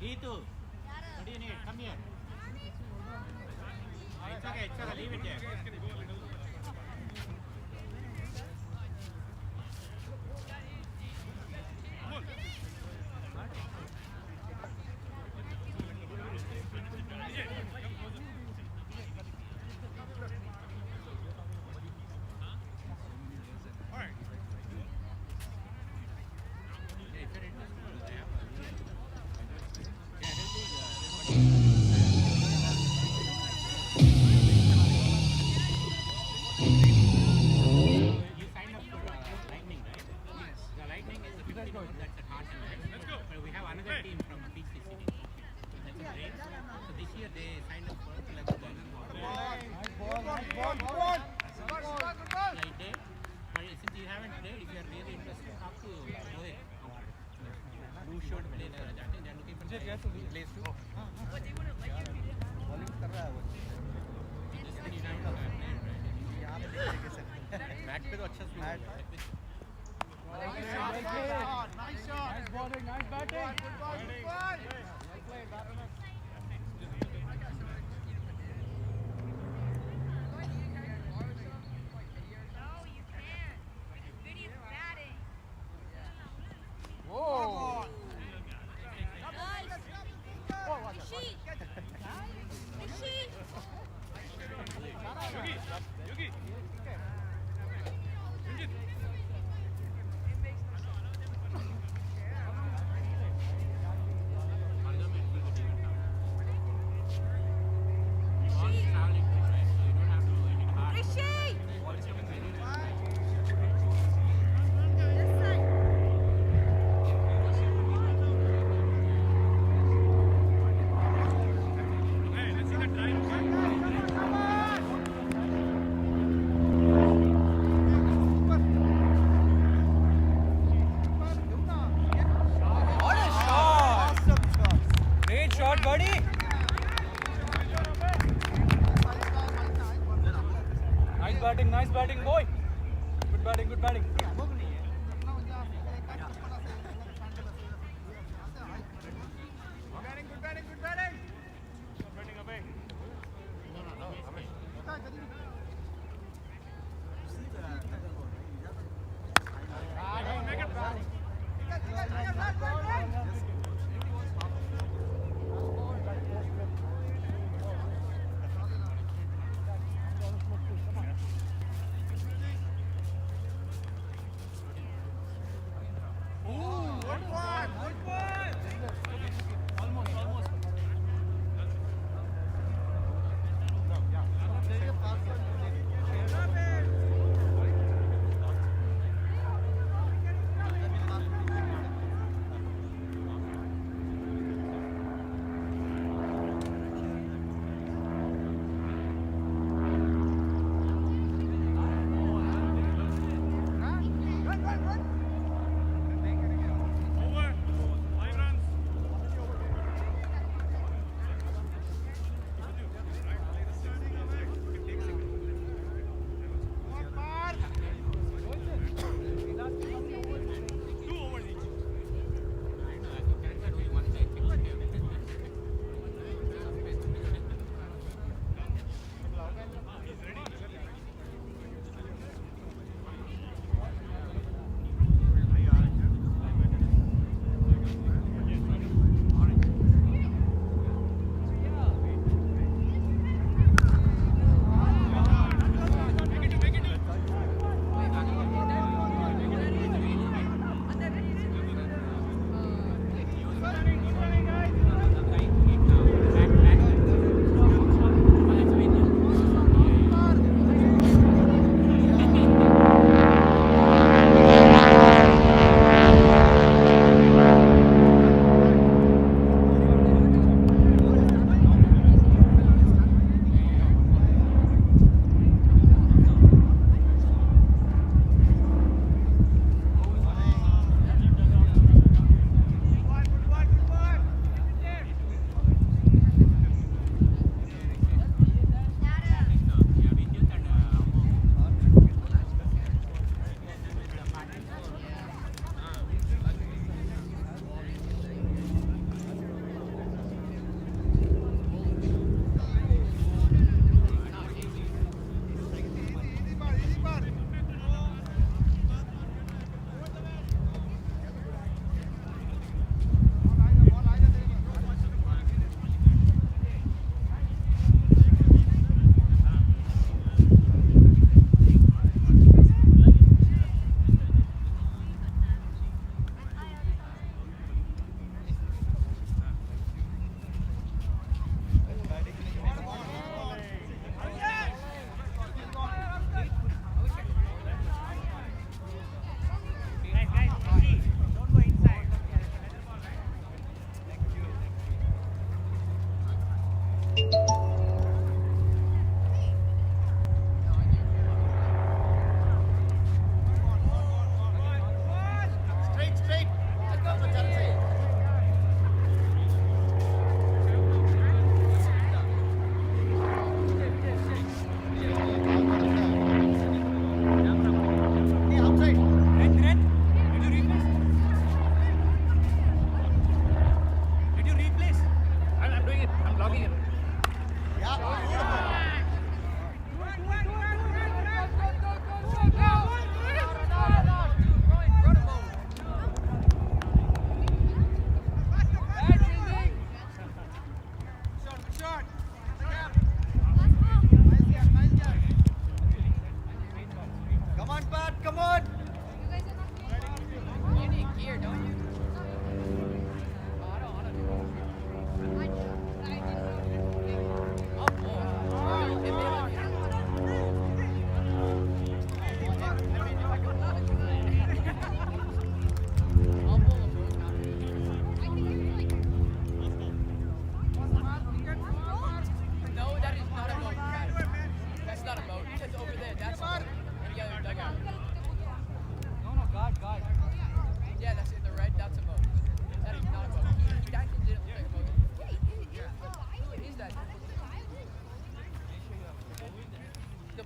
Gitu. What do you need? Come here. It's okay, leave it there. That's a carton, right? But we have another team from PTC. That's a great. So this year they signed up for like the Right there. But since you haven't played, if you are really interested, talk to Rohit. Who should play there? I think they are looking for players too. But they wouldn't like you. This thing you have to play, right? Match पे तो अच्छा swing Great shot, buddy. Nice batting, boy. Good batting, good batting.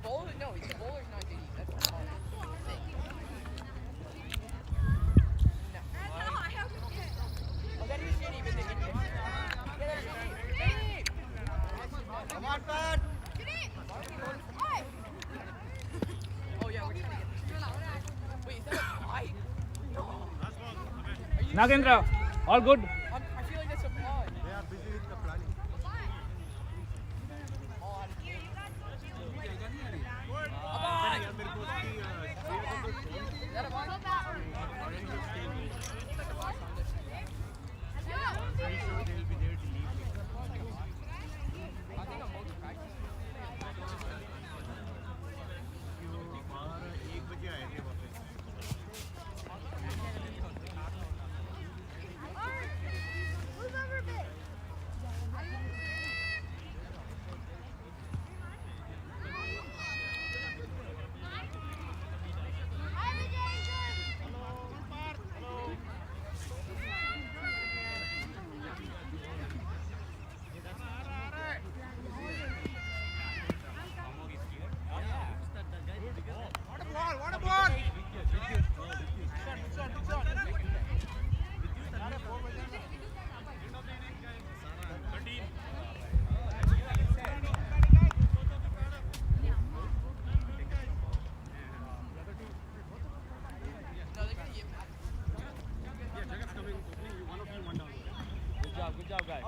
bowler? No, the bowler's not good. That's the bowler. No. Oh, that is shitty, but they can get it. Yeah, that's shitty. Come on, bud. Oh, yeah, we're trying to get this. Wait, is that a fight? No. Nagendra, all good? I feel like that's a pod. They are busy with the planning. Good job, guys.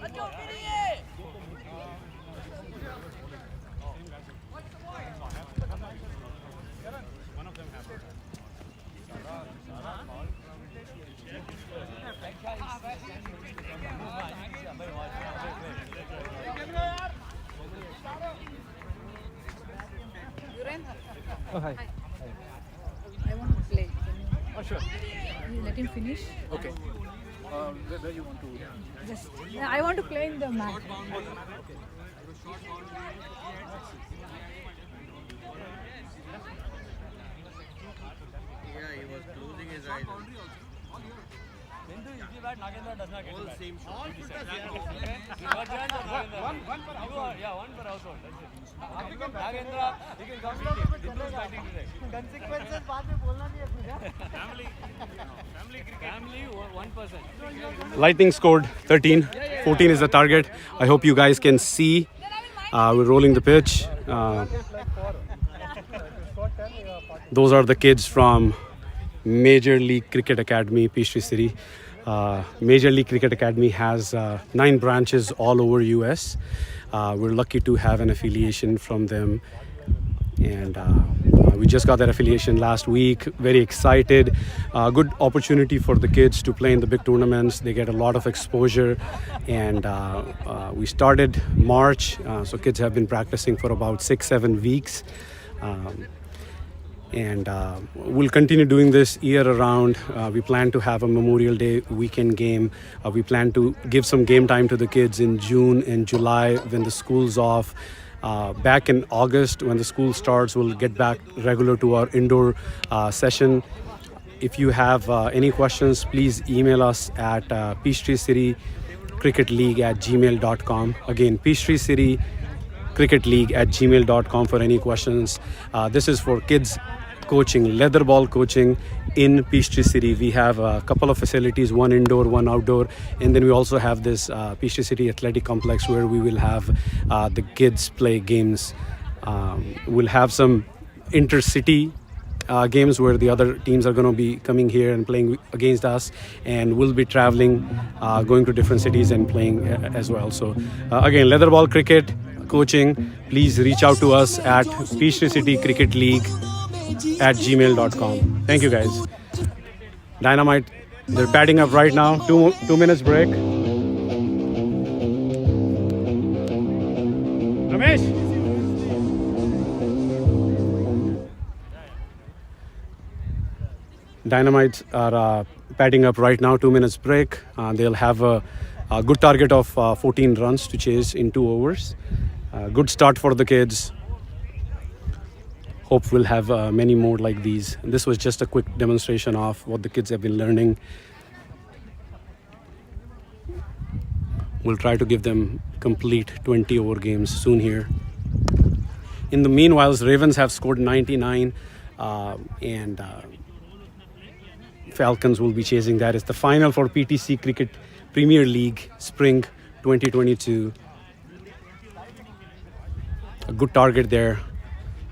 Let's go, Vinny! One of them has Oh, hi. I want to play. Oh, sure. You let him finish. Okay. Where you want to? Just, I want to play in the mat. Yeah, he was closing his eyes. Nagendra does not get All the bat. same shot. One for household. Yeah, one for household. That's it. Nagendra, he can come down with Chennai's batting today. Consequences बाद में बोलना नहीं है कुछ. Family, 1%. Lightning scored 13. 14 is the target. I hope you guys can see. We're rolling the pitch. Those are the kids from Major League Cricket Academy, Peachtree City. Major League Cricket Academy has 9 branches all over US. We're lucky to have an affiliation from them, and we just got that affiliation last week. Very excited. Good opportunity for the kids to play in the big tournaments. They get a lot of exposure, and we started March, so kids have been practicing for about 6-7 weeks. And we'll continue doing this year around. We plan to have a Memorial Day weekend game. We plan to give some game time to the kids in June and July when the school's off. Back in August, when the school starts, we'll get back regular to our indoor session. If you have any questions, please email us at Peachtree City Cricket League at gmail.com. Again, Peachtree City Cricket League at gmail.com for any questions. This is for kids coaching, leather ball coaching in Peachtree City. We have a couple of facilities, one indoor, one outdoor, and then we also have this Peachtree City Athletic Complex where we will have the kids play games. We'll have some intercity games where the other teams are going to be coming here and playing against us, and we'll be traveling, going to different cities and playing as well. So again, leather ball cricket coaching, please reach out to us at Peachtree City Cricket League at gmail.com. Thank you, guys. Dynamite, they're batting up right now. 2 minutes break. Ramesh. Dynamites are batting up right now. 2 minutes break. They'll have a good target of 14 runs to chase in 2 overs. Good start for the kids. Hope we'll have many more like these. This was just a quick demonstration of what the kids have been learning. We'll try to give them complete 20 over games soon here. In the meanwhile, Ravens have scored 99 and Falcons will be chasing that. It's the final for PTC Cricket Premier League Spring 2022. A good target there.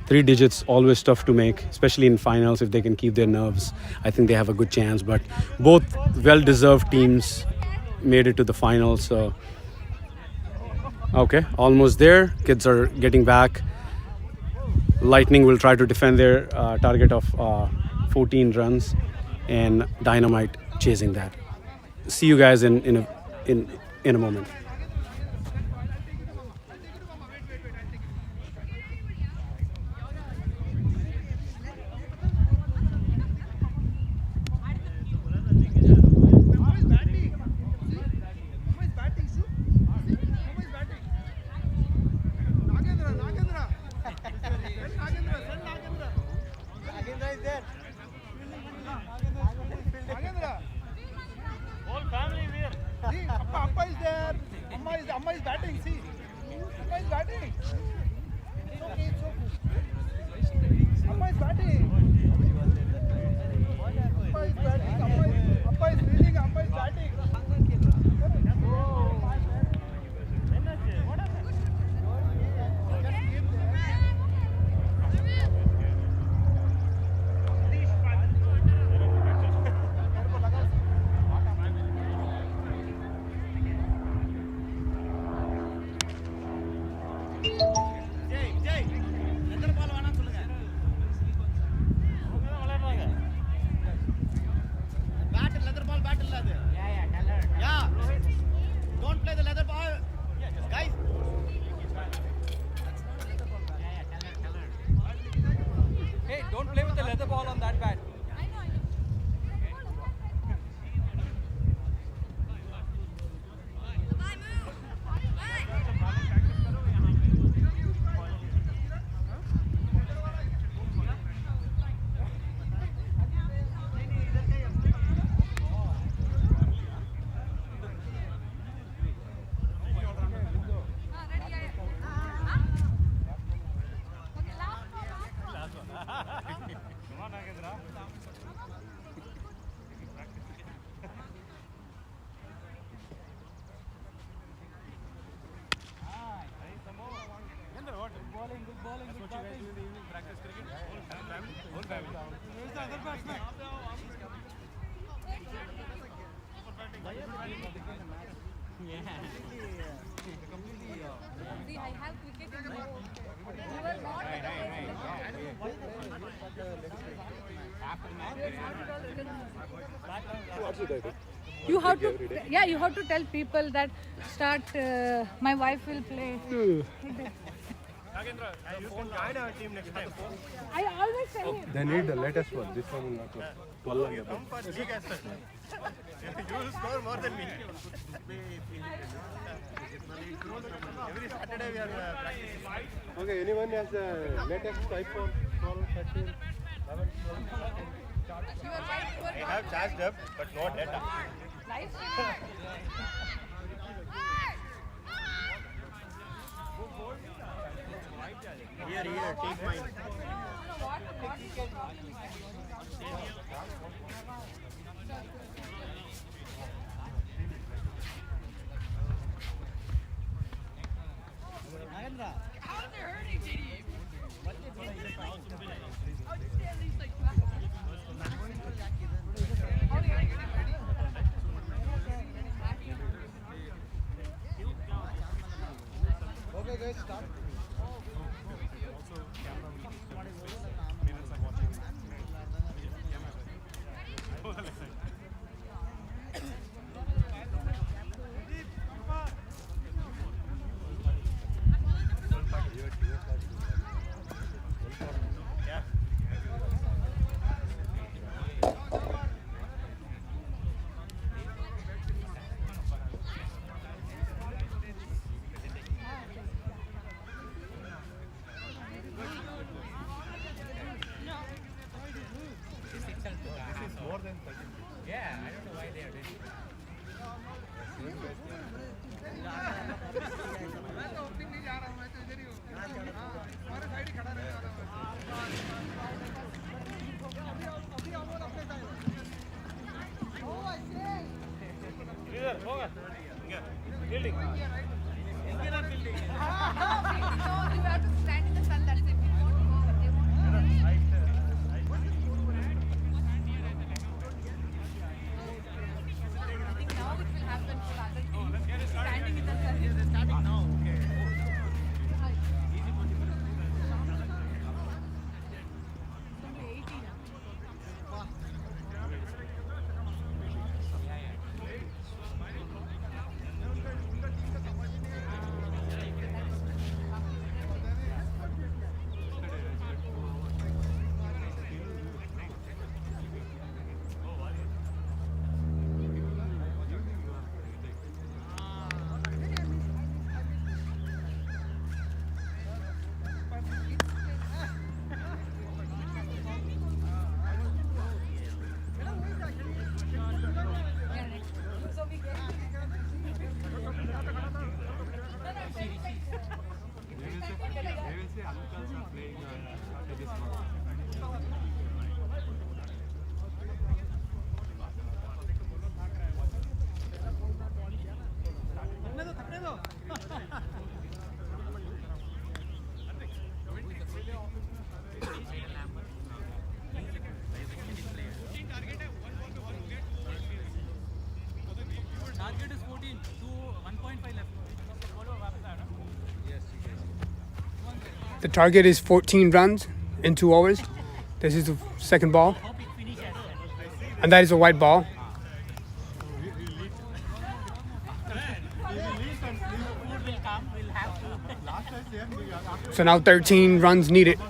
3 digits, always tough to make, especially in finals. If they can keep their nerves, I think they have a good chance. But both well-deserved teams made it to the final. So, okay, almost there. Kids are getting back. Lightning will try to defend their target of 14 runs, and Dynamite chasing that. See you guys in a moment. Appa is there. Amma is batting. See, Amma is batting. It's okay. Amma is batting. Appa is batting. Appa is leading. Amma is batting. Don't play the leather ball, guys. Hey, don't play with the leather ball on that bat. See, I have cricket in my home. You are not You have to, yeah, you have to tell people that start, my wife will play. I always tell him. They need the latest one. This one will not work. 12 You score more than me. Every Saturday we are practicing. Okay, anyone has the latest iPhone 12, 13, 11, 12? I have charged up, but no data. Here, take mine. How is it hurting, JD? Okay, guys, start. Fielding. No, you have to stand in the sun. That's it. We won't go. They won't go. I think now it will happen for other teams. Standing in the sun. They're starting now. Target is 14 to 1.5 left. The target is 14 runs in 2 overs. This is the second ball. And that is a white ball. So now 13 runs needed. We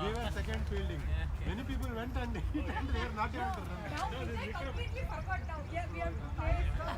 were second fielding. Many people went and they are not able to run. Now we completely forgot now. Yeah, we have to play it from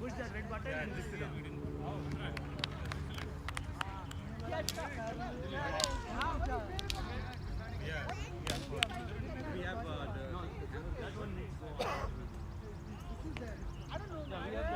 Push that red button and this is We have that one needs I don't know. We have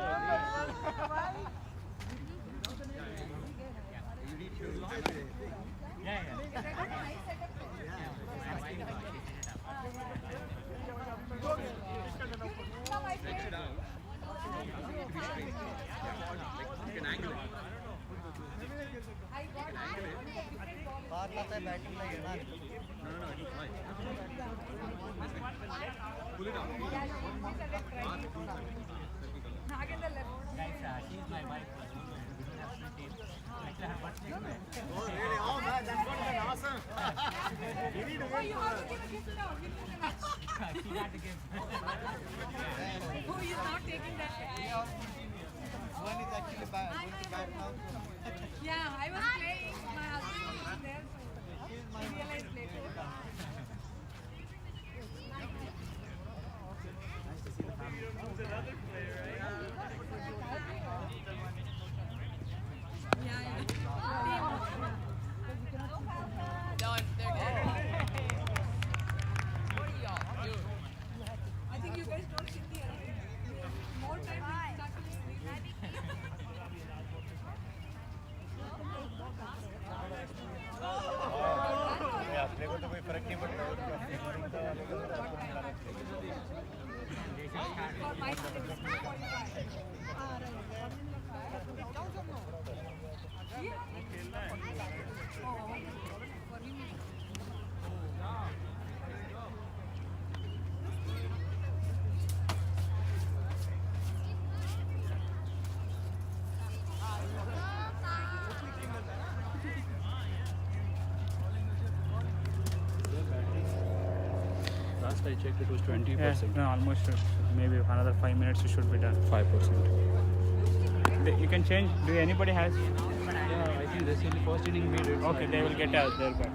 Pull it out. She's my wife. Oh, really? Oh, man, that's what an awesome. You need to You have to give a gift now. She got the gift. Who is not taking that? One is actually back now. Yeah, I was playing. My husband was there, so I realized later. I think you guys don't sit here. More time we start to sleep. Yeah, play with the way for a For my selection, 45. Ah, right. Last I checked, it was 20%. No, almost maybe another 5 minutes you should be done. 5%. You can change. Do anybody has? Yeah, I think this is the first inning we did. Okay, they will get out there, but.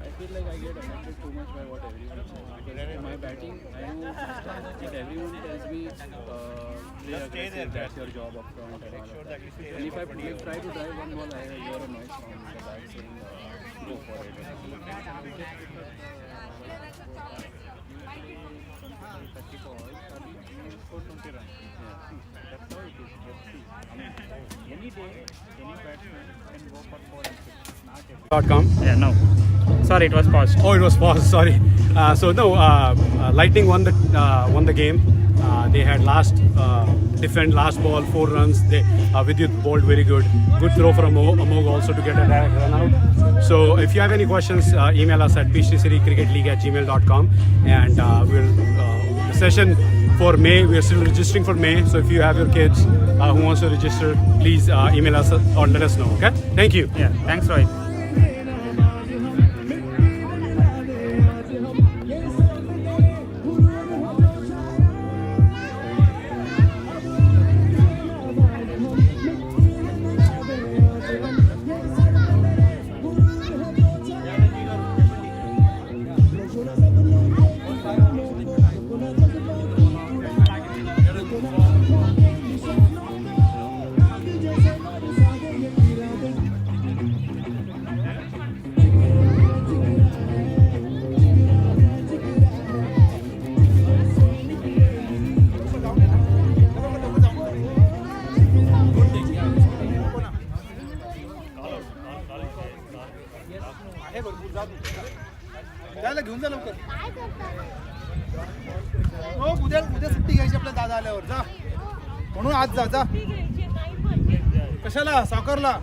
I feel like I get affected too much by what everyone says. Because my batting, I know that everyone tells me play aggressive, that's your job up front and all of that. And if I try to drive one ball, I hear a noise from the bat saying go for it. That's how it is. Just see. I mean, any day, any batsman can go for 4 and 6. Not every. .com. Yeah, no. Sorry, it was paused. Oh, it was paused. Sorry. Lightning won the game. They had last ball 4 runs. Vidyut bowled very good. Good throw from Amog also to get a direct run out. So if you have any questions, email us at ptccricketleague@gmail.com, and the session for May, we are still registering for May. So if you have your kids who wants to register, please email us or let us know. Okay. Thank you. Yeah. Thanks, Roy. त्याला घेऊन जा लवकर. हो उद्या सुट्टी घ्यायची आपल्या दादा आल्यावर जा. म्हणून आज जा जा. कशाला सॉकरला.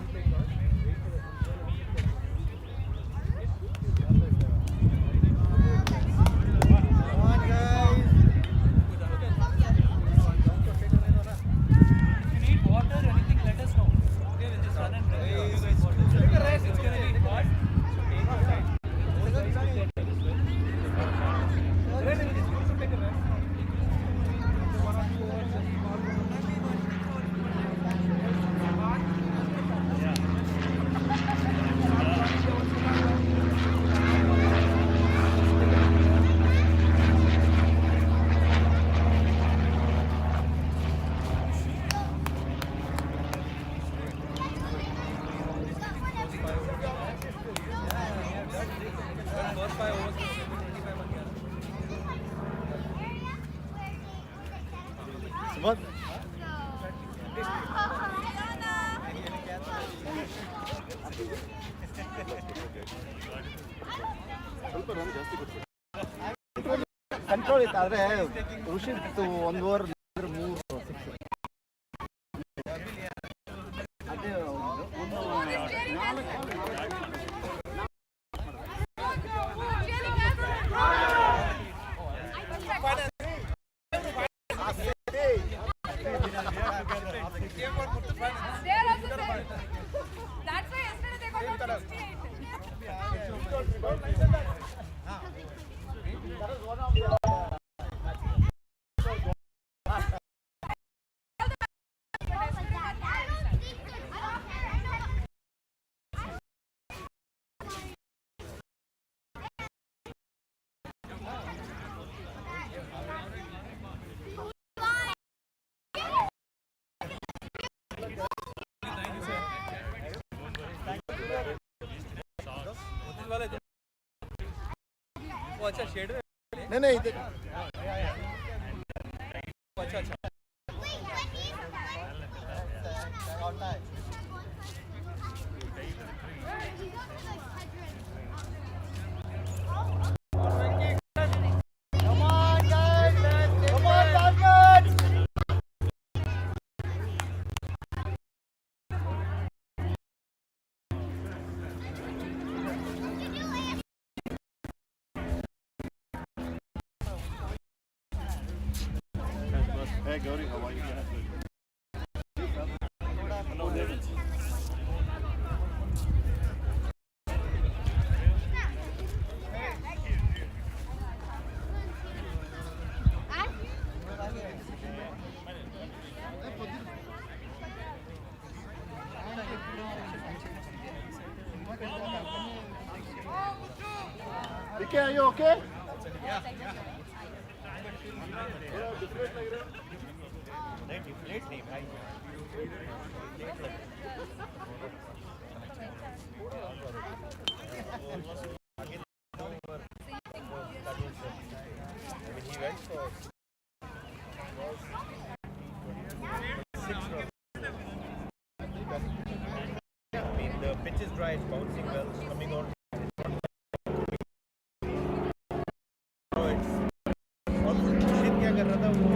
ಕಂಟ್ರೋಲ್ ಇತ್ತು ಆದರೆ ಋಷಿತ್ತು 1 ಓವರ್ 3 ಅದೇ That's why yesterday they got 68. वो अच्छा शेड नहीं इधर Hey Gauri, how are you? Hello, Ravens. DK, are you okay? The pitch is dry, it's bouncing well, it's coming out. So it's और मुर्शिद क्या कर रहा था वो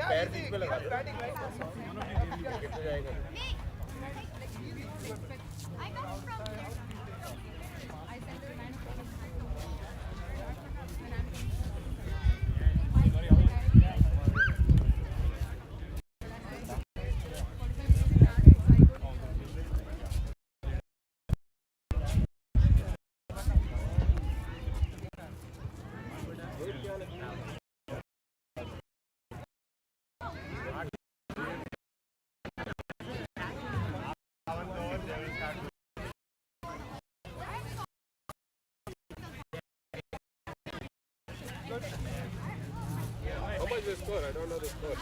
पैर बीच में लगा दो जाएगा How much is the score? I don't know the score.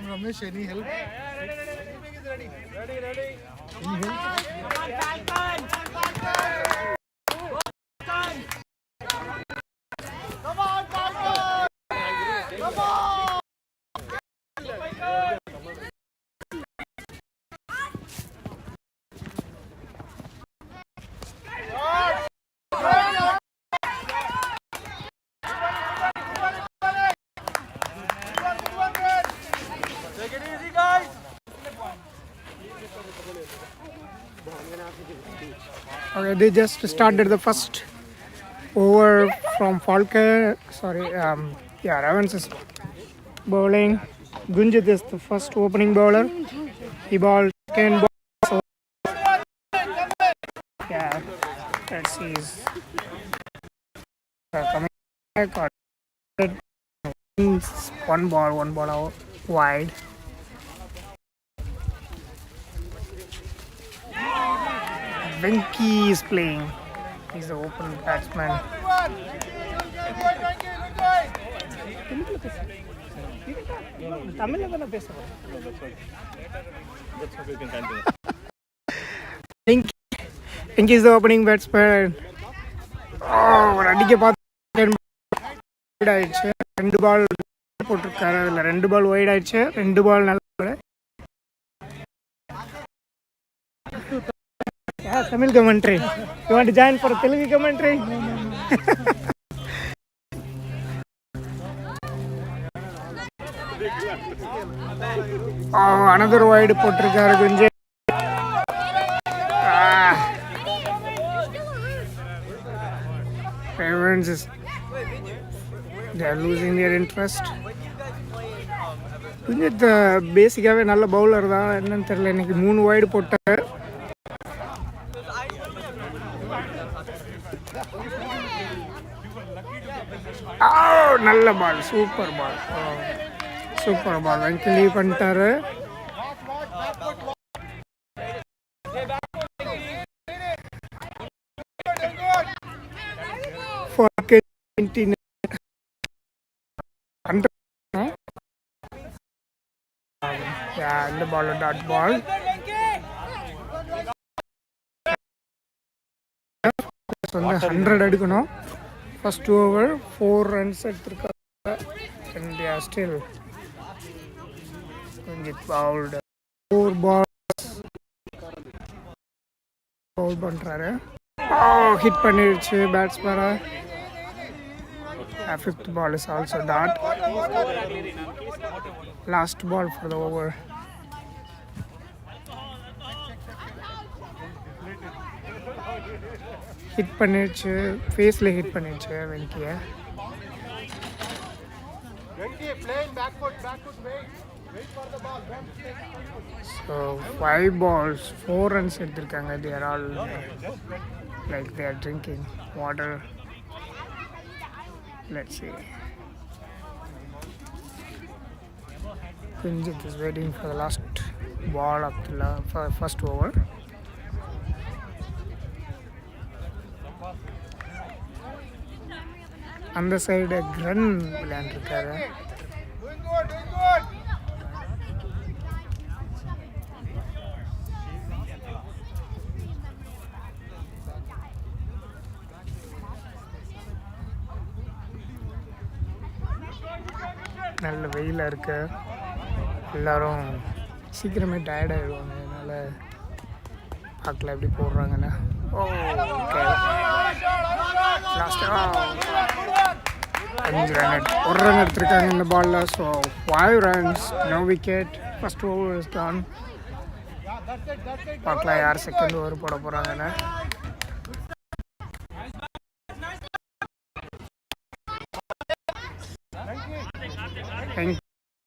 Ramesh, any help? Ready. Any help? Come on, Falcons! Come on! Take it easy, guys! Okay, they just started the first over from Falcon. Sorry, Ravens is bowling. Gunjit is the first opening bowler. He bowled second ball. So, yeah, let's see. He's coming back. Or one ball out wide. Venky is playing. He's the open batsman. Venky Inky is the opening batsman. ஒரு அடிக்க பார்த்து ஆயிடுச்சு. 2 பால் போட்டிருக்காரு. அதில் 2 பால் white ஆயிடுச்சு. 2 பால் நல்ல Tamil commentary. You want to join for Telugu commentary? Oh, another wide போட்டிருக்காரு குஞ்சே. Ravens is they are losing their interest. குஞ்சே பேசிக்காகவே நல்ல பவுலர் தான், என்னன்னு தெரியல. இன்னைக்கு 3 வைடு போட்டார். நல்ல பால், சூப்பர் பால், சூப்பர் பால். வெங்கி லீவ் பண்ணிட்டாரு. இந்த பால் டாட் பால். வந்து 100 அடிக்கணும். First over 4 runs எடுத்திருக்காங்க. And they are still get bowled. 4 balls bowl பண்றாரு. ஹிட் பண்ணிடுச்சு பேட்ஸ்மேனை. 5th ball is also dot. Last ball for the over. Hit பண்ணிடுச்சு, ஃபேஸில் ஹிட் பண்ணிடுச்சு வெங்கியை. ஸோ 5 balls 4 runs எடுத்திருக்காங்க. they are all like they are drinking water. Let's see. Kunjit is waiting for the last ball of the first over. அந்த side Kiren விளையாண்டுருக்காரு. நல்ல வெயிலாக இருக்கு. எல்லோரும் சீக்கிரமே டயர்ட் ஆகிடுவாங்க. அதனால் பார்க்கல எப்படி போடுறாங்கன்னு. ஓகே, லாஸ்ட் 5 ரன், 1 ரன் எடுத்திருக்காங்க இந்த பாலில். So 5 runs, no wicket. First over is done. பார்க்கலாம் யார் செகண்ட் ஓவர் போட போகிறாங்கன்னு.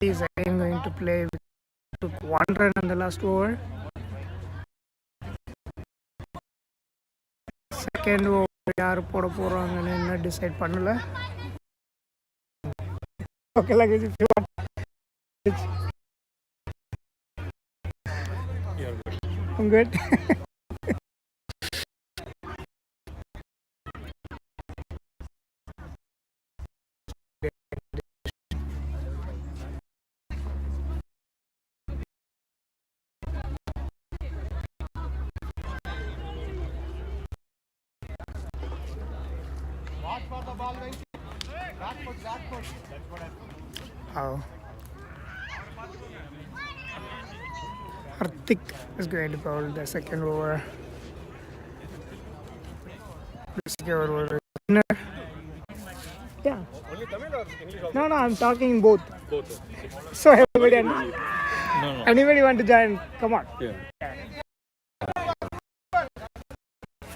Is again going to play with, took 1 run in the last over. Second over யார் போட போகிறாங்கன்னு என்ன டிசைட் பண்ணல. Okay, like if you want. You're good. I'm good. Oh. Hardik is going to bowl the second over. The second over is winner. Yeah. Only Tamil or English also? No, I'm talking both. Both. So everybody, No. anybody want to join? Come on. Yeah.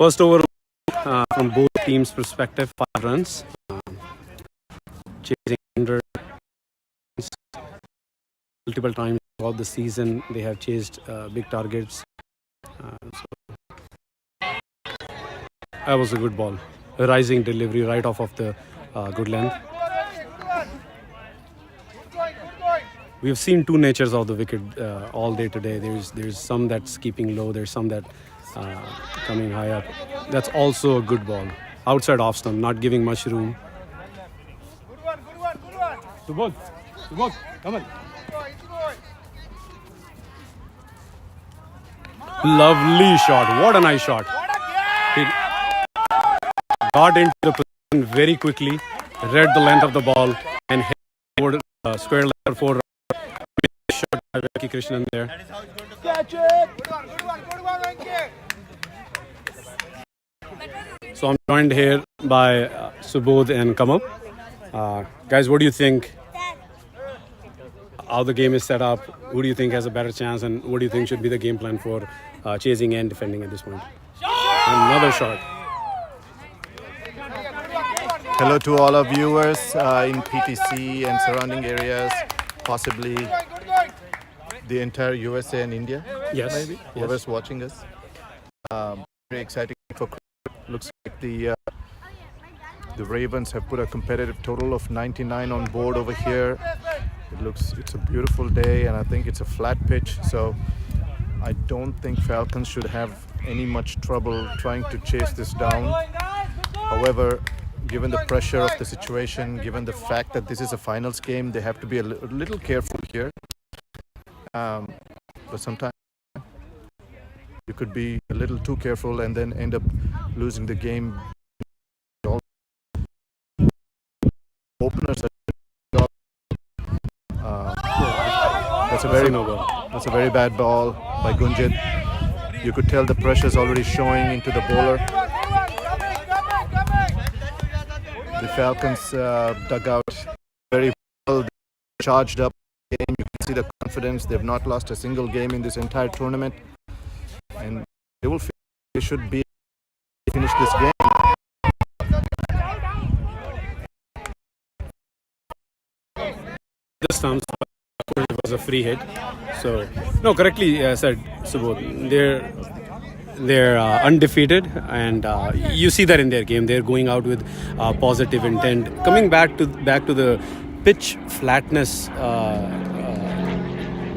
First over from both teams' perspective, 5 runs. Chasing 100 multiple times throughout the season. They have chased big targets. So that was a good ball. A rising delivery right off of the good length. We have seen two natures of the wicket all day today. There's some that's keeping low. There's some that coming high up. That's also a good ball. Outside off stump, not giving much room. Subodh, come on. Lovely shot. What a nice shot. He got into the position very quickly, read the length of the ball, and hit forward, square leg for shot by Venki Krishnan there. Catch it! Good one, Venki! So I'm joined here by Subodh and Kamal. Guys, what do you think? How the game is set up? Who do you think has a better chance, and what do you think should be the game plan for chasing and defending at this point? Another shot. Hello to all our viewers in PTC and surrounding areas, possibly the entire USA and India. Yes. Maybe whoever's watching us. Very exciting for cricket. Looks like the Ravens have put a competitive total of 99 on board over here. It's a beautiful day, and I think it's a flat pitch, so I don't think Falcons should have any much trouble trying to chase this down. However, given the pressure of the situation, given the fact that this is a finals game, they have to be a little careful here. But sometimes you could be a little too careful and then end up losing the game. Openers. That's a very bad ball by Gunjit. You could tell the pressure is already showing into the bowler. The Falcons dug out very well, charged up game. You can see the confidence. They've not lost a single game in this entire tournament, and they should be finish this game. This time it was a free hit. So no, correctly said Subodh. They're undefeated, and you see that in their game. They're going out with positive intent. Coming back to the pitch flatness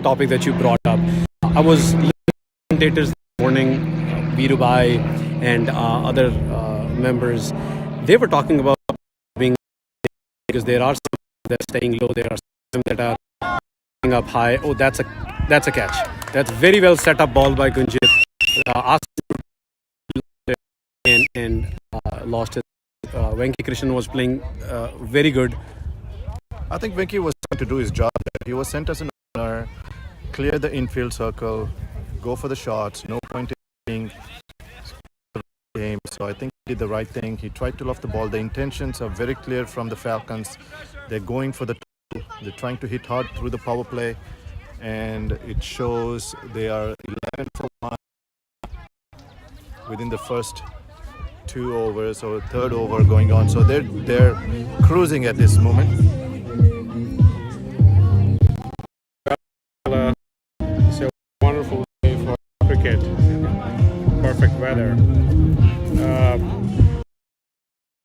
topic that you brought up. I was listening to commentators this morning, Virubai and other members. They were talking about being, because there are some that are staying low. There are some that are going up high. Oh, that's a catch. That's very well set up ball by Gunjit. And lost it. Venki Krishnan was playing very good. I think Venki was trying to do his job there. He was sent as an opener, clear the infield circle, go for the shots, no point in the game. So I think he did the right thing. He tried to loft the ball. The intentions are very clear from the Falcons. They're going for the total. They're trying to hit hard through the power play, and it shows they are 11 for 1 within the first 2 overs or third over going on. So they're cruising at this moment. It's a wonderful day for cricket. Perfect weather.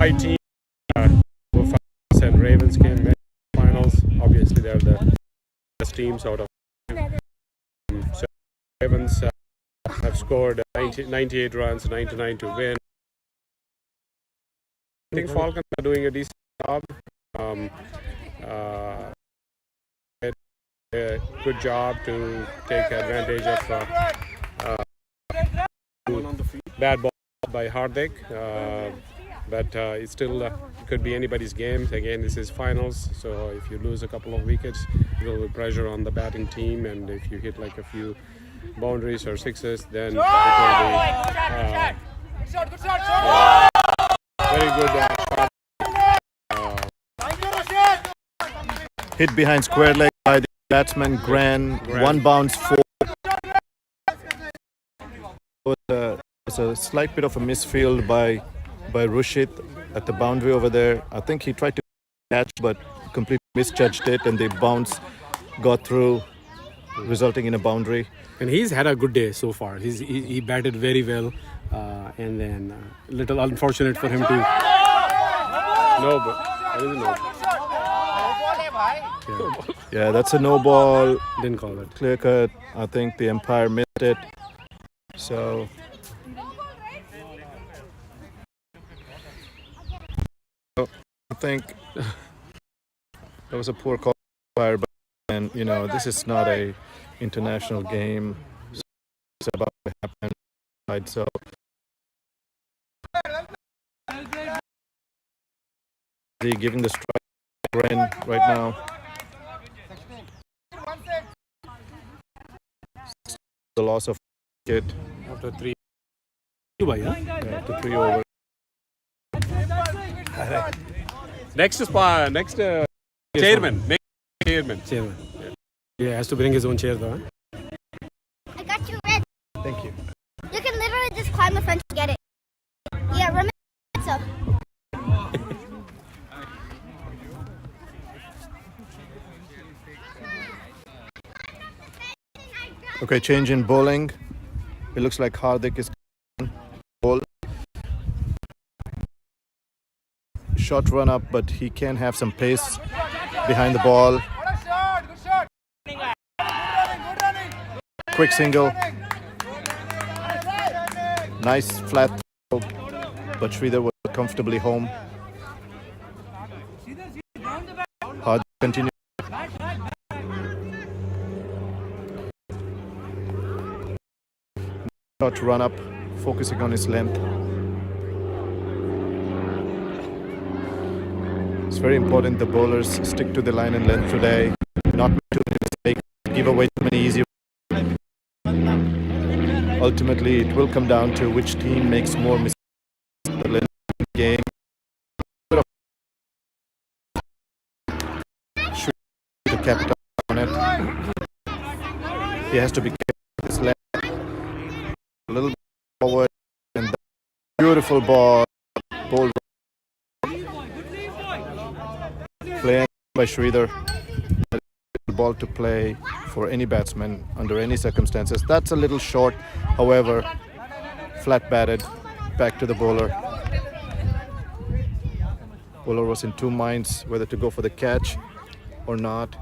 My team, Falcons and Ravens came in finals. Obviously, they're the best teams out of. So Ravens have scored 98 runs, 99 to win. I think Falcons are doing a decent job. A good job to take advantage of bad ball by Hardik, but it still could be anybody's game. Again, this is finals, so if you lose a couple of wickets, it will be pressure on the batting team, and if you hit like a few boundaries or sixes, then it will be very good shot. Hit behind square leg by the batsman Gran. One bounce 4. It was a slight bit of a misfield by Rushit at the boundary over there. I think he tried to catch but completely misjudged it, and the bounce got through, resulting in a boundary. And he's had a good day so far. He batted very well, and then a little unfortunate for him to. No, but I didn't know. Yeah, that's a no ball. Didn't call it. Clear cut. I think the umpire missed it. So I think that was a poor call, but and this is not a international game. It's about to happen. So Giving the strike right now. The loss of wicket after 3. After 3 overs. Next chairman. Next chairman. Yeah, has to bring his own chair though. I got you red. Thank you. You can literally just climb the fence to get it. Yeah, remember so. Okay, change in bowling. It looks like Hardik is bowl. Short run up, but he can have some pace behind the ball. Quick single. Nice flat throw, but Sridhar was comfortably home. Hardik continues. Short run up, focusing on his length. It's very important the bowlers stick to the line and length today, not make too many mistakes, give away too many easy. Ultimately, it will come down to which team makes more mistakes in the length of the game. Should to capitalize on it. He has to be careful with his length. A little bit forward, and the beautiful ball, bowled playing by Sridhar. Ball to play for any batsman under any circumstances. That's a little short, however, flat batted back to the bowler. Bowler was in two minds whether to go for the catch or not.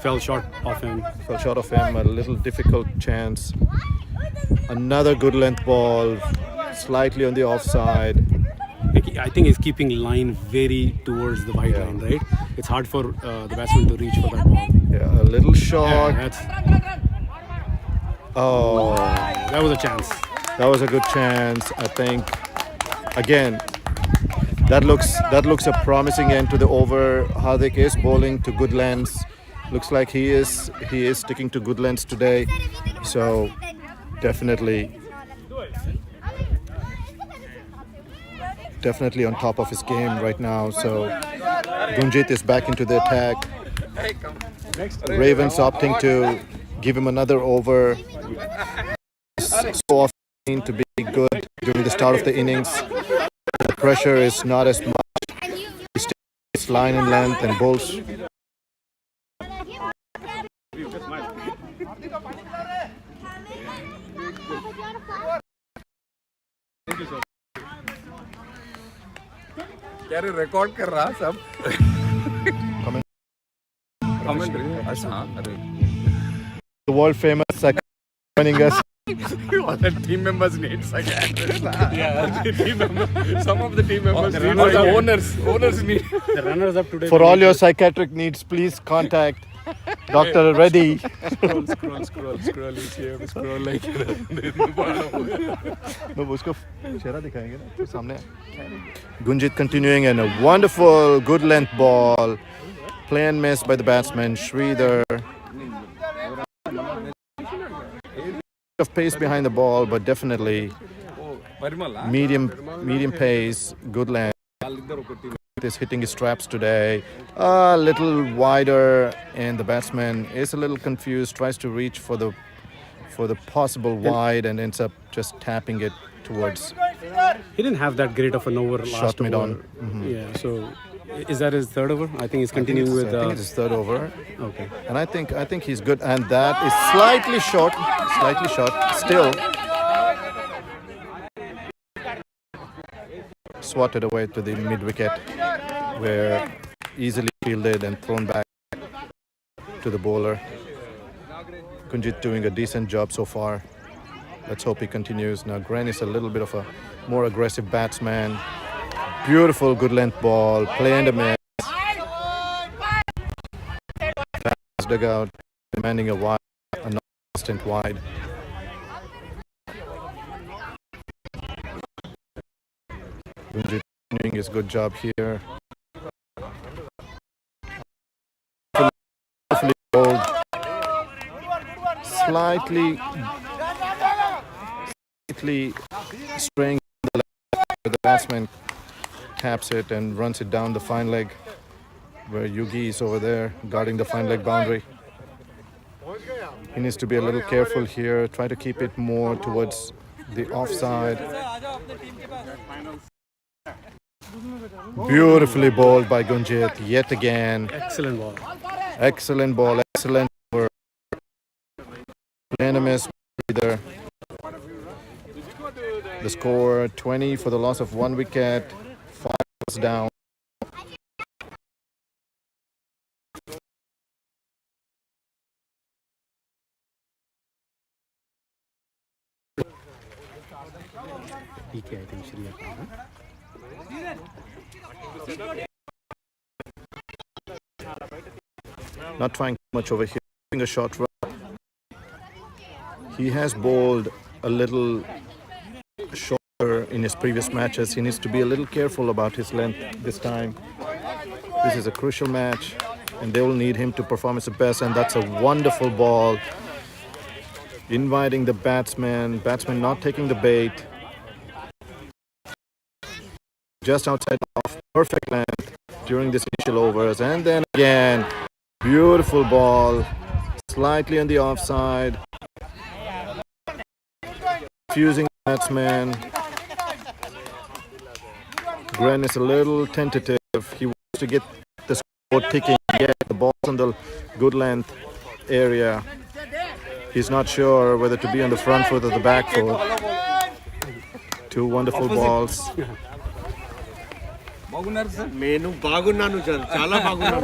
Fell short of him. Fell short of him, a little difficult chance. Another good length ball, slightly on the offside. I think he's keeping line very towards the white line, right? It's hard for the batsman to reach for that ball. Yeah, a little short. Yeah, oh, that was a chance. That was a good chance. I think again that looks a promising end to the over. Hardik is bowling to good lengths. Looks like he is sticking to good lengths today. So definitely on top of his game right now. So Gunjit is back into the attack. Ravens opting to give him another over. So often to be good during the start of the innings. The pressure is not as much. He stays line and length and bowls. क्या रे record कर रहा सब commentary अच्छा अरे The world famous joining us. All the team members need psychiatrists. Yeah, the team members. Some of the team members need. Or the owners need. The runners up today. For all your psychiatric needs, please contact Dr. Reddy. Scroll. Each year, scroll like. No, उसको चेहरा दिखाएंगे ना तो सामने. Gunjit continuing and a wonderful good length ball. Play and miss by the batsman Sridhar. Of pace behind the ball, but definitely medium pace, good length. Is hitting his straps today. A little wider, and the batsman is a little confused. Tries to reach for the possible wide, and ends up just tapping it towards. He didn't have that great of an over last shot mid over. on. Mm-hmm. Yeah, so is that his third over? I think he's continuing with. I think it's his third over. Okay. And I think he's good, and that is slightly short. Still swatted away to the mid wicket, where easily fielded and thrown back to the bowler. Gunjit doing a decent job so far. Let's hope he continues. Now Gren is a little bit of a more aggressive batsman. Beautiful good length ball, play and a miss. Dugout demanding a wide, a non-instant wide. Gunjit doing his good job here. Bowled. Slightly straying the left, the batsman taps it and runs it down the fine leg, where Yugi is over there guarding the fine leg boundary. He needs to be a little careful here, try to keep it more towards the offside. Beautifully bowled by Gunjit yet again. Excellent ball. Excellent ball, excellent work. Unanimous breather. The score 20 for the loss of 1 wicket, 5 was down. PK, I think, Shri Akbar. Not trying too much over here, a short run. He has bowled a little shorter in his previous matches. He needs to be a little careful about his length this time. This is a crucial match and they will need him to perform his best, and that's a wonderful ball. Inviting the batsman not taking the bait. Just outside off, perfect length during this initial overs, and then again, beautiful ball, slightly on the offside. Confusing batsman. Gren is a little tentative. He wants to get the score ticking, get the balls on the good length area. He's not sure whether to be on the front foot or the back foot. Two wonderful balls.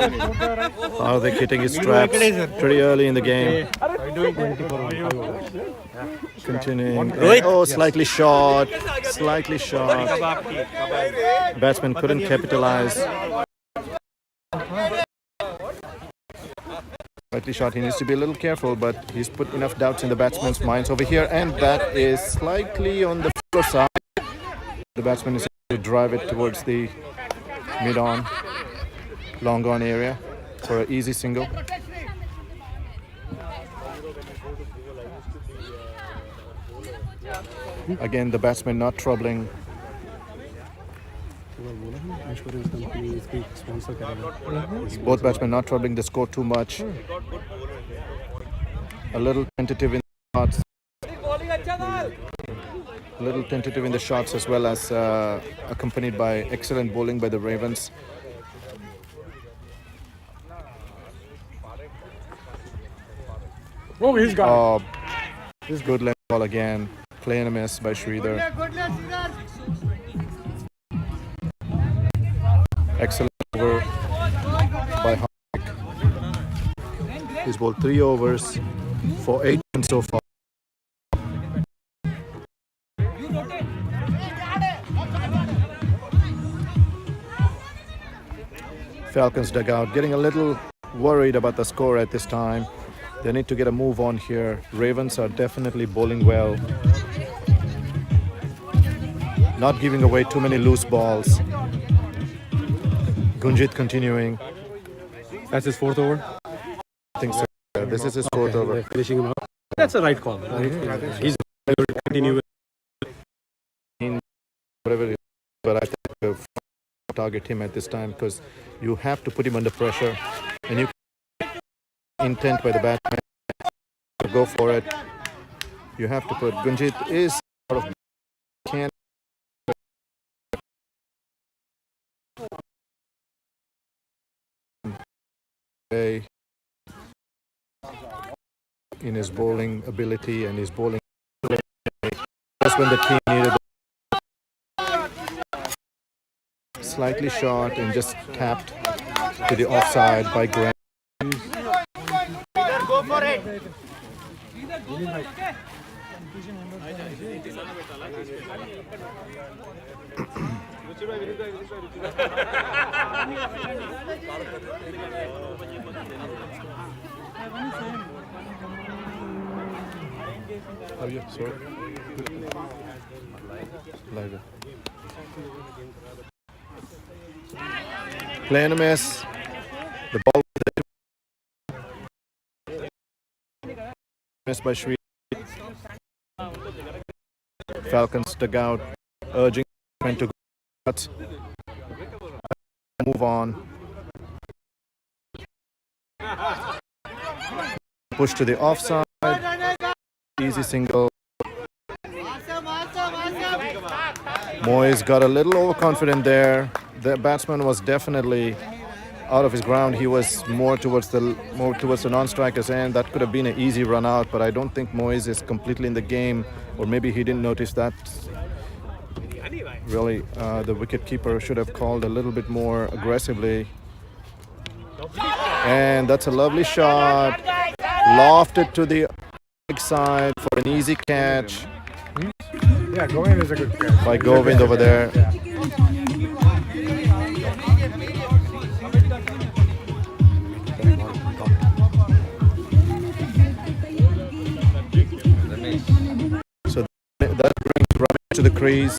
Hardik hitting his straps pretty early in the game. Continuing. Oh, slightly short. Slightly short. Batsman couldn't capitalize. Slightly short. He needs to be a little careful, but he's put enough doubts in the batsman's minds over here, and that is slightly on the fuller side. The batsman is able to drive it towards the mid-on, long-on area for an easy single. Again, the batsman not troubling. Both batsmen not troubling the score too much. A little tentative in the shots. A little tentative in the shots, as well as accompanied by excellent bowling by the Ravens. Oh, he's got it. Good length ball again. Play and a miss by Sridhar. Excellent over by Hardik. He's bowled 3 overs for 8 runs so far. Falcons dugout getting a little worried about the score at this time. They need to get a move on here. Ravens are definitely bowling well. Not giving away too many loose balls. Gunjit continuing. That's his 4th over? I think so. Yeah, this is his 4th over. Finishing him up. That's a right call. Right? He's able to continue with whatever it is, but I think target him at this time, because you have to put him under pressure, and you intent by the batsman to go for it. You have to put. Gunjit is sort of can't. In his bowling ability and his bowling, just when the team needed it. Slightly short and just tapped to the offside by Graham. Go for it. How are you? Sorry. Live. Play and a miss. The ball missed by Shri. Falcons dug out, urging to go, but move on. Push to the offside. Easy single. Moyes got a little overconfident there. The batsman was definitely out of his ground. He was more towards the non-striker's end. That could have been an easy run out, but I don't think Moyes is completely in the game, or maybe he didn't notice that. Really, the wicket-keeper should have called a little bit more aggressively. And that's a lovely shot. Lofted to the side for an easy catch. Yeah, Govind is a good catch. By Govind over there. So that brings Ravenes to the crease.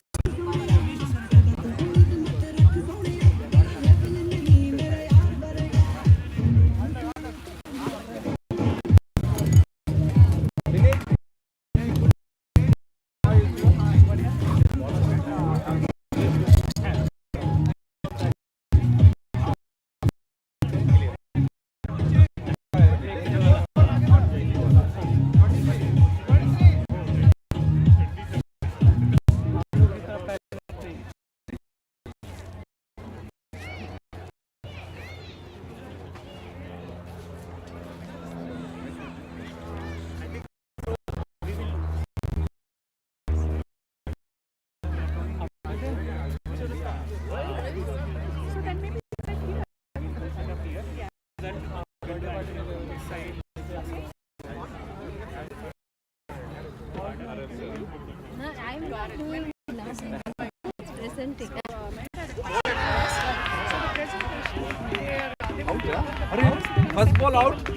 I'm not doing presenting. First ball out.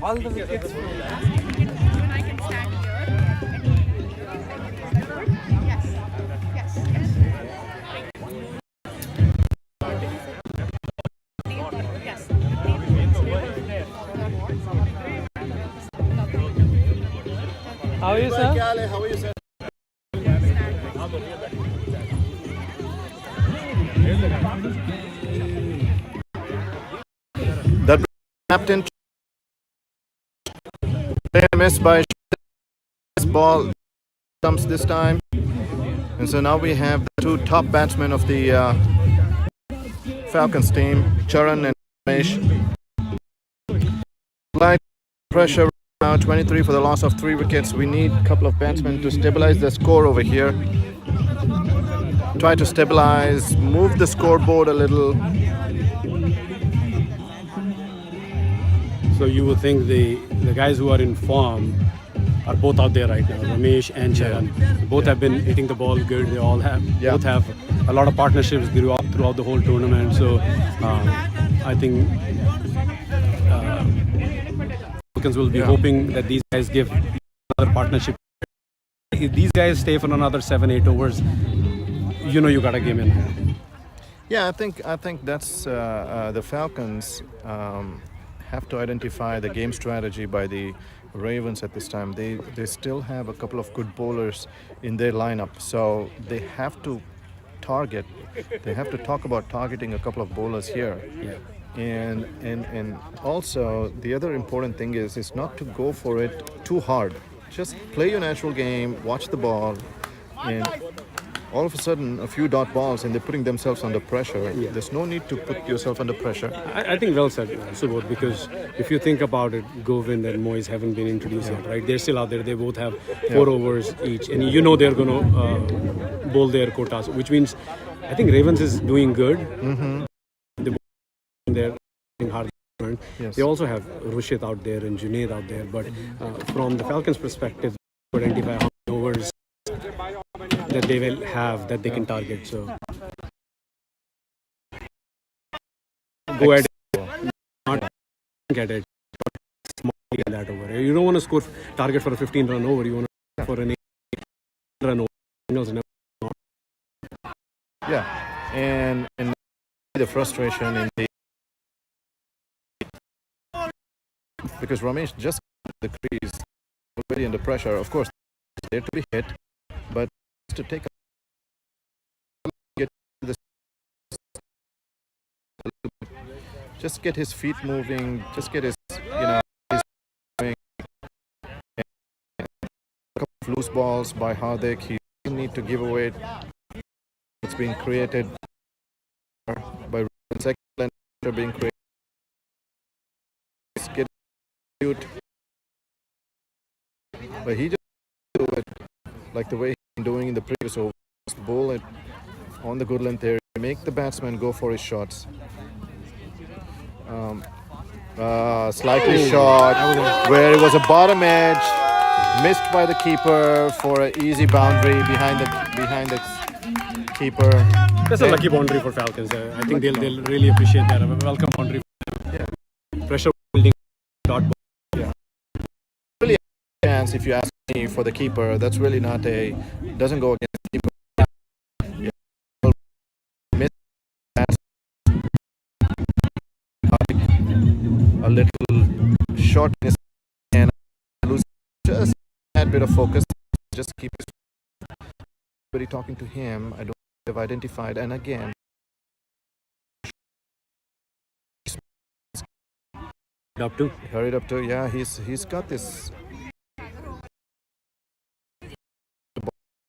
All the wickets. Even I can stand here. Yes. Yes. Yes. Yes. How are you, sir? How are you, sir? That captain missed by this ball comes this time, and so now we have the two top batsmen of the Falcons team, Charan and Ramesh. Light pressure now, 23 for the loss of 3 wickets. We need a couple of batsmen to stabilize the score over here. Try to stabilize, move the scoreboard a little. So you would think the guys who are in form are both out there right now, Ramesh and Charan. Both have been hitting the ball good. They all have both have a lot of partnerships throughout the whole tournament. So I think Falcons will be hoping that these guys give another partnership. If these guys stay for another 7-8 overs, you know you got a game in hand. Yeah, I think that's the Falcons have to identify the game strategy by the Ravens at this time. They still have a couple of good bowlers in their lineup, so they have to target. They have to talk about targeting a couple of bowlers here. Yeah. And also the other important thing is not to go for it too hard. Just play your natural game, watch the ball, and all of a sudden a few dot balls and they're putting themselves under pressure. There's no need to put yourself under pressure. I think well said, Subodh, because if you think about it, Govind and Moyes haven't been introduced yet, right? They're still out there. They both have 4 overs each, and you know they're going to bowl their quotas, which means I think Ravens is doing good. Mm-hmm. They're hard. Yes. They also have Rushit out there and Junaid out there, but from the Falcons' perspective, they identify how many overs that they will have that they can target. So go ahead, not get it small in that over. You don't want to score target for a 15-run over. You want to for an 8-run over. Yeah, and the frustration in the because Ramesh just the crease already under pressure. Of course, he's there to be hit, but to take get this just get his feet moving, just get his his going. A couple of loose balls by Hardik. He doesn't need to give away. It's being created by second being created. Get cute, but he just do it like the way he's been doing in the previous over. Just bowl it on the good length area, make the batsman go for his shots. Slightly short, where it was a bottom edge, missed by the keeper for an easy boundary behind the keeper. That's a lucky boundary for Falcons. I think they'll really appreciate that. A welcome boundary for them. Yeah. Pressure building dot ball. Yeah. Really a chance, if you ask me, for the keeper. That's really not a doesn't go against the keeper. Yeah. Miss pass. A little short in his and lose just that bit of focus. Just keep his everybody talking to him. I don't have identified, and again up to hurried up to yeah he's got this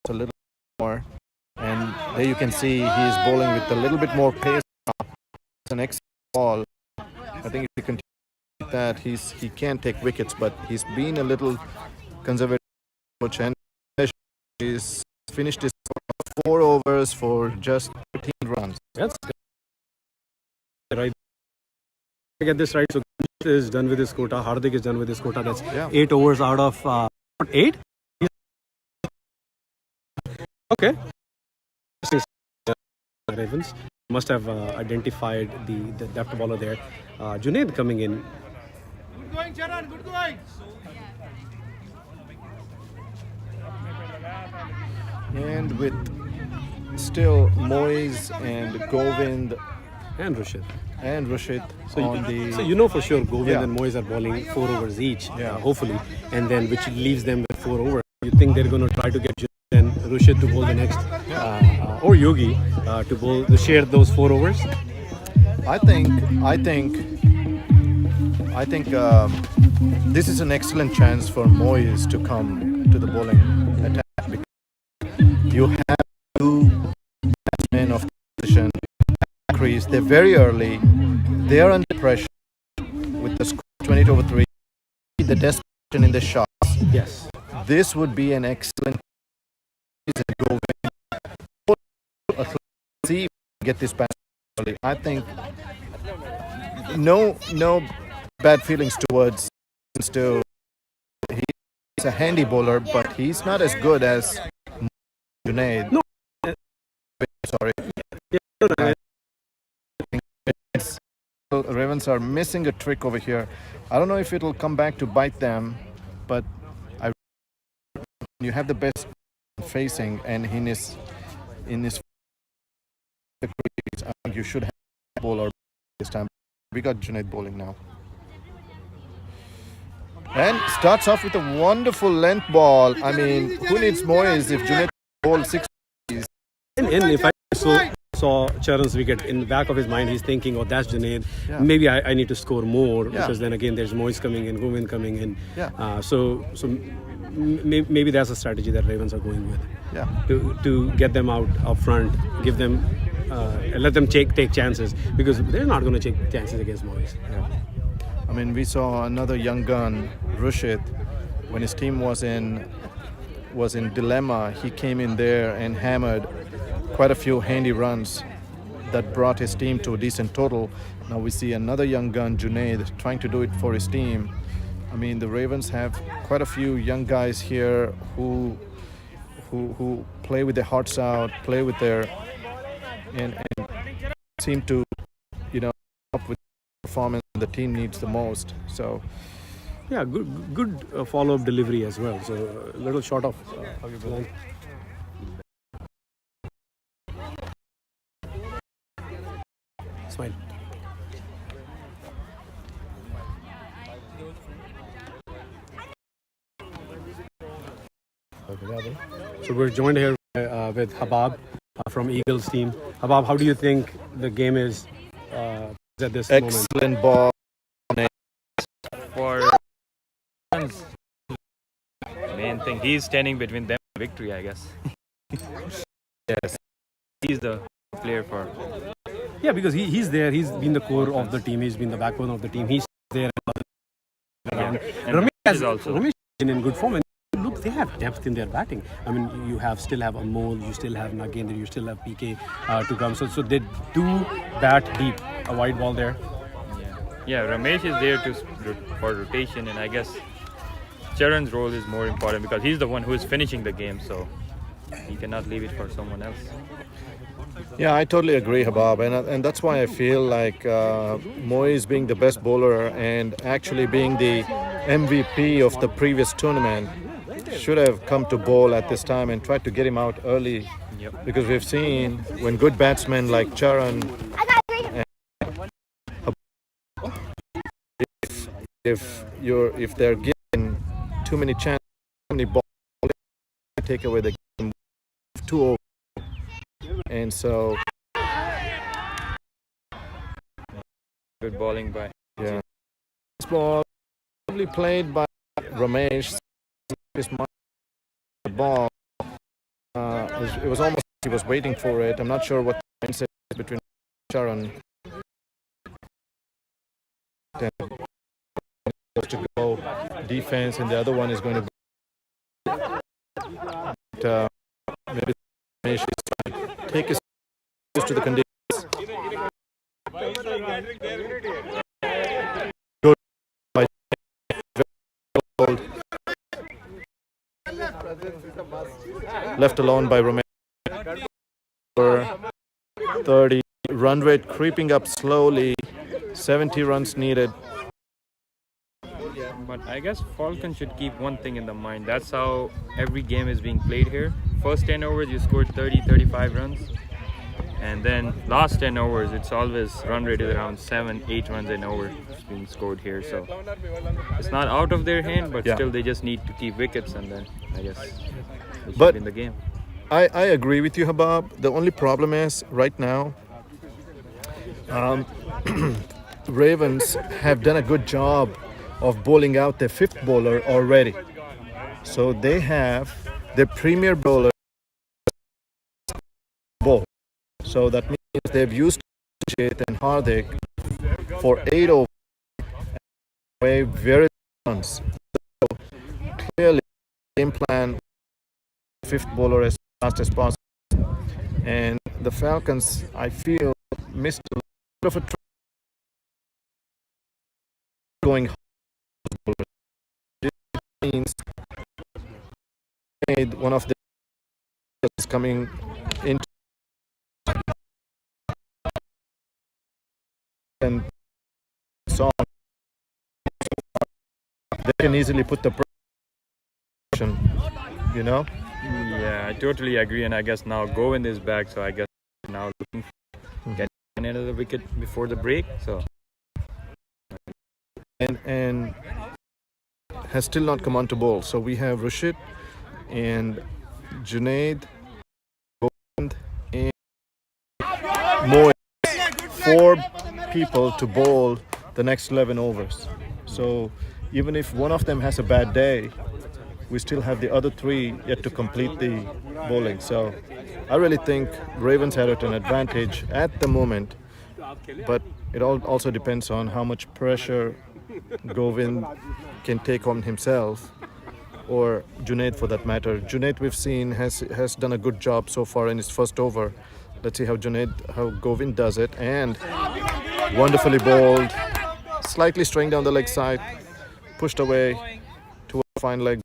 a little more, and there you can see he's bowling with a little bit more pace. It's an excellent ball. I think if he continues with that, he can take wickets, but he's been a little conservative coach, and he's finished his 4 overs for just 13 runs. That's right. Get this right. So is done with his quota. Hardik is done with his quota. That's 8 overs out of 8. Okay. Ravens must have identified the depth bowler there. Junaid coming in. Good going, Charan. Good going. And with still Moise and Govind and Rashid so you know for sure Govind and Moise are bowling 4 overs each, hopefully, and then which leaves them with 4 overs. You think they're going to try to get and Rashid to bowl the next or Yogi to bowl to share those 4 overs? I think this is an excellent chance for Moise to come to the bowling attack. You have 2 batsmen of position crease. They're very early. They are under pressure with the score 20-3. The desperation in the shots. Yes. This would be an excellent go. See, get this back early. I think no bad feelings towards still. He's a handy bowler, but he's not as good as Junaid. No. Sorry. Ravens are missing a trick over here. I don't know if it'll come back to bite them, but you have the best facing, and in his I think you should have a bowler this time. We got Junaid bowling now. And starts off with a wonderful length ball. I mean, who needs Moise if Junaid bowls 6? And if I saw Charan's wicket in the back of his mind, he's thinking, oh, that's Junaid. Yeah. Maybe I need to score more because then again there's Moise coming in, Govind coming in. Yeah. So maybe that's a strategy that Ravens are going with. Yeah. To get them out up front, give them, let them take chances, because they're not going to take chances against Moise. Yeah. I mean, we saw another young gun, Rashid, when his team was in dilemma. He came in there and hammered quite a few handy runs that brought his team to a decent total. Now we see another young gun, Junaid, trying to do it for his team. I mean, the Ravens have quite a few young guys here who play with their hearts out, play with their and seem to, up with performance the team needs the most. So yeah, good follow-up delivery as well. So a little short of Smile. So we're joined here with Habab from Eagles team. Habab, how do you think the game is at this moment? Excellent ball. For main thing, he's standing between them and victory, I guess. Yes. He's the player for. Yeah, because he's there. He's been the core of the team. He's been the backbone of the team. He's there. And Ramesh is in good form. And look, they have depth in their batting. I mean, you still have Amol, you still have Nagendra, you still have PK to come. So they do bat deep. A wide ball there. Yeah, Ramesh is there for rotation, and I guess Charan's role is more important because he's the one who is finishing the game, so he cannot leave it for someone else. Yeah, I totally agree, Habab, and that's why I feel like Moiz being the best bowler and actually being the MVP of the previous tournament should have come to bowl at this time and tried to get him out early. Yep. Because we've seen when good batsmen like Charan if they're given too many chances, too many balls, take away the game 2-0. And so good bowling by this ball probably played by Ramesh. His ball it was almost he was waiting for it. I'm not sure what the mindset is between Charan to go defense, and the other one is going to be maybe Ramesh is trying to take his to the conditions. Good by left alone by Ramesh. 30 run rate creeping up slowly. 70 runs needed. But I guess Falcon should keep one thing in the mind. That's how every game is being played here. First 10 overs, you scored 30-35 runs. And then last 10 overs, it's always run rate is around 7-8 runs an over being scored here. So it's not out of their hand, but still they just need to keep wickets, and then I guess they should win the game. I agree with you, Habab. The only problem is right now, Ravens have done a good job of bowling out their fifth bowler already. So they have their premier bowler bowl. So that means they've used Jait and Hardik for 8 overs away very runs. So clearly, game plan fifth bowler as fast as possible. And the Falcons, I feel, missed a lot of a try going. This means one of the is coming into and so on. They can easily put the pressure, you know. Yeah, I totally agree, and I guess now Govind is back, so I guess now looking for getting another wicket before the break. So and has still not come on to bowl. So we have Rashid and Junaid, Govind, and Moy. 4 people to bowl the next 11 overs. So even if one of them has a bad day, we still have the other 3 yet to complete the bowling. So I really think Ravens had an advantage at the moment, but it also depends on how much pressure Govind can take on himself, or Junaid for that matter. Junaid, we've seen, has done a good job so far in his first over. Let's see how Govind does it. And wonderfully bowled, slightly straying down the leg side, pushed away to a fine leg.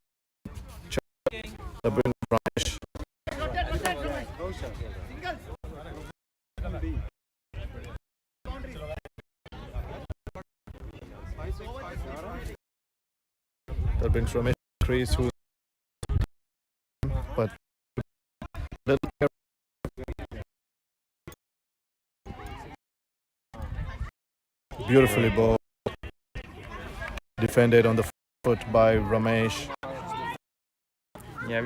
That brings Ramesh crease, who's but Beautifully bowled. Defended on the foot by Ramesh. Yeah,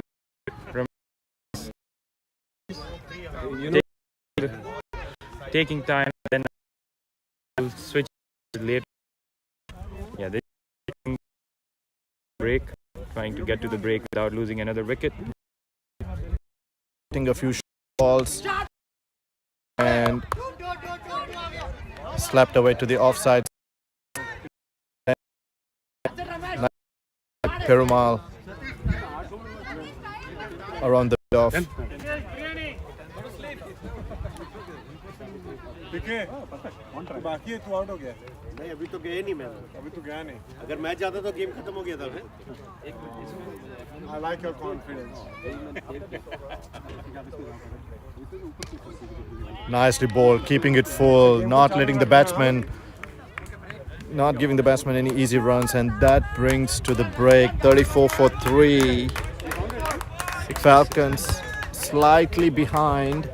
taking time, then I'll switch later. Yeah, they break, trying to get to the break without losing another wicket. Hitting a few balls and slapped away to the offside. Perumal around the mid off. बाकी है तू out हो गया नहीं अभी तो गए नहीं मैं अभी तो गया नहीं अगर मैच जाता तो गेम खत्म हो गया था I like your confidence. Nicely bowled, keeping it full, not letting the batsman, not giving the batsman any easy runs, and that brings to the break 34 for 3. Falcons slightly behind.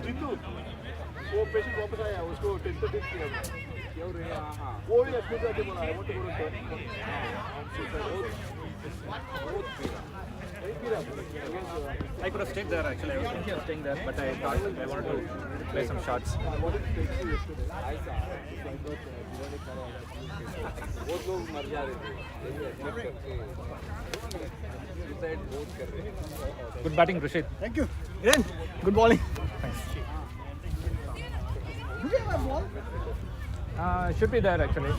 Jitu वो patient वापस आया उसको tentative किया वो भी अपने जाके बोला I want to go I could have stayed there actually. I was thinking of staying there, but I thought I wanted to play some shots. Good batting, Rashid. Thank you. Iran, good bowling. Thanks. Do you have a ball? Should be there actually.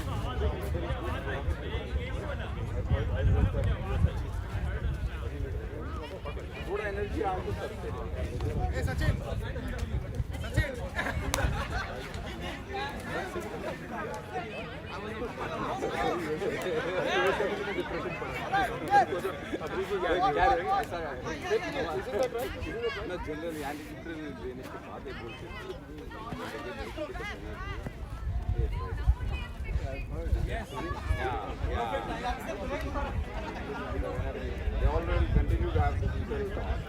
थोड़ा energy आपको सकते हैं Sachin Sachin They already continue to have the detailed thought.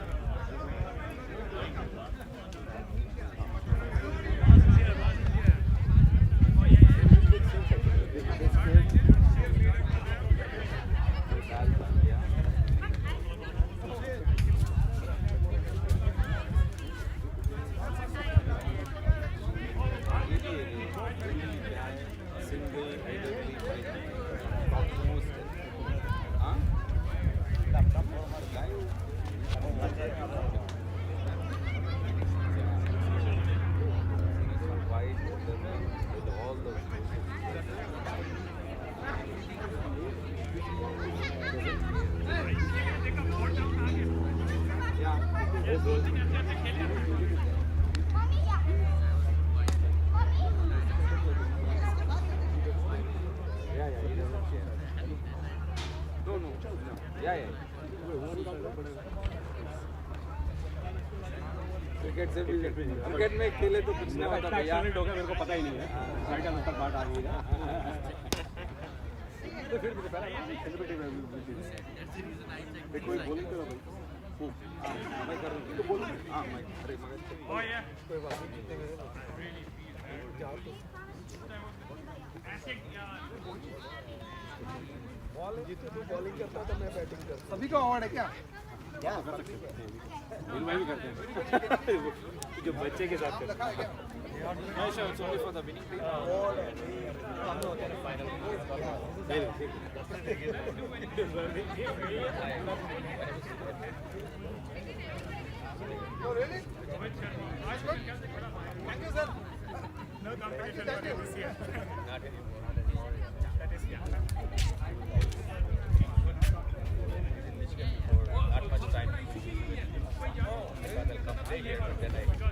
Cricket में खेले तो कुछ नहीं होता भैया होगा मेरे को पता ही नहीं है साइड का मतलब बात आ गई है तो फिर मुझे पहला सेलिब्रिटी कोई बोलिंग करो भाई मैं कर रहा हूं तो बोल हां मैं अरे मैं कोई बात नहीं जीतू तू बॉलिंग करता तो मैं बैटिंग करता सभी को अवार्ड है क्या क्या कर सकते हैं भाई भी करते हैं जो बच्चे के साथ करते हैं मैं शायद ओनली फॉर द विनिंग सामने होते हैं final Oh really? Nice one. Thank you sir. No competition this year. Not anymore. That is yeah. Not much time. I'll come play here, but then I can't.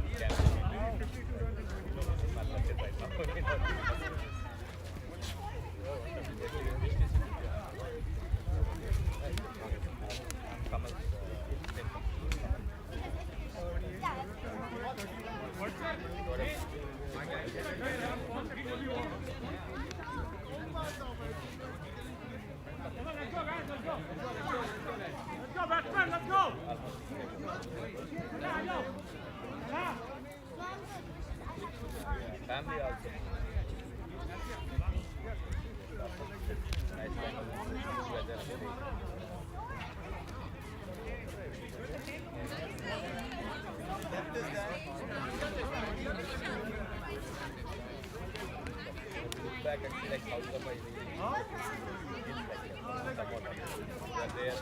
back and see like how the guy is.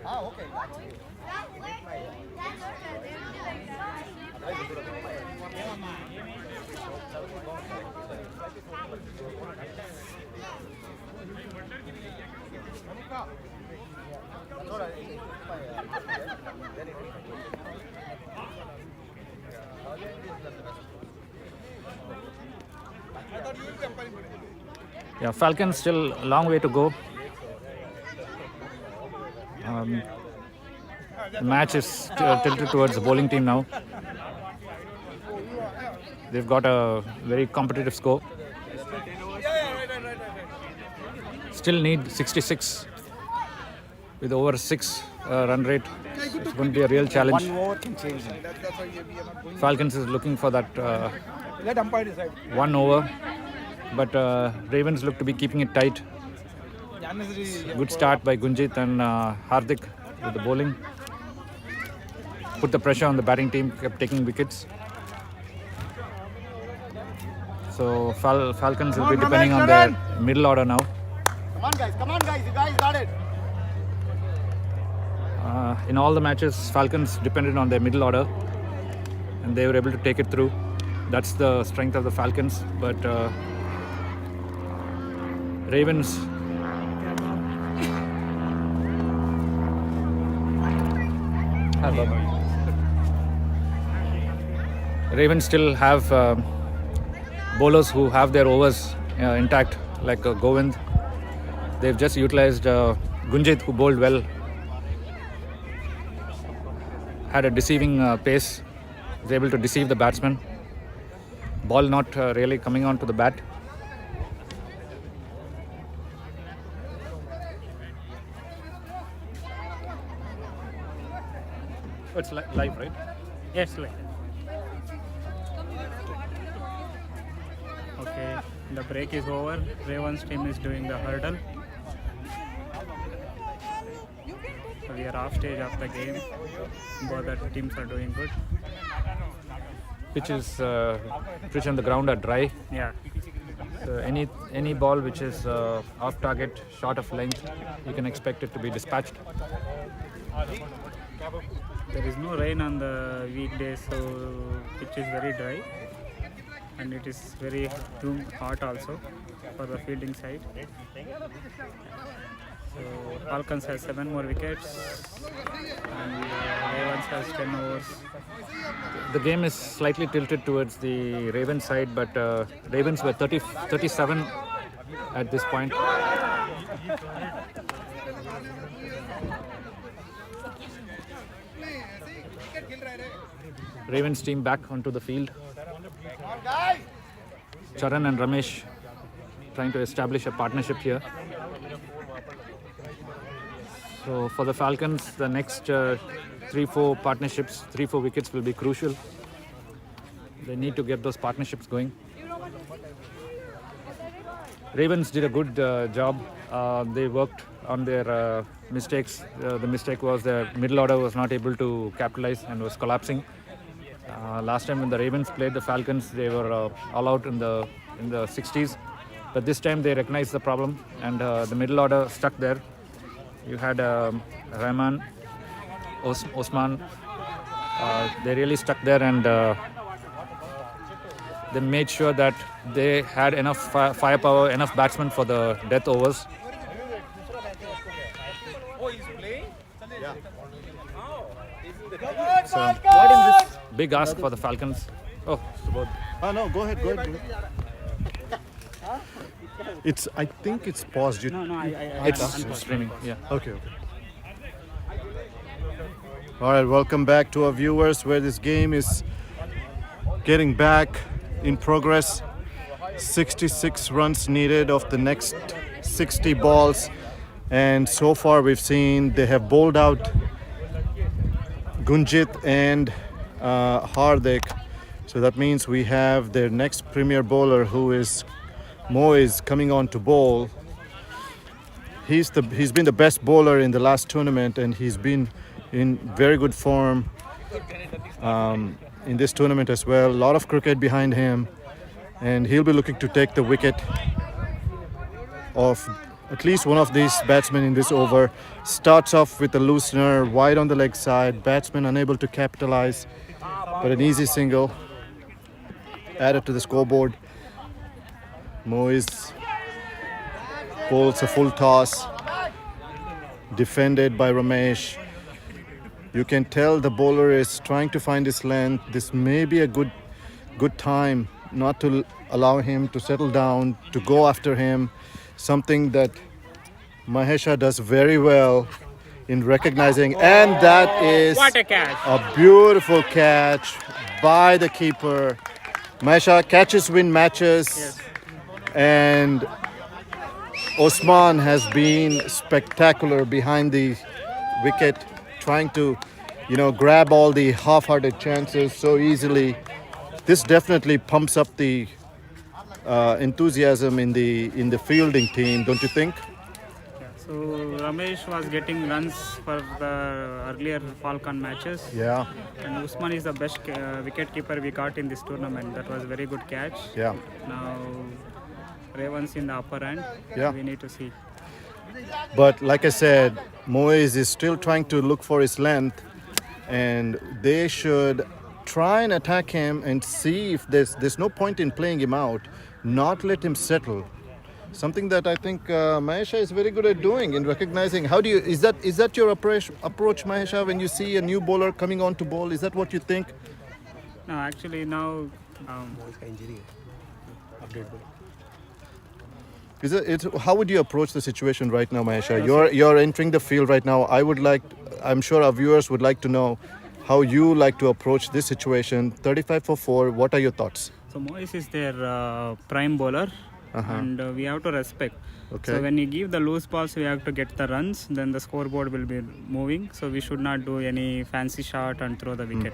Ah, okay. Yeah, Falcons still a long way to go. The match is tilted towards the bowling team now. They've got a very competitive score. Still need 66 with over 6 run rate. It's going to be a real challenge. One more can change it. Falcons is looking for that Let umpire decide. 1 over, but Ravens look to be keeping it tight. Good start by Gunjit and Hardik with the bowling. Put the pressure on the batting team, kept taking wickets. So Falcons will be depending on their middle order now. Come on guys, you guys got it. In all the matches, Falcons depended on their middle order and they were able to take it through. That's the strength of the Falcons. But Ravens still have bowlers who have their overs intact, like Govind. They've just utilized Gunjit, who bowled well. Had a deceiving pace, was able to deceive the batsman. Ball not really coming onto the bat. Oh, it's live, right? Yes, live. Okay, the break is over. Ravens team is doing the hurdle. So we are off stage of the game. Both the teams are doing good. Pitch on the ground are dry. Yeah. So any ball which is off target, short of length, you can expect it to be dispatched. There is no rain on the weekdays, so pitch is very dry, and it is very hot also for the fielding side. So Falcons has 7 more wickets, and Ravens has 10 overs. The game is slightly tilted towards the Ravens side, but Ravens were 37 at this point. Ravens team back onto the field. Charan and Ramesh trying to establish a partnership here. So for the Falcons, the next 3-4 partnerships, 3-4 wickets will be crucial. They need to get those partnerships going. Ravens did a good job. They worked on their mistakes. The mistake was their middle order was not able to capitalize and was collapsing. Last time when the Ravens played the Falcons, they were all out in the 60s. But this time they recognized the problem and the middle order stuck there. You had Rahman, Osman. They really stuck there and they made sure that they had enough firepower, enough batsmen for the death overs. Oh, he's playing? Yeah. So, big ask for the Falcons. Oh, no, go ahead. I think it's paused. It's streaming. Yeah. Okay. All right, welcome back to our viewers, where this game is getting back in progress. 66 runs needed of the next 60 balls, and so far we've seen they have bowled out Gunjit and Hardik. So that means we have their next premier bowler, who is Mo, is coming on to bowl. He's been the best bowler in the last tournament, and he's been in very good form. in this tournament as well. A lot of cricket behind him, and he'll be looking to take the wicket of at least one of these batsmen in this over. Starts off with a loosener wide on the leg side. Batsman unable to capitalize, but an easy single added to the scoreboard. Moise bowls a full toss, defended by Ramesh. You can tell the bowler is trying to find his length. This may be a good time not to allow him to settle down, to go after him. Something that Mahesha does very well in recognizing, and that is What a catch. a beautiful catch by the keeper. Mahesha, catches win matches, and Osman has been spectacular behind the wicket, trying to, grab all the half-hearted chances so easily. This definitely pumps up the enthusiasm in the fielding team, don't you think? So Ramesh was getting runs for the earlier Falcon matches. Yeah. And Usman is the best wicket keeper we got in this tournament. That was a very good catch. Yeah. Now Ravens in the upper end. Yeah. We need to see. But like I said, Moise is still trying to look for his length, and they should try and attack him and see if there's no point in playing him out, not let him settle. Something that I think Mahesha is very good at doing, in recognizing. Is that your approach, Mahesha, when you see a new bowler coming on to bowl? Is that what you think? No, actually now How would you approach the situation right now, Mahesha? You're entering the field right now. I'm sure our viewers would like to know how you like to approach this situation. 35 for 4. What are your thoughts? So Moise is their prime bowler, and we have to respect. Okay. So when you give the loose balls, we have to get the runs. Then the scoreboard will be moving. So we should not do any fancy shot and throw the wicket.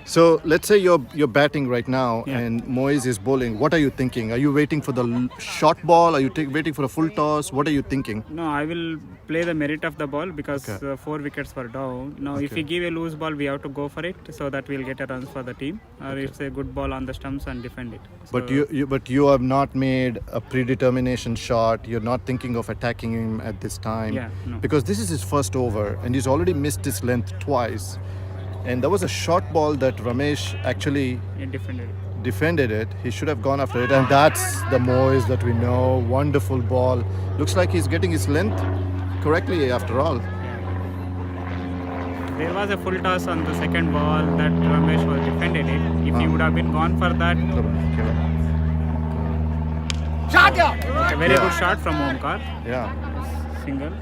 So let's say you're batting right now, and Moise is bowling. What are you thinking? Are you waiting for the short ball? Are you waiting for a full toss? What are you thinking? No, I will play the merit of the ball because 4 wickets were down. Now, if we give a loose ball, we have to go for it so that we'll get a run for the team. Or it's a good ball on the stumps and defend it. So But you have not made a predetermination shot. You're not thinking of attacking him at this time. Yeah, no. Because this is his first over, and he's already missed his length twice. And there was a short ball that Ramesh actually defended it. He should have gone after it, and that's the Moise that we know. Wonderful ball. Looks like he's getting his length correctly after all. There was a full toss on the second ball that Ramesh was defended it. If he would have been gone for that, a very good shot from Omkar. Yeah. Single.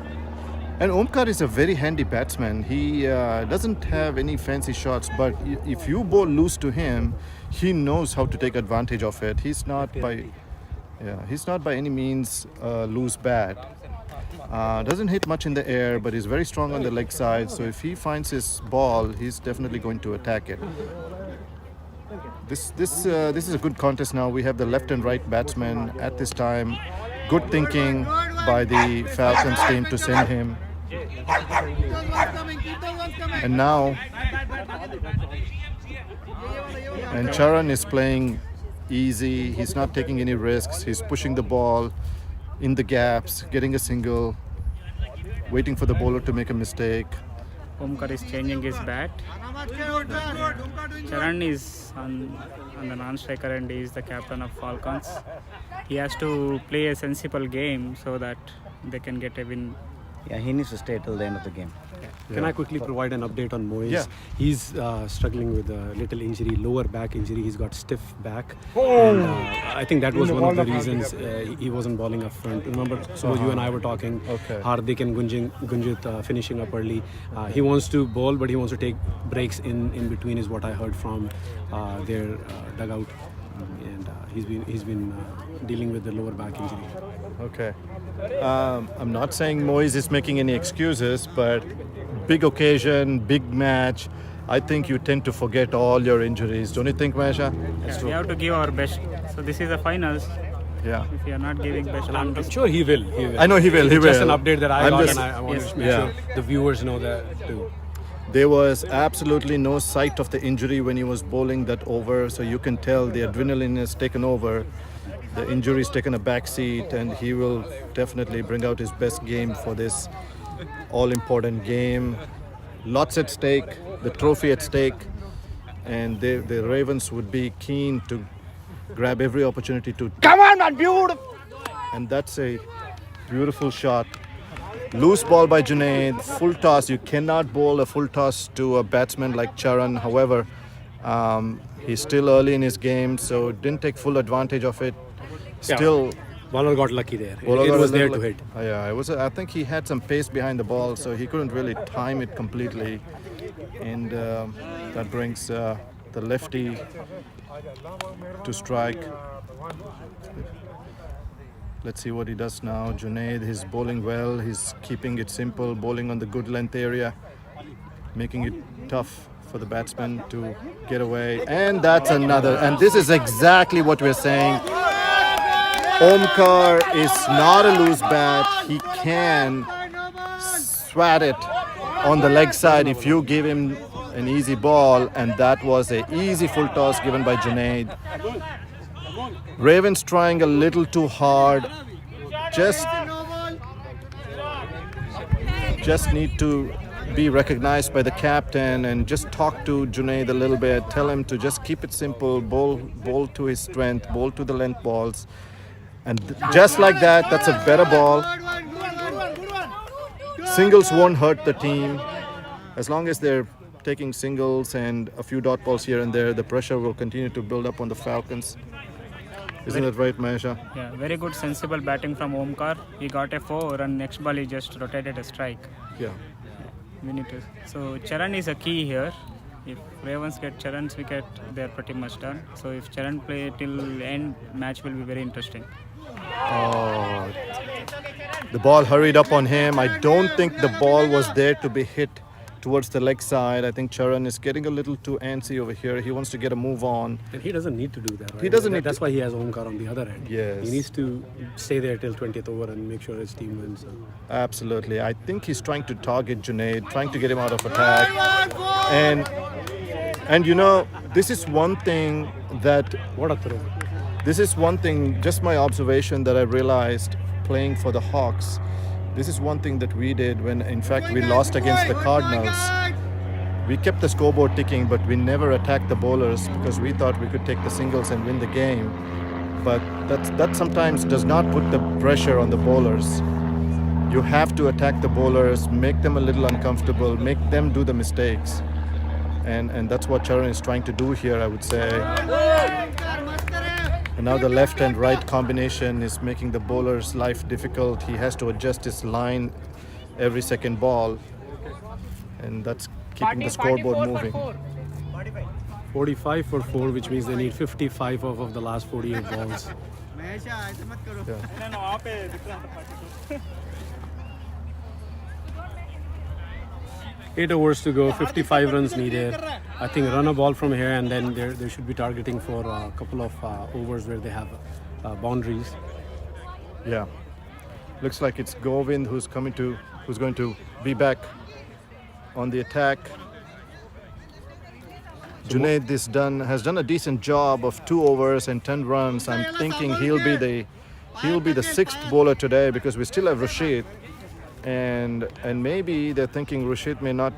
And Omkar is a very handy batsman. He doesn't have any fancy shots, but if you bowl loose to him, he knows how to take advantage of it. He's not by any means a loose bat. Doesn't hit much in the air, but he's very strong on the leg side. So if he finds his ball, he's definitely going to attack it. This is a good contest now. We have the left and right batsmen at this time. Good thinking by the Falcons team to send him. And now, Charan is playing easy. He's not taking any risks. He's pushing the ball in the gaps, getting a single, waiting for the bowler to make a mistake. Omkar is changing his bat. Charan is on the non-striker and he is the captain of Falcons. He has to play a sensible game so that they can get a win. Yeah, he needs to stay till the end of the game. Can I quickly provide an update on Moise? Yeah. He's struggling with a little injury, lower back injury. He's got stiff back. Oh. And, I think that was one of the reasons he wasn't bowling up front. Remember, so you and I were talking, Hardik and Gunjit finishing up early. He wants to bowl, but he wants to take breaks in between is what I heard from their dugout. And he's been dealing with the lower back injury. Okay. I'm not saying Moise is making any excuses, but big occasion, big match. I think you tend to forget all your injuries. Don't you think, Mahesha? We have to give our best. So this is the finals. Yeah. If you are not giving best, I'm sure he will. I know he will. It's just an update that I got, and I want Yes. to make sure the viewers know that too. There was absolutely no sight of the injury when he was bowling that over, so you can tell the adrenaline has taken over. The injury's taken a back seat, and he will definitely bring out his best game for this all-important game. Lots at stake, the trophy at stake, and the Ravens would be keen to grab every opportunity to... Come on, man, beautiful! And that's a beautiful shot. Loose ball by Junaid, full toss. You cannot bowl a full toss to a batsman like Charan. However, he's still early in his game, so didn't take full advantage of it. Still, bowler got lucky there. It bowler was got there lucky. to hit. Yeah, it was. I think he had some pace behind the ball, so he couldn't really time it completely, and that brings the lefty to strike. Let's see what he does now. Junaid, he's bowling well. He's keeping it simple, bowling on the good length area, making it tough for the batsman to get away. And that's another. And this is exactly what we're saying. Omkar is not a loose bat. He can swat it on the leg side if you give him an easy ball. And that was an easy full toss given by Junaid. Ravens trying a little too hard. Just need to be recognized by the captain and just talk to Junaid a little bit. Tell him to just keep it simple, bowl to his strength, bowl to the length balls. And just like that, that's a better ball. Singles won't hurt the team. As long as they're taking singles and a few dot balls here and there, the pressure will continue to build up on the Falcons. Isn't that right, Mahesha? Yeah, very good sensible batting from Omkar. He got a 4 and next ball he just rotated a strike. Yeah. We need to. So Charan is a key here. If Ravens get Charan's wicket, they're pretty much done. So if Charan play till end, match will be very interesting. Oh, the ball hurried up on him. I don't think the ball was there to be hit towards the leg side. I think Charan is getting a little too antsy over here. He wants to get a move on. And he doesn't need to do that, right? He doesn't need That's why he has Omkar on the other end. Yes. He needs to stay there till 20th over and make sure his team wins. Absolutely. I think he's trying to target Junaid, trying to get him out of attack. And you know, this is one thing that... What a throw. This is one thing, just my observation that I realized playing for the Hawks. This is one thing that we did when, in fact, we lost against the Cardinals. We kept the scoreboard ticking, but we never attacked the bowlers because we thought we could take the singles and win the game. But that sometimes does not put the pressure on the bowlers. You have to attack the bowlers, make them a little uncomfortable, make them do the mistakes. And that's what Charan is trying to do here, I would say. And now the left and right combination is making the bowler's life difficult. He has to adjust his line every second ball. And that's keeping the scoreboard moving. 45 for 4, which means they need 55 off of the last 48 balls. Yeah. 8 overs to go, 55 runs needed. I think run a ball from here and then they should be targeting for a couple of overs where they have boundaries. Yeah. Looks like it's Govind who's going to be back on the attack. Junaid has done a decent job of 2 overs and 10 runs. I'm thinking he'll be the 6th bowler today because we still have Rashid. And maybe they're thinking Rashid may not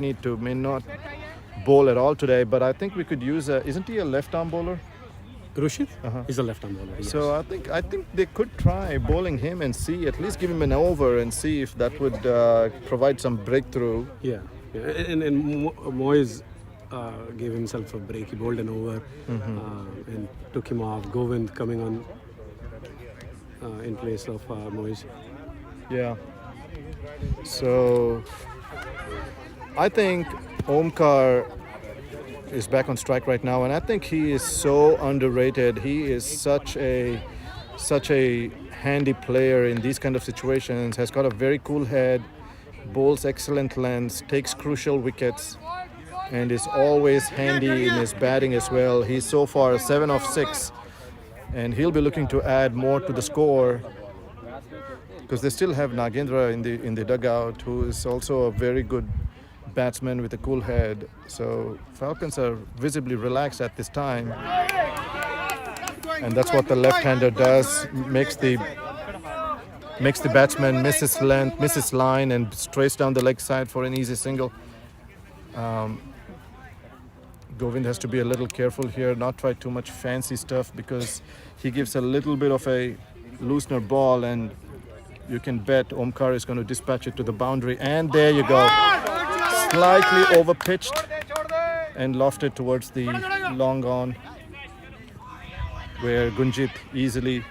bowl at all today, but I think we could use isn't he a left-arm bowler? Rashid? He's a left-arm bowler. Yes. So I think they could try bowling him and see, at least give him an over and see if that would provide some breakthrough. Yeah. And Moyes gave himself a break. He bowled an over and took him off. Govind coming on in place of Moyes. Yeah. So I think Omkar is back on strike right now, and I think he is so underrated. He is such a handy player in these kind of situations. Has got a very cool head, bowls excellent lengths, takes crucial wickets, and is always handy in his batting as well. He's so far 7 of 6, and he'll be looking to add more to the score because they still have Nagendra in the dugout, who is also a very good batsman with a cool head. So Falcons are visibly relaxed at this time. And that's what the left-hander does, makes the batsman miss his length, miss his line, and strays down the leg side for an easy single. Govind has to be a little careful here, not try too much fancy stuff, because he gives a little bit of a loosener ball, and you can bet Omkar is going to dispatch it to the boundary. And there you go. Slightly over-pitched and lofted towards the long on, where Gunjit easily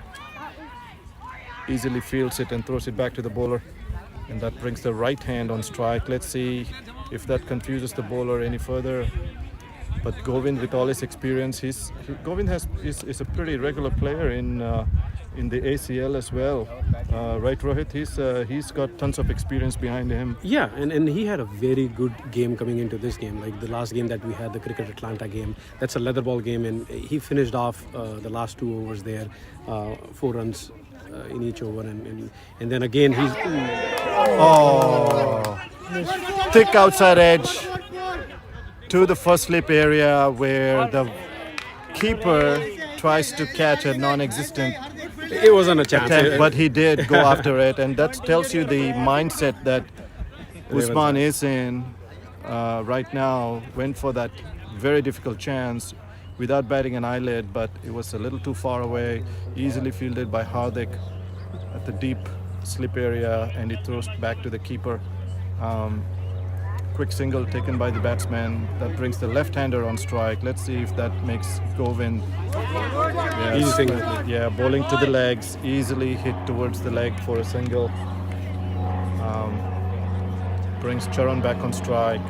fields it and throws it back to the bowler. And that brings the right hand on strike. Let's see if that confuses the bowler any further. But Govind, with all his experience, Govind is a pretty regular player in the ACL as well, right, Rohit? He's got tons of experience behind him. Yeah, and he had a very good game coming into this game. Like the last game that we had, the Cricket Atlanta game, that's a leather ball game, and he finished off the last 2 overs there, 4 runs in each over, and then again he's thick outside edge to the first slip area, where the keeper tries to catch a non-existent it wasn't a chance attempt, but he did go after it, and that tells you the mindset that Usman is in right now. Went for that very difficult chance without batting an eyelid, but it was a little too far away, easily fielded by Hardik at the deep slip area, and it throws back to the keeper. Quick single taken by the batsman. That brings the left-hander on strike. Let's see if that makes Govind. Easy single. Yeah, bowling to the legs, easily hit towards the leg for a single. Brings Charan back on strike.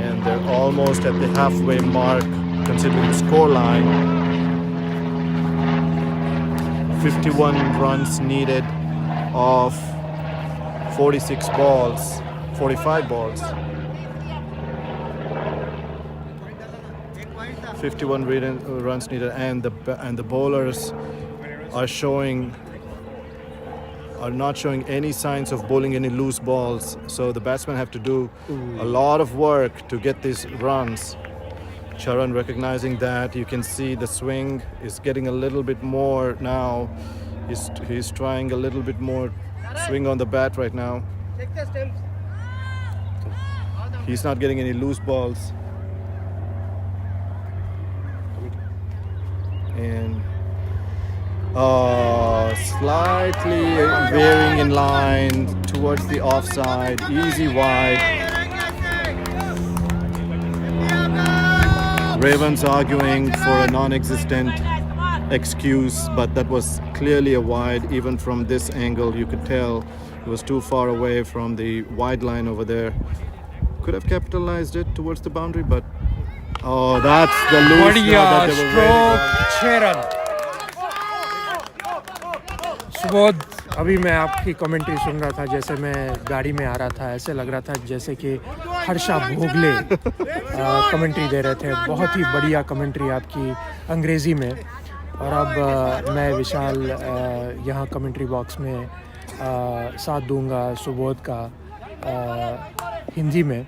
And they're almost at the halfway mark, considering the score line. 51 runs needed of 45 balls. 51 runs needed, and the bowlers are not showing any signs of bowling any loose balls. So the batsmen have to do a lot of work to get these runs. Charan recognizing that, you can see the swing is getting a little bit more now. He's trying a little bit more swing on the bat right now. He's not getting any loose balls. And slightly veering in line towards the offside, easy wide. Ravens arguing for a non-existent excuse, but that was clearly a wide. Even from this angle, you could tell it was too far away from the wide line over there. Could have capitalized it towards the boundary, but that's the loose that they were waiting for. Subodh, अभी मैं आपकी commentary सुन रहा था, जैसे मैं गाड़ी में आ रहा था, ऐसे लग रहा था जैसे कि हर्षा भोगले कमेंट्री दे रहे थे। बहुत ही बढ़िया कमेंट्री आपकी अंग्रेज़ी में। और अब मैं विशाल यहाँ कमेंट्री बॉक्स में साथ दूंगा सुबोध का हिंदी में।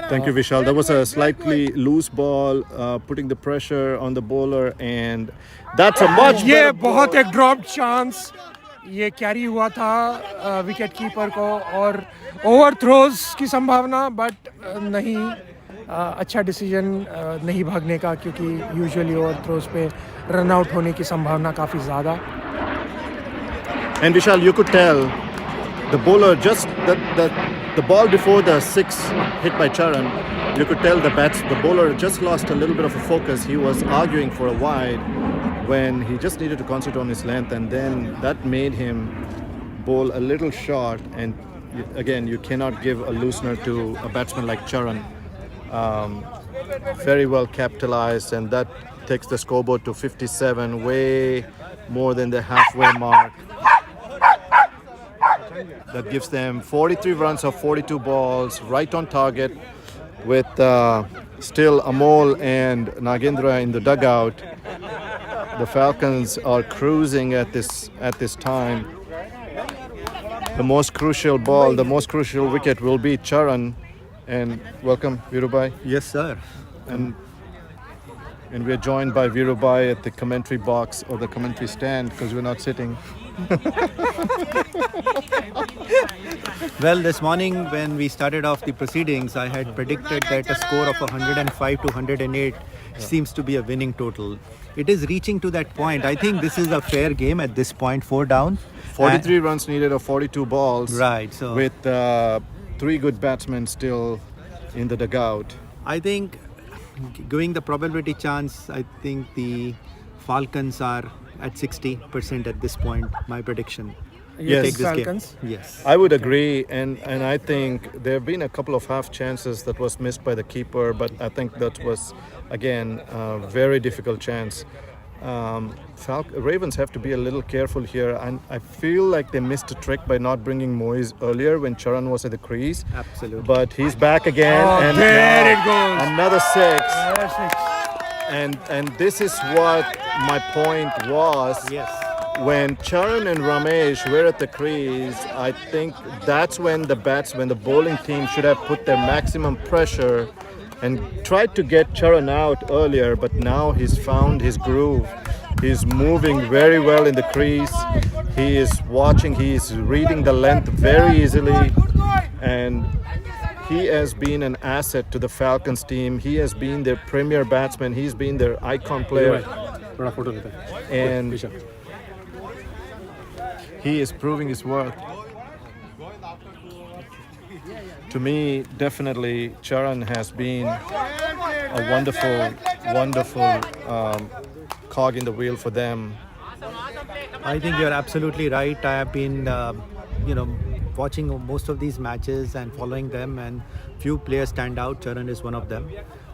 Thank you, Vishal. That was a slightly loose ball, putting the pressure on the bowler, and that's a much ये better बहुत एक ड्रॉप चांस ये कैरी हुआ था विकेट कीपर को, और ओवर थ्रोज की संभावना, बट नहीं, अच्छा डिसीजन नहीं भागने का, क्योंकि यूजुअली ओवर थ्रोज पे रन आउट होने की संभावना काफ़ी ज़्यादा। And Vishal, you could tell the bowler just the ball before the 6 hit by Charan, you could tell the bowler just lost a little bit of a focus. He was arguing for a wide when he just needed to concentrate on his length, and then that made him bowl a little short. And again, you cannot give a loosener to a batsman like Charan. Very well capitalized, and that takes the scoreboard to 57, way more than the halfway mark. That gives them 43 runs of 42 balls, right on target, with still Amol and Nagendra in the dugout. The Falcons are cruising at this time. the most crucial ball, the most crucial wicket will be Charan. And welcome, Virubai. Yes, sir. And we are joined by Virubai at the commentary box or the commentary stand because we're not sitting. Well, this morning when we started off the proceedings, I had predicted that a score of 105 to 108 seems to be a winning total. It is reaching to that point. I think this is a fair game at this point, 4 down. 43 runs needed of 42 balls. Right. So with 3 good batsmen still in the dugout. I think, giving the probability chance, I think the Falcons are at 60% at this point, my prediction. Yes, Take this Falcons. game. Yes. I would agree, and I think there have been a couple of half chances that was missed by the keeper, but I think that was, again, a very difficult chance. Ravens have to be a little careful here, and I feel like they missed a trick by not bringing Moise earlier when Charan was at the crease. Absolutely. But he's back again, and there it goes. Another 6. And this is what my point was. Yes. When Charan and Ramesh were at the crease, I think that's when the bowling team should have put their maximum pressure and tried to get Charan out earlier, but now he's found his groove. He's moving very well in the crease. He is watching, he is reading the length very easily, and he has been an asset to the Falcons team. He has been their premier batsman. He's been their icon player. And he is proving his worth. To me, definitely, Charan has been a wonderful, wonderful cog in the wheel for them. I think you're absolutely right. I have been, watching most of these matches and following them, and few players stand out. Charan is one of them.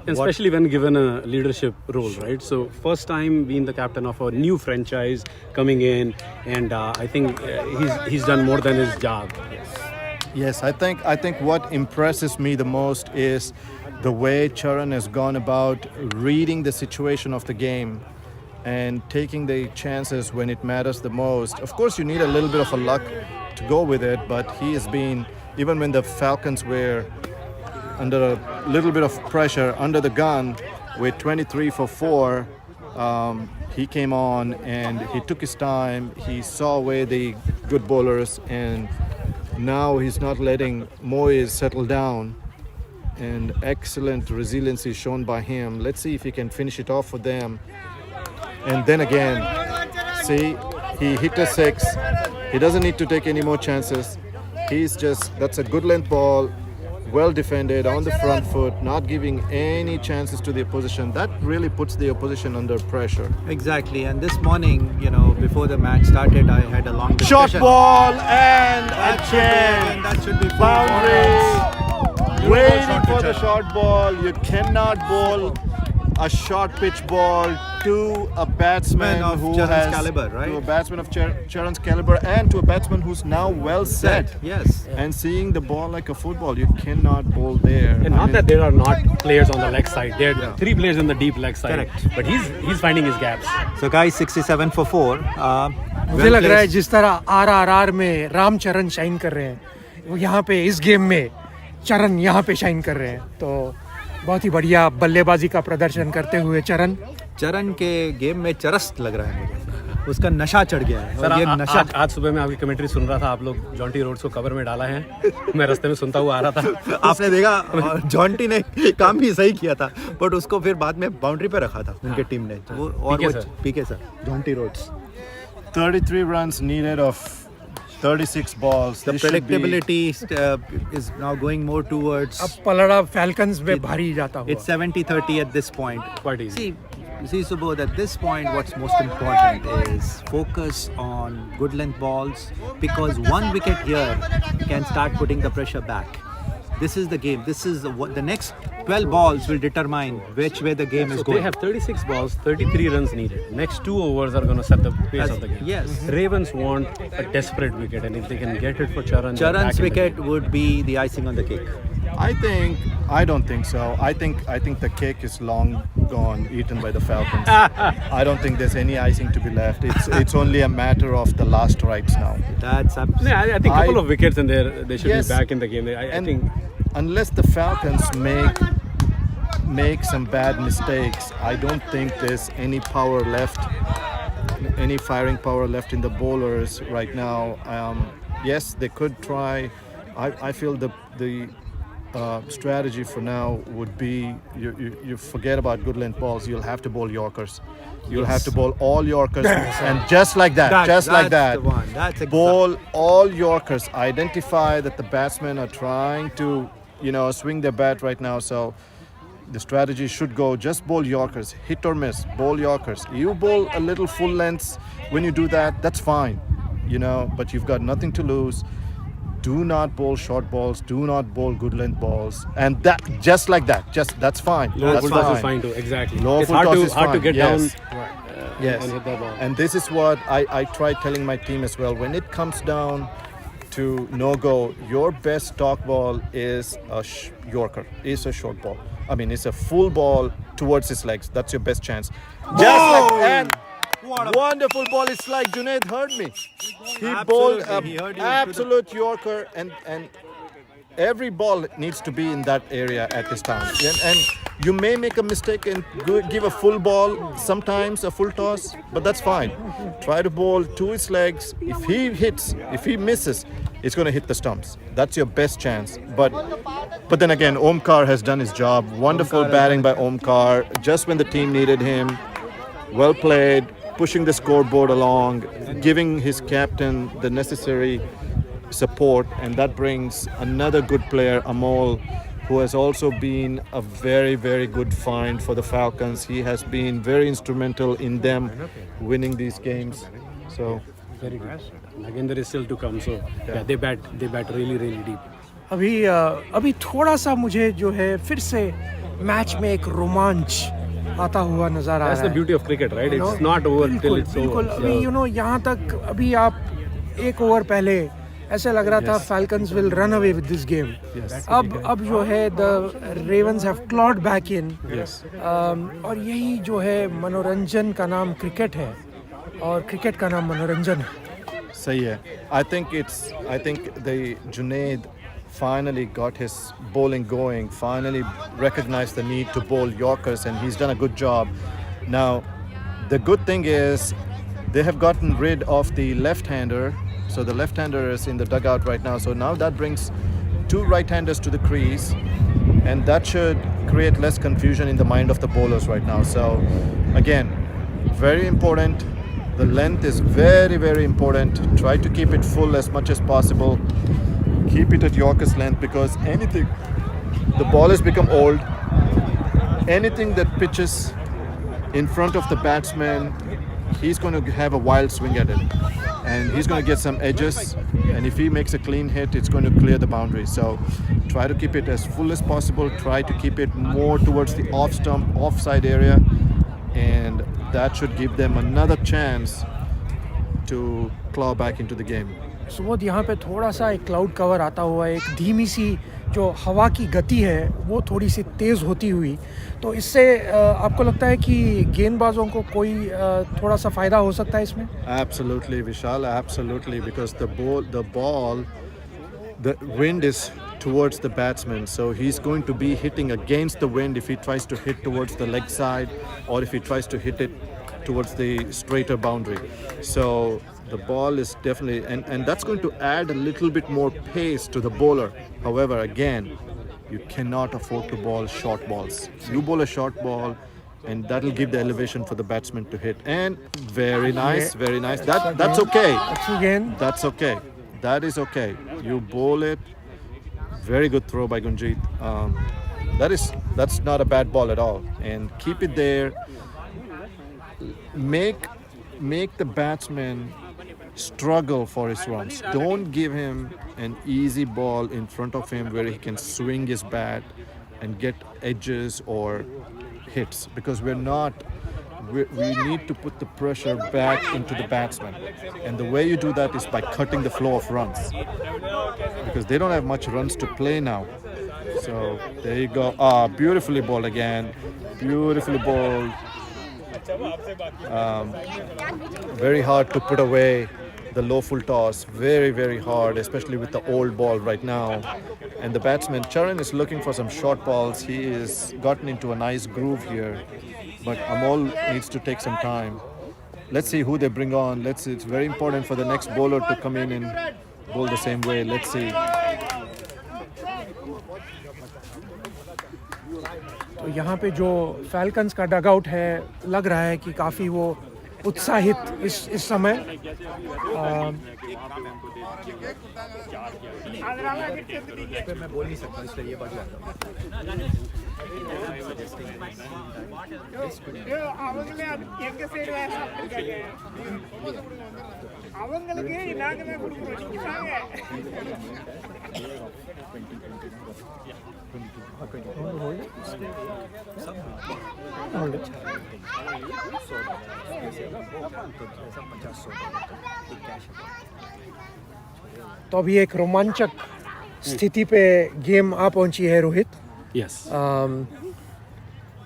Especially when given a leadership role, right? So first time being the captain of a new franchise coming in, and I think he's done more than his job. Yes, I think what impresses me the most is the way Charan has gone about reading the situation of the game and taking the chances when it matters the most. Of course, you need a little bit of a luck to go with it, but he has been, even when the Falcons were under a little bit of pressure, under the gun, with 23 for 4, he came on and he took his time. He saw away the good bowlers, and now he's not letting Moise settle down. And excellent resiliency shown by him. Let's see if he can finish it off for them. And then again, see, he hit a 6. He doesn't need to take any more chances. That's a good length ball, well defended on the front foot, not giving any chances to the opposition. That really puts the opposition under pressure. Exactly. And this morning, before the match started, I had a long discussion. Short ball and that should be boundary. Waiting for the short ball. You cannot bowl a short pitch ball to a batsman of who Charan's has caliber, right? To a batsman of Charan's caliber, and to a batsman who's now well set. Yes. And seeing the ball like a football, you cannot bowl there. And not that there are not players on the leg side. There are 3 players in the deep leg side. Correct. But he's finding his gaps. So guys, 67 for 4. मुझे लग रहा है जिस तरह RRR में Ramcharan shine कर रहे हैं, यहाँ पे इस गेम में चरण यहाँ पे शाइन कर रहे हैं. तो बहुत ही बढ़िया बल्लेबाजी का प्रदर्शन करते हुए चरण के गेम में चरस्त लग रहा है मुझे. उसका नशा चढ़ गया है. सर, और ये नशा आज सुबह में आपकी कमेंट्री सुन रहा था. आप लोग जॉन्टी रोड्स को कवर में डाला है. मैं रास्ते में सुनता हुआ आ रहा था. आपने देखा, जॉन्टी ने काम भी सही किया था, बट उसको फिर बाद में बाउंड्री पे रखा था उनके टीम ने. PK sir, Jonty Rhodes. 33 runs needed of 36 balls. The predictability is now going more towards. अब पलड़ा Falcons में भारी जाता हुआ. It's 70-30 at this point. Quite easy. See, Subodh, at this point, what's most important is focus on good length balls, because one wicket here can start putting the pressure back. This is the game. This is the next 12 balls will determine which way the game is going. They have 36 balls, 33 runs needed. Next 2 overs are going to set the pace of the game. Yes. Ravens want a desperate wicket, and if they can get it for Charan. Charan's wicket would be the icing on the cake. I don't think so. I think the cake is long gone, eaten by the Falcons. I don't think there's any icing to be left. It's only a matter of the last rites now. That's absolutely. Yeah, I think a couple of wickets and they should Yes. be back in the game. I think Unless the Falcons make some bad mistakes, I don't think there's any power left, any firing power left in the bowlers right now. Yes, they could try. I feel the strategy for now would be you forget about good length balls. You'll have to bowl Yorkers. You'll have to bowl all Yorkers, and just like that, That's the one. That's bowl all Yorkers. Identify that the batsmen are trying to, swing their bat right now. So the strategy should go just bowl Yorkers, hit or miss, bowl Yorkers. You bowl a little full lengths when you do that. That's fine, but you've got nothing to lose. Do not bowl short balls. Do not bowl good length balls, and that just like that. That's fine. low That's full toss is fine too. Exactly. Low It's full hard toss to is fine. get Yes. down. Yes, and hit the ball. and this is what I try telling my team as well. When it comes down to no-go, your best stock ball is a Yorker, is a short ball. I mean, it's a full ball towards his legs. That's your best chance. Just like and wonderful ball. It's like Junaid heard me. He bowled an absolute Yorker, and every ball needs to be in that area at this time. And you may make a mistake and give a full ball, sometimes a full toss, but that's fine. Try to bowl to his legs. If he hits, if he misses, it's going to hit the stumps. That's your best chance. But then again, Omkar has done his job. Wonderful batting by Omkar, just when the team needed him. Well played, pushing the scoreboard along, giving his captain the necessary support, and that brings another good player, Amol, who has also been a very, very good find for the Falcons. He has been very instrumental in them winning these games. So Very good. Again, there is still to come. So yeah, they bat really, really deep. अभी थोड़ा सा मुझे जो है फिर से match में एक रोमांच आता हुआ नजर आ रहा है. That's the beauty of cricket, right? It's not over till it's over. बिल्कुल. अभी यहाँ तक अभी आप एक ओवर पहले ऐसे लग रहा था Falcons will run away with this game. अब जो है the Ravens have clawed back in. और यही जो है मनोरंजन का नाम क्रिकेट है और क्रिकेट का नाम मनोरंजन है. सही है. I think the Junaid finally got his bowling going, finally recognized the need to bowl Yorkers, and he's done a good job. Now, the good thing is they have gotten rid of the left-hander, so the left-hander is in the dugout right now. So now that brings two right-handers to the crease, and that should create less confusion in the mind of the bowlers right now. So again, very important. The length is very, very important. Try to keep it full as much as possible. Keep it at Yorker's length, because the ball has become old. Anything that pitches in front of the batsman, he's going to have a wild swing at it. And he's going to get some edges. And if he makes a clean hit, it's going to clear the boundary. So try to keep it as full as possible. Try to keep it more towards the off stump, offside area. And that should give them another chance to claw back into the game. Subodh यहाँ पे थोड़ा सा एक cloud cover आता हुआ है, एक धीमी सी जो हवा की गति है वो थोड़ी सी तेज़ होती हुई, तो इससे आपको लगता है कि गेंदबाजों को कोई थोड़ा सा फ़ायदा हो सकता है इसमें? Absolutely, Vishal, absolutely, because the wind is towards the batsman, so he's going to be hitting against the wind if he tries to hit towards the leg side or if he tries to hit it towards the straighter boundary. So the ball is definitely, and that's going to add a little bit more pace to the bowler. However, again, you cannot afford to bowl short balls. You bowl a short ball, and that'll give the elevation for the batsman to hit. And very nice, very nice. That's okay. That's okay. That is okay. You bowl it. Very good throw by Gunjit. That's not a bad ball at all. And keep it there. Make the batsman struggle for his runs. Don't give him an easy ball in front of him where he can swing his bat and get edges or hits, because we need to put the pressure back into the batsman, and the way you do that is by cutting the flow of runs, because they don't have much runs to play now. So there you go. Beautifully bowled again. Beautifully bowled. Very hard to put away the low full toss. Very, very hard, especially with the old ball right now. And the batsman, Charan, is looking for some short balls. He is gotten into a nice groove here. But Amol needs to take some time. Let's see who they bring on. Let's see. It's very important for the next bowler to come in and bowl the same way. Let's see. तो यहाँ पे जो falcons का dugout है लग रहा है कि काफ़ी वो उत्साहित इस समय मैं बोल नहीं सकता इसलिए ये बात तो अभी एक रोमांचक स्थिति पे गेम आ पहुंची है रोहित। Yes.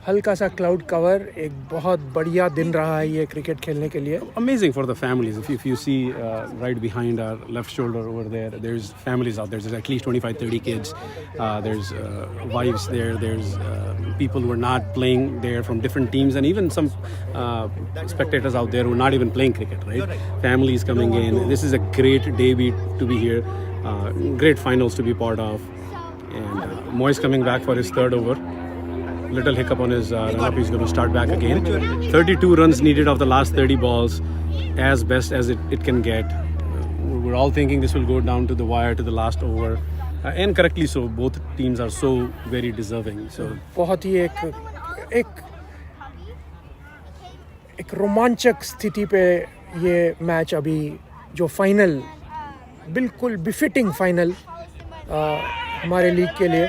हल्का सा क्लाउड कवर, एक बहुत बढ़िया दिन रहा है ये क्रिकेट खेलने के लिए। Amazing for the families. If you see right behind our left shoulder over there, there's families out there. There's at least 25-30 kids. There's wives there. There's people who are not playing there from different teams, and even some spectators out there who are not even playing cricket, right? Families coming in. This is a great day to be here. Great finals to be part of. And Moise coming back for his third over. Little hiccup on his run-up. He's going to start back again. 32 runs needed of the last 30 balls, as best as it can get. We're all thinking this will go down to the wire, to the last over. And correctly so. Both teams are so very deserving. So बहुत ही एक रोमांचक स्थिति पे ये match अभी जो final बिल्कुल befitting final हमारे लीग के लिए।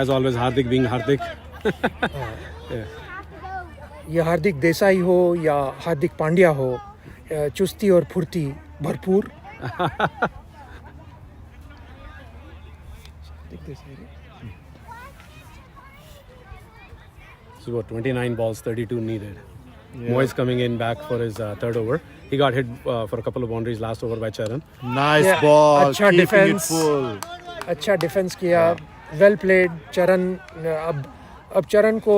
As always, Hardik being Hardik. ये हार्दिक देसाई हो या हार्दिक पांड्या हो, चुस्ती और फुर्ती भरपूर। So what, 29 balls, 32 needed. Yeah. Moise coming in back for his third over. He got hit for a couple of boundaries last over by Charan. Nice ball. अच्छा defence, अच्छा डिफेंस किया। वेल प्लेड चरण। अब चरण को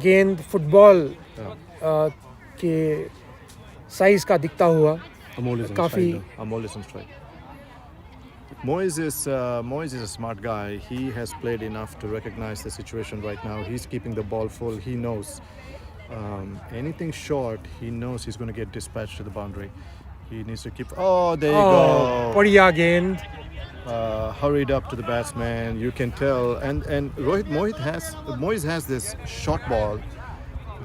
गेंद football के size का दिखता हुआ काफी। Amol is on strike. Moise is a smart guy. He has played enough to recognize the situation right now. He's keeping the ball full. He knows anything short, he knows he's going to get dispatched to the boundary. He needs to keep. Oh, there you go. बढ़िया गेंद। Hurried up to the batsman. You can tell. And Moise has this short ball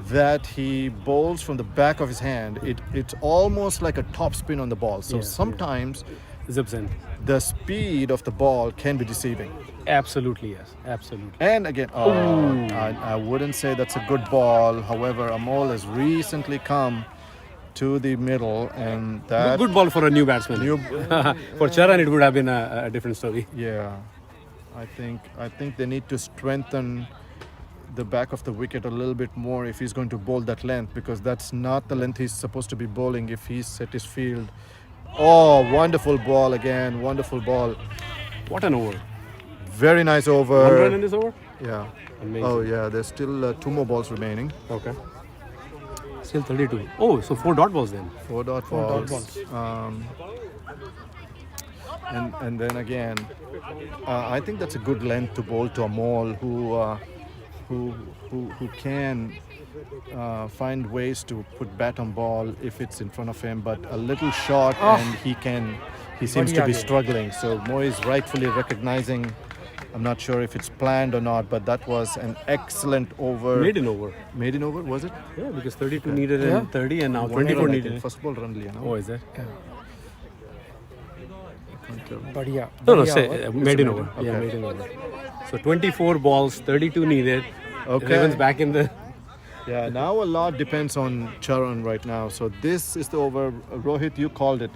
that he bowls from the back of his hand. It's almost like a top spin on the ball. So sometimes zips in. The speed of the ball can be deceiving. Absolutely, yes. Absolutely. And again, I wouldn't say that's a good ball. However, Amol has recently come to the middle, and that good ball for a new batsman. For Charan, it would have been a different story. Yeah, I think they need to strengthen the back of the wicket a little bit more if he's going to bowl that length, because that's not the length he's supposed to be bowling if he's set his field. Oh, wonderful ball again, wonderful ball. What an over. Very nice over. 1 run in this over? Yeah. Amazing. Oh yeah, there's still 2 more balls remaining. Okay. Still 32. Oh, so 4 dot balls then. 4 dot balls. And then again, I think that's a good length to bowl to Amol, who can find ways to put bat on ball if it's in front of him, but a little short and he seems to be struggling. So Moise rightfully recognizing. I'm not sure if it's planned or not, but that was an excellent over. Maiden over. Maiden over, was it? Yeah, because 32 needed and 30 and now 24 needed. First ball run liya, no? Oh, is that? Yeah. बढ़िया। No, say maiden over. Okay. Yeah, maiden over. So 24 balls, 32 needed. Okay. Ravens back in the. Yeah, now a lot depends on Charan right now. So this is the over. Rohit, you called it.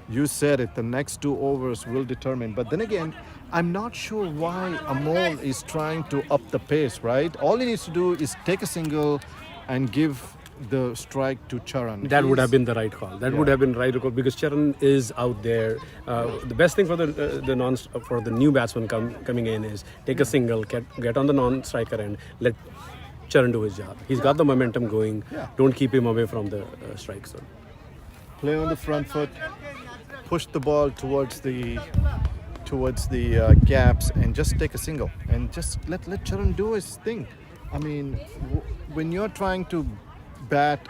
You said it. The next 2 overs will determine. But then again, I'm not sure why Amol is trying to up the pace, right? All he needs to do is take a single and give the strike to Charan. That would have been the right call. That would have been the right call because Charan is out there. The best thing for the new batsman coming in is take a single, get on the non-striker and let Charan do his job. He's got the momentum going. Yeah. Don't keep him away from the strike zone. Play on the front foot, push the ball towards the gaps, and just take a single and just let Charan do his thing. I mean, when you're trying to bat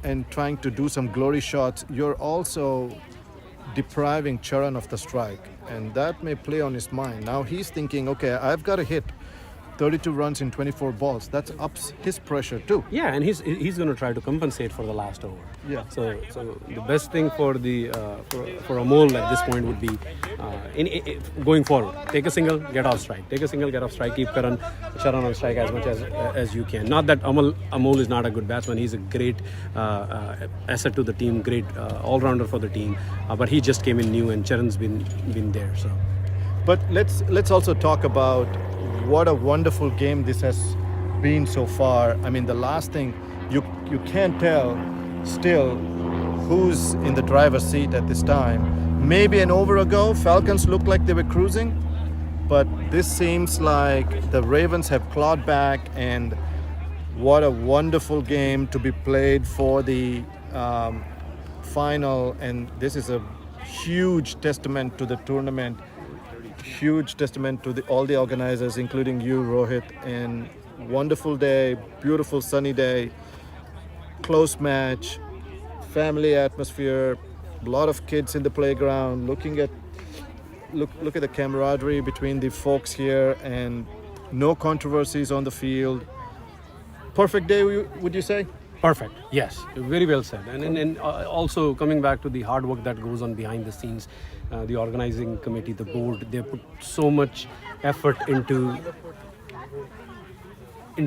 and trying to do some glory shots, you're also depriving Charan of the strike, and that may play on his mind. Now he's thinking, okay, I've got to hit 32 runs in 24 balls. That ups his pressure too. Yeah, and he's going to try to compensate for the last over. Yeah. So the best thing for the for Amol at this point would be going forward. Take a single, get off strike. Take a single, get off strike. Keep Charan on strike as much as you can. Not that Amol is not a good batsman. He's a great asset to the team, great all-rounder for the team. But he just came in new, and Charan's been there. So. But let's also talk about what a wonderful game this has been so far. I mean, the last thing, you can't tell still who's in the driver's seat at this time. Maybe an over ago, Falcons looked like they were cruising, but this seems like the Ravens have clawed back, and what a wonderful game to be played for the final. And this is a huge testament to the tournament. Huge testament to all the organizers, including you, Rohit. And wonderful day, beautiful sunny day, close match, family atmosphere, a lot of kids in the playground. Look at the camaraderie between the folks here, and no controversies on the field. Perfect day, would you say? Perfect. Yes, very well said. And also coming back to the hard work that goes on behind the scenes, the organizing committee, the board, they put so much effort into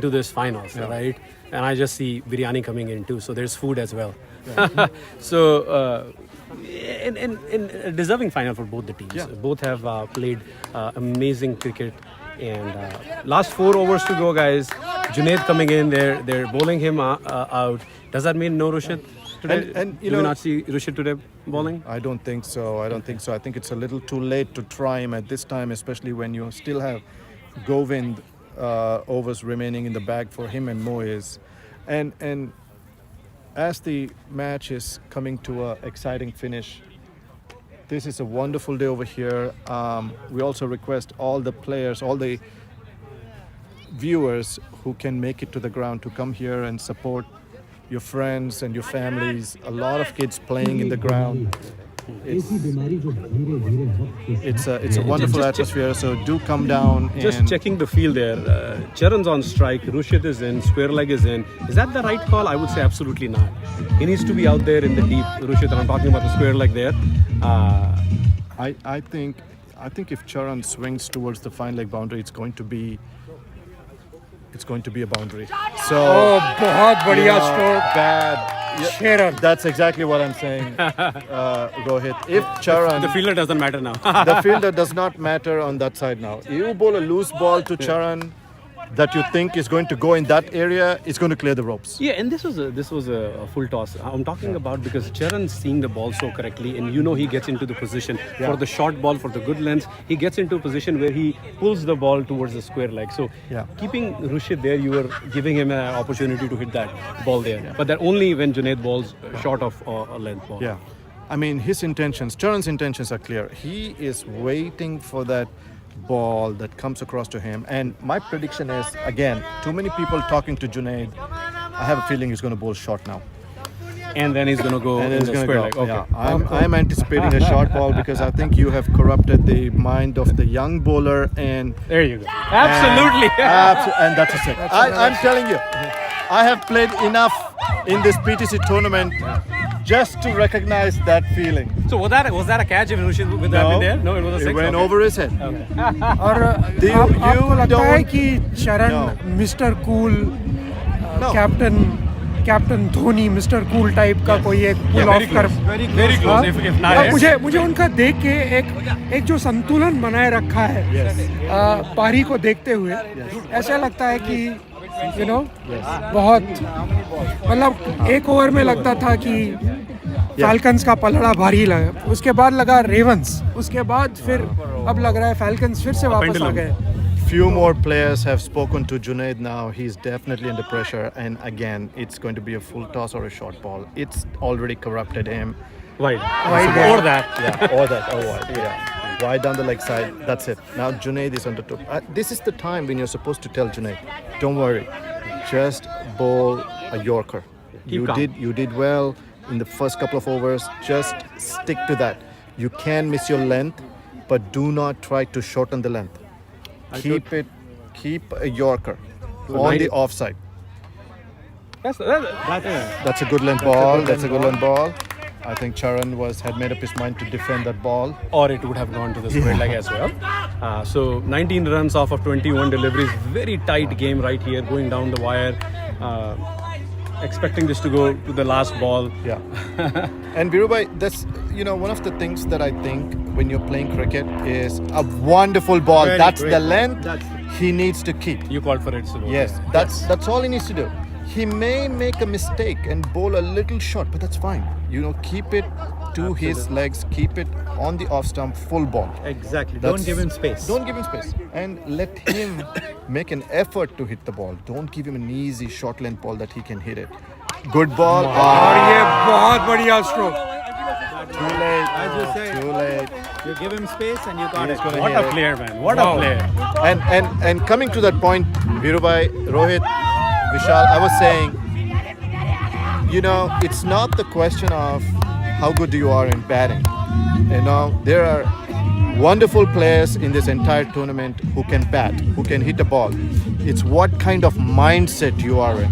this finals, right? And I just see biryani coming in too, so there's food as well. Yeah. So, and a deserving final for both the teams. Yeah. Both have played amazing cricket. And last 4 overs to go, guys. Junaid coming in, they're bowling him out. Does that mean no Rushid today? And do we not see Rushid today bowling? I don't think so. I think it's a little too late to try him at this time, especially when you still have Govind overs remaining in the bag for him and Moiz. And as the match is coming to an exciting finish, this is a wonderful day over here. We also request all the players, all the viewers who can make it to the ground to come here and support your friends and your families. A lot of kids playing in the ground. It's a wonderful atmosphere, so do come down. Just checking the field there. Charan's on strike, Rushid is in, square leg is in. Is that the right call? I would say absolutely not. He needs to be out there in the deep, Rushid, and I'm talking about the square leg there. I think if Charan swings towards the fine leg boundary, it's going to be a boundary. So बहुत बढ़िया stroke. Bad. Charan. That's exactly what I'm saying, Rohit. If Charan, the fielder doesn't matter now. The fielder does not matter on that side now. You bowl a loose ball to Charan that you think is going to go in that area, it's going to clear the ropes. Yeah, and this was a full toss. I'm talking about because Charan's seeing the ball so correctly, and he gets into the position for the short ball, for the good length. He gets into a position where he pulls the ball towards the square leg. So keeping Rushid there, you were giving him an opportunity to hit that ball there. Yeah. But that only when Junaid balls short of a length ball. Yeah, I mean Charan's intentions are clear. He is waiting for that ball that comes across to him, and my prediction is, again, too many people talking to Junaid. I have a feeling he's going to bowl short now, and then he's going to go in the square leg. Okay. Yeah, I'm anticipating a short ball because I think you have corrupted the mind of the young bowler, and there you go. Absolutely. And that's a six. I'm telling you, I have played enough in this PTC tournament just to recognize that feeling. So was that a catch if Rushid would have been there? No, it was a six. It went over his head. Okay. और आपको लगता है कि चरण mister cool captain captain Dhoni mister cool type का कोई एक पुल of कर very close. If not, yes. मुझे उनका देख के एक जो संतुलन बनाए रखा है पारी को देखते हुए ऐसा लगता है कि यू नो बहुत मतलब एक ओवर में लगता था कि फैल्कन्स का पलड़ा भारी लगा, उसके बाद लगा रेवंस, उसके बाद फिर अब लग रहा है फैल्कन्स फिर से वापस आ गए. Few more players have spoken to Junaid now. He's definitely under pressure, and again, it's going to be a full toss or a short ball. It's already corrupted him. Wide. Or that. Yeah, or that. Or wide. Yeah. Wide down the leg side. That's it. Now Junaid is on the top. This is the time when you're supposed to tell Junaid, don't worry, just bowl a Yorker. You did well in the first couple of overs. Just stick to that. You can miss your length, but do not try to shorten the length. Keep a Yorker on the offside. That's a good length ball. That's a good length ball. I think Charan had made up his mind to defend that ball. Or it would have gone to the square leg as well. So 19 runs off of 21 deliveries. Very tight game right here, going down the wire. Expecting this to go to the last ball. Yeah. And Virubhai, that's one of the things that I think when you're playing cricket is a wonderful ball. That's the length he needs to keep. You called for it, so yes, that's all he needs to do. He may make a mistake and bowl a little short, but that's fine. Keep it to his legs, keep it on the off stump, full ball. Exactly. Don't give him space. Don't give him space. And let him make an effort to hit the ball. Don't give him an easy short length ball that he can hit it. Good ball. और ये बहुत बढ़िया stroke. Too late. As you said, Too late. You give him space and you got it. What a player, man. What a player. And coming to that point, Virubhai, Rohit, Vishal, I was saying, it's not the question of how good you are in batting. There are wonderful players in this entire tournament who can bat, who can hit a ball. It's what kind of mindset you are in.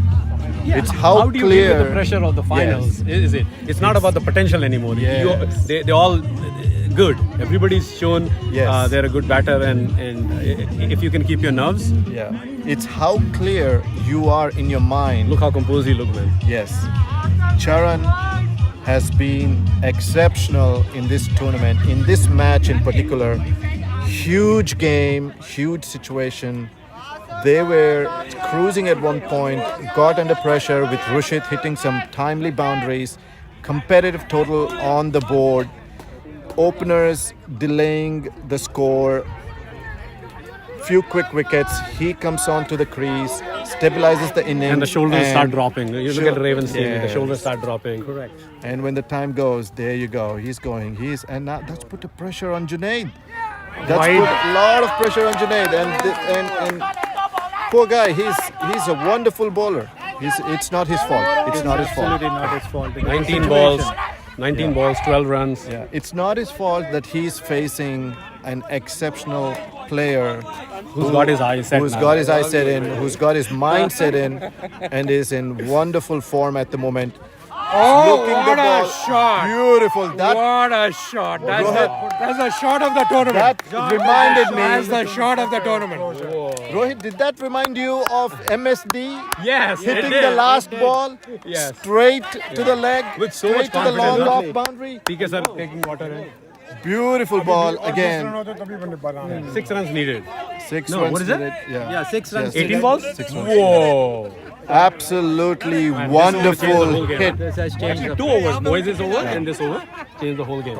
Yeah. It's how do you clear deal with the pressure of the finals? Yes. Is it? It's not about the potential anymore. Yes. They're all good. Everybody's shown Yes. they're a good batter, and if you can keep your nerves. Yeah. It's how clear you are in your mind. Look how composed he looked, man. Yes. Charan has been exceptional in this tournament, in this match in particular. Huge game, huge situation. They were cruising at one point, got under pressure with Rushit hitting some timely boundaries, competitive total on the board, openers delaying the score, few quick wickets, he comes on to the crease, stabilizes the innings. And the shoulders start dropping. You look at Ravens team, the Yes. shoulders start dropping. Correct. And when the time goes, there you go, he's going, and now that's put a pressure on Junaid. That's put a lot of pressure on Junaid, and poor guy, he's a wonderful bowler. It's not his fault. It's not his fault. Absolutely not his fault. 19 balls, 12 runs. Yeah, it's not his fault that he's facing an exceptional player who's got his eyes set, who's got his mind set in, and is in wonderful form at the moment. Oh, Looking what the a ball. shot! Beautiful. What a shot! That's the shot of the tournament. That reminded me. That's the shot of the tournament. Rohit, did that remind you of MSD? Yes, it hitting did. the last ball straight to the leg, with so straight much to the long confidence. off boundary. PK sir taking water in. Beautiful ball again. 6 runs needed. 6 No, runs. what is it? needed, Yeah, 6 runs. 18 balls? 6 runs. Whoa. Absolutely wonderful hit. This has changed. Actually, 2 overs. Moises over and this over changed the whole game.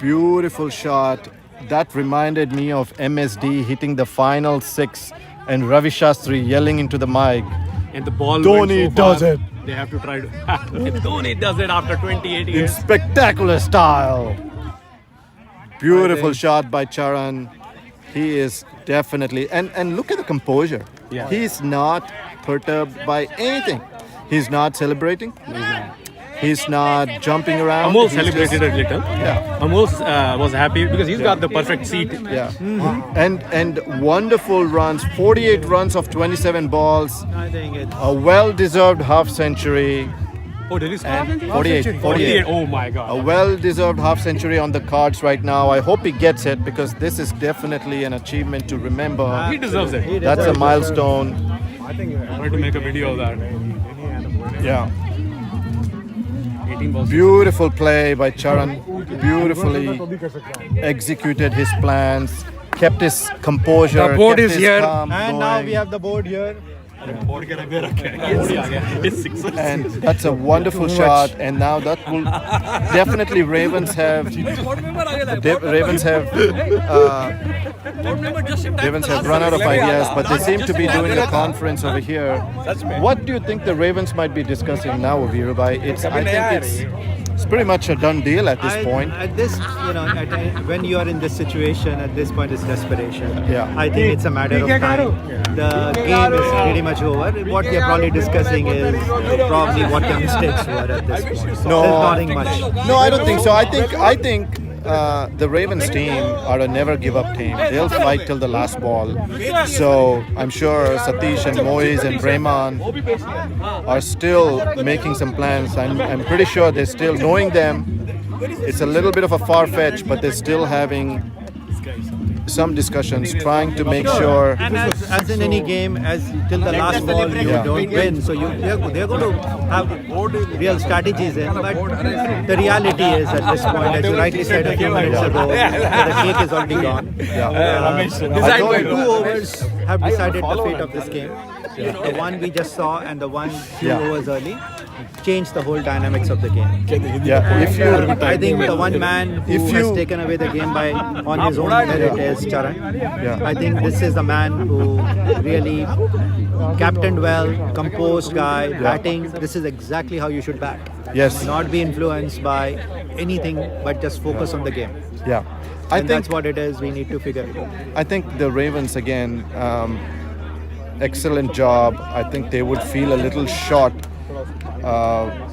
Beautiful shot. That reminded me of MSD hitting the final 6 and Ravi Shastri yelling into the mic. And the ball Dhoni went so far, does it. They have to try to. Dhoni does it after 28 In years. spectacular style. Beautiful shot by Charan. He is definitely, and look at the composure. Yeah. He's not perturbed by anything. He's not celebrating. He's not jumping around. Amol He's celebrated just- a little. Yeah. Amol was happy because he's got the perfect seat. Yeah. And wonderful runs. 48 runs of 27 balls. I think it's A well-deserved half century. Oh, did he score? And 48. Oh my God. A well-deserved half century on the cards right now. I hope he gets it because this is definitely an achievement to remember. He deserves it. That's a milestone. I think I wanted to make a video of that. Yeah. Beautiful play by Charan. Beautifully executed his plans. Kept his composure. The board kept is his here. calm And now going. we have the board here. And that's a wonderful shot. And now that will definitely Ravens have run out of ideas, but they seem to be doing a conference over here. What do you think the Ravens might be discussing now, Virubai? I think it's pretty much a done deal at this point. At this, when you are in this situation, at this point, it's desperation. Yeah. I think it's a matter of time. The game is pretty much over. What we are probably discussing is probably what the mistakes were at this point. No, There's nothing much. No, I don't think so. I think the Ravens team are a never give up team. They'll fight till the last ball. So I'm sure Satish and Moise and Brahman are still making some plans. I'm pretty sure they're still, knowing them, it's a little bit of a far-fetched, but they're still having some discussions, trying to make sure. And as in any game, till the last ball you don't win, so they're going to have real strategies in. But the reality is, at this point, as you rightly said a few minutes ago, the cake is already gone. I told 2 overs have decided the fate of this game. The one we just saw and the one few overs early changed the whole dynamics of the game. Yeah, I think the one man who has taken away the game on his own merit is Charan. Yeah. I think this is the man who really captained well, composed guy, batting. This is exactly how you should bat. Yes. Not be influenced by anything, but just focus on the game. Yeah. I think that's what it is. We need to figure it out. I think the Ravens, again, excellent job. I think they would feel a little short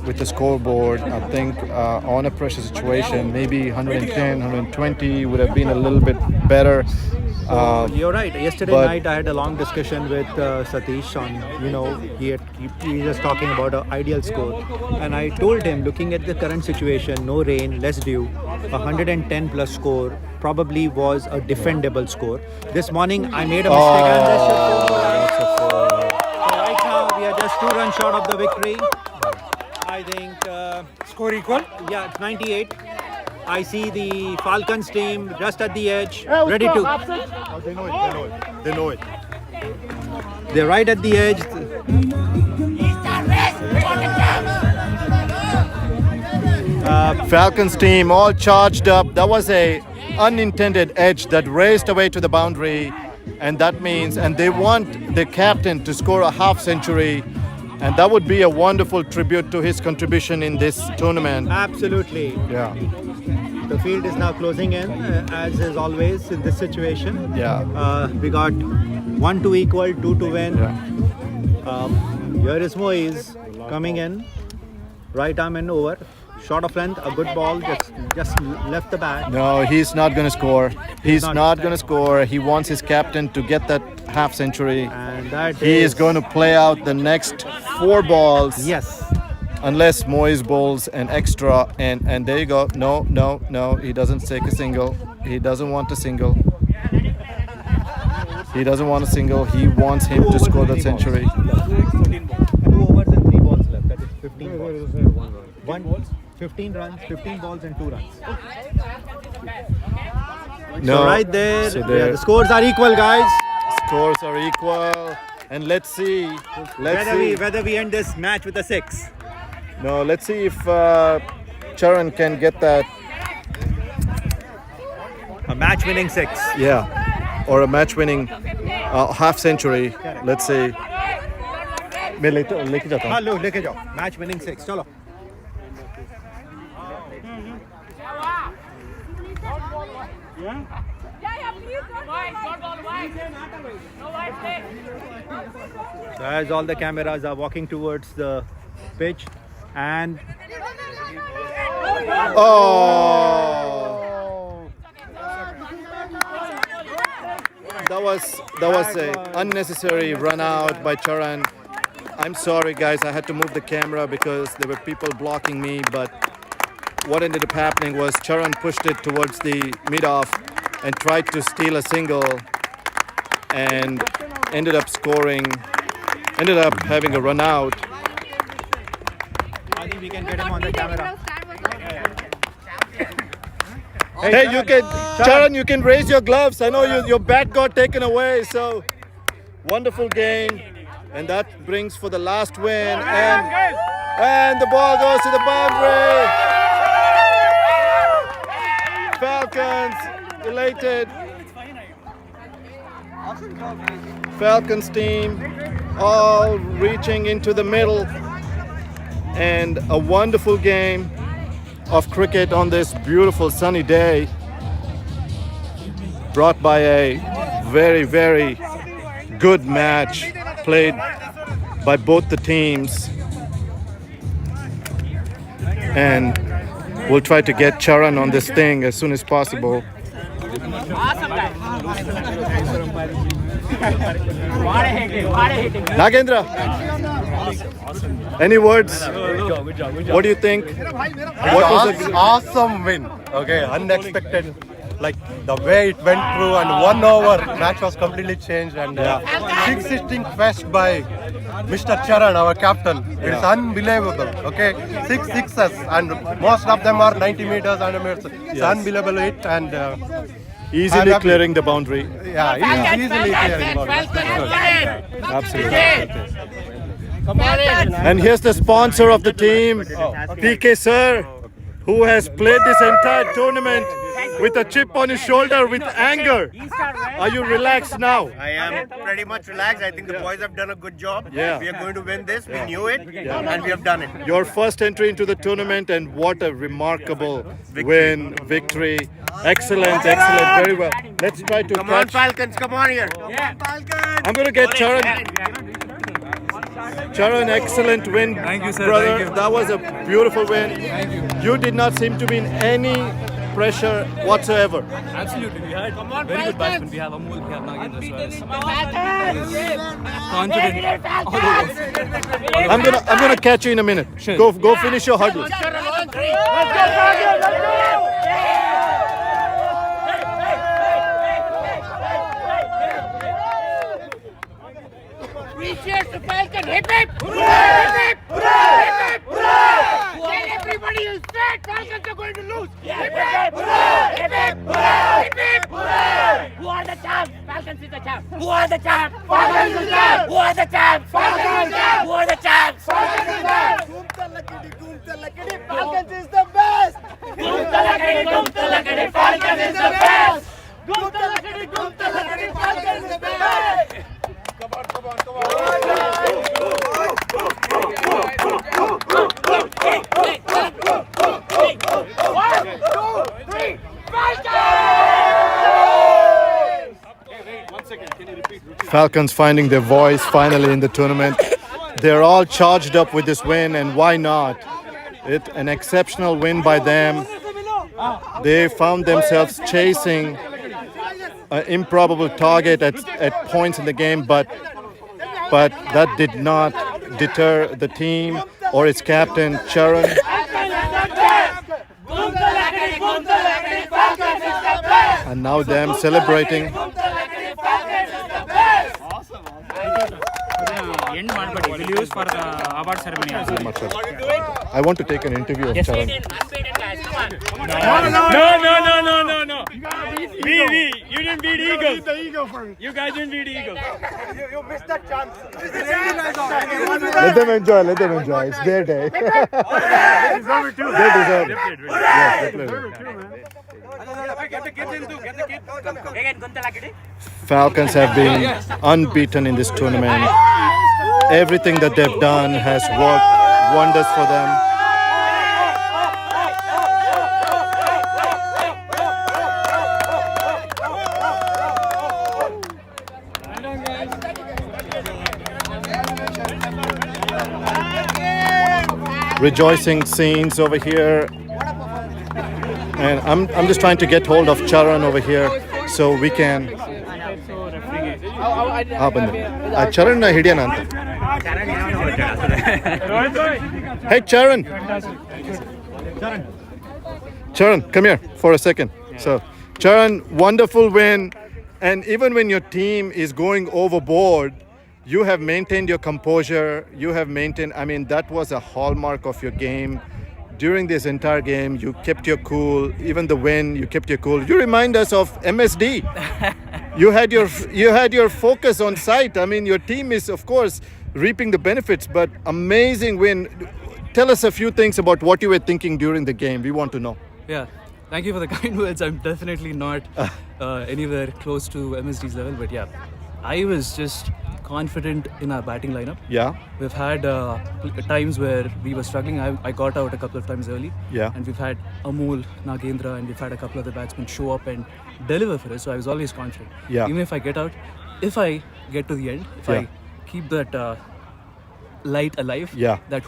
with the scoreboard. I think on a pressure situation, maybe 110, 120 would have been a little bit better. You're right. Yesterday night I had a long discussion with Satish on, he was talking about an ideal score. And I told him, looking at the current situation, no rain, less dew, 110 plus score probably was a defendable score. This morning I made a mistake. Right now we are just 2 runs short of the victory. I think score equal? Yeah, 98. I see the Falcons team just at the edge, ready to. Oh, they know it. They're right at the edge. Falcons team all charged up. That was a unintended edge that raced away to the boundary, and that means, and they want the captain to score a half century. And that would be a wonderful tribute to his contribution in this tournament. Absolutely. Yeah. The field is now closing in, as is always in this situation. Yeah. We got 1 to equal, 2 to win. Yeah. Here is Moise coming in, right arm and over. Short of length, a good ball, just left the bat. No, he's not going to score. He's not going to score. He wants his captain to get that half century. And that he is going to play out the next 4 balls. Yes. Unless Moise bowls an extra, and there you go. No, he doesn't take a single. He doesn't want a single. He doesn't want a single. He wants him to score that century. 2 overs and 3 balls left. That is 15 balls. 15 runs, 15 balls and 2 runs. No, so right there, so the scores are equal, guys. Scores are equal, and let's see whether we end this match with a 6. No, let's see if Charan can get that. A match-winning 6. Yeah, or a match-winning half century. Correct. Let's see. मैं लेके जाता हूँ. हाँ लो लेके जाओ. Match-winning 6. चलो. So as all the cameras are walking towards the pitch, and that was a unnecessary run out by Charan. I'm sorry guys, I had to move the camera because there were people blocking me, but what ended up happening was Charan pushed it towards the mid-off and tried to steal a single and ended up having a run out. Adi, we can get him on the camera. Hey, you can, Charan, you can raise your gloves. I know your bat got taken away, so wonderful game, and that brings for the last win, and the ball goes to the boundary. Falcons elated. Falcons team all reaching into the middle, and a wonderful game of cricket on this beautiful sunny day, brought by a very, very good match played by both the teams. And we'll try to get Charan on this thing as soon as possible. Nagendra, any words? What do you think? What was the awesome win? Okay, unexpected. Like the way it went through, and 1 over match was completely changed, and 6-16 fetched by Mr. Charan, our captain. It's unbelievable. Okay, 6 sixes, and most of them are 90 meters and it's unbelievable hit, and easily clearing the boundary. Yeah, easily clearing the boundary. Absolutely. And here's the sponsor of the team, PK sir, who has played this entire tournament with a chip on his shoulder with anger. Are you relaxed now? I am pretty much relaxed. I think the boys have done a good job. Yeah. We are going to win this. We knew it, and we have done it. Your first entry into the tournament, and what a remarkable victory. Excellent, very well. Let's try to Come on, Falcons, come on here. I'm going to get Charan. Charan, excellent win. Thank you, sir. Brother. Thank you. That was a beautiful win. You did not seem to be in any pressure whatsoever. Absolutely. We had very good batsmen. We have Amol, we have Nagendra as well. Confident. I'm gonna catch you in a minute. Sure. Go finish your hurdle. Three cheers to Falcon. Hip hip! Hooray! Hip hip! Hooray! Hip hip! Hooray! Tell everybody is set. Falcons are going to lose. Hip hip! Hooray! Hip hip! Hooray! Hip hip! Hooray! Who are the champs? Falcons is the champ. Who are the champs? Falcons is the champ. Who are the champs? Falcons is the champ. Who are the champs? Falcons is the champ. Falcons is the best. Falcons is the best. Falcons is the best. Falcons finding their voice finally in the tournament. They're all charged up with this win, and why not? It's an exceptional win by them. They found themselves chasing an improbable target at points in the game, but that did not deter the team or its captain, Charan. And now them celebrating. End ಮಾಡ್ಬೇಡಿ. We'll use for the award ceremony. I want to take an interview of Charan. No. You didn't beat Eagle. You guys didn't beat Eagle. You missed that chance. Let them enjoy. It's their day. They deserve it too. They deserve it. Yes, definitely. Falcons have been unbeaten in this tournament. Everything that they've done has worked wonders for them. Rejoicing scenes over here, and I'm just trying to get hold of Charan over here so we can. Charan na hidiyan anta. Hey Charan, come here for a second. So Charan, wonderful win, and even when your team is going overboard, you have maintained your composure. You have maintained, I mean, that was a hallmark of your game. During this entire game, you kept your cool. Even the win, you kept your cool. You remind us of MSD. you had your focus on sight. I mean, your team is, of course, reaping the benefits, but amazing win. Tell us a few things about what you were thinking during the game. We want to know. Yeah, thank you for the kind words. I'm definitely not anywhere close to MSD's level, but yeah, I was just confident in our batting lineup. Yeah. We've had times where we were struggling. I got out a couple of times early. Yeah. And we've had Amol, Nagendra, and we've had a couple of the batsmen show up and deliver for us. So I was always confident. Yeah. Even if I get out, if I get to the end, if I keep that light alive,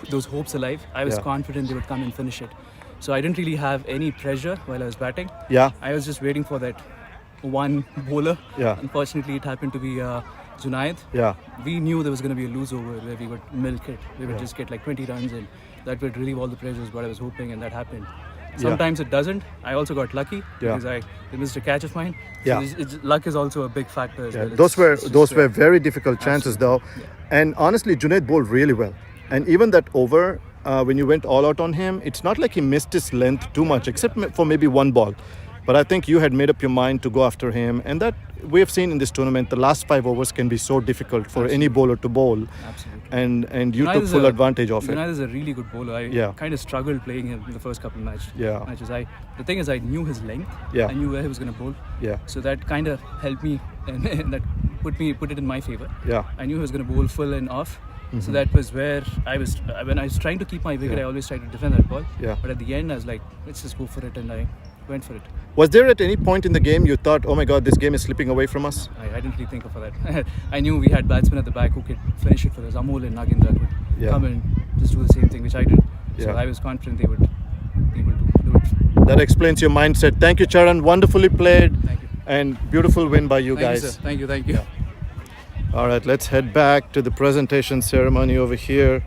those hopes alive, I was confident they would come and finish it. So I didn't really have any pressure while I was batting. Yeah. I was just waiting for that one bowler. Yeah. Unfortunately, it happened to be Junaid. Yeah. We knew there was going to be a lose over where we would milk it. We would just get like 20 runs and that would relieve all the pressures, what I was hoping, and that happened. Sometimes it doesn't. I also got lucky because they missed a catch of mine. Yeah. So luck is also a big factor as well. Those were very difficult chances though. And honestly, Junaid bowled really well. And even that over, when you went all out on him, it's not like he missed his length too much, except for maybe one ball. But I think you had made up your mind to go after him. And that we have seen in this tournament, the last 5 overs can be so difficult for any bowler to bowl. Absolutely. And you took full advantage of it. Junaid is a really good bowler. I kind of struggled playing him in the first couple of matches. The thing is, I knew his length. I knew where he was going to bowl. So that kind of helped me and that put it in my favor. I knew he was going to bowl full and off. So that was where I was, when I was trying to keep my wicket, I always tried to defend that ball. But at the end, I was like, let's just go for it, and I went for it. Was there at any point in the game you thought, oh my God, this game is slipping away from us? I didn't really think of that. I knew we had batsmen at the back who could finish it for us. Amol and Nagendra could come and just do the same thing, which I did. So I was confident they would be able to do it. That explains your mindset. Thank you, Charan. Wonderfully played. Thank you. And beautiful win by you guys. Thank you, sir. Thank you, thank you. All right, let's head back to the presentation ceremony over here.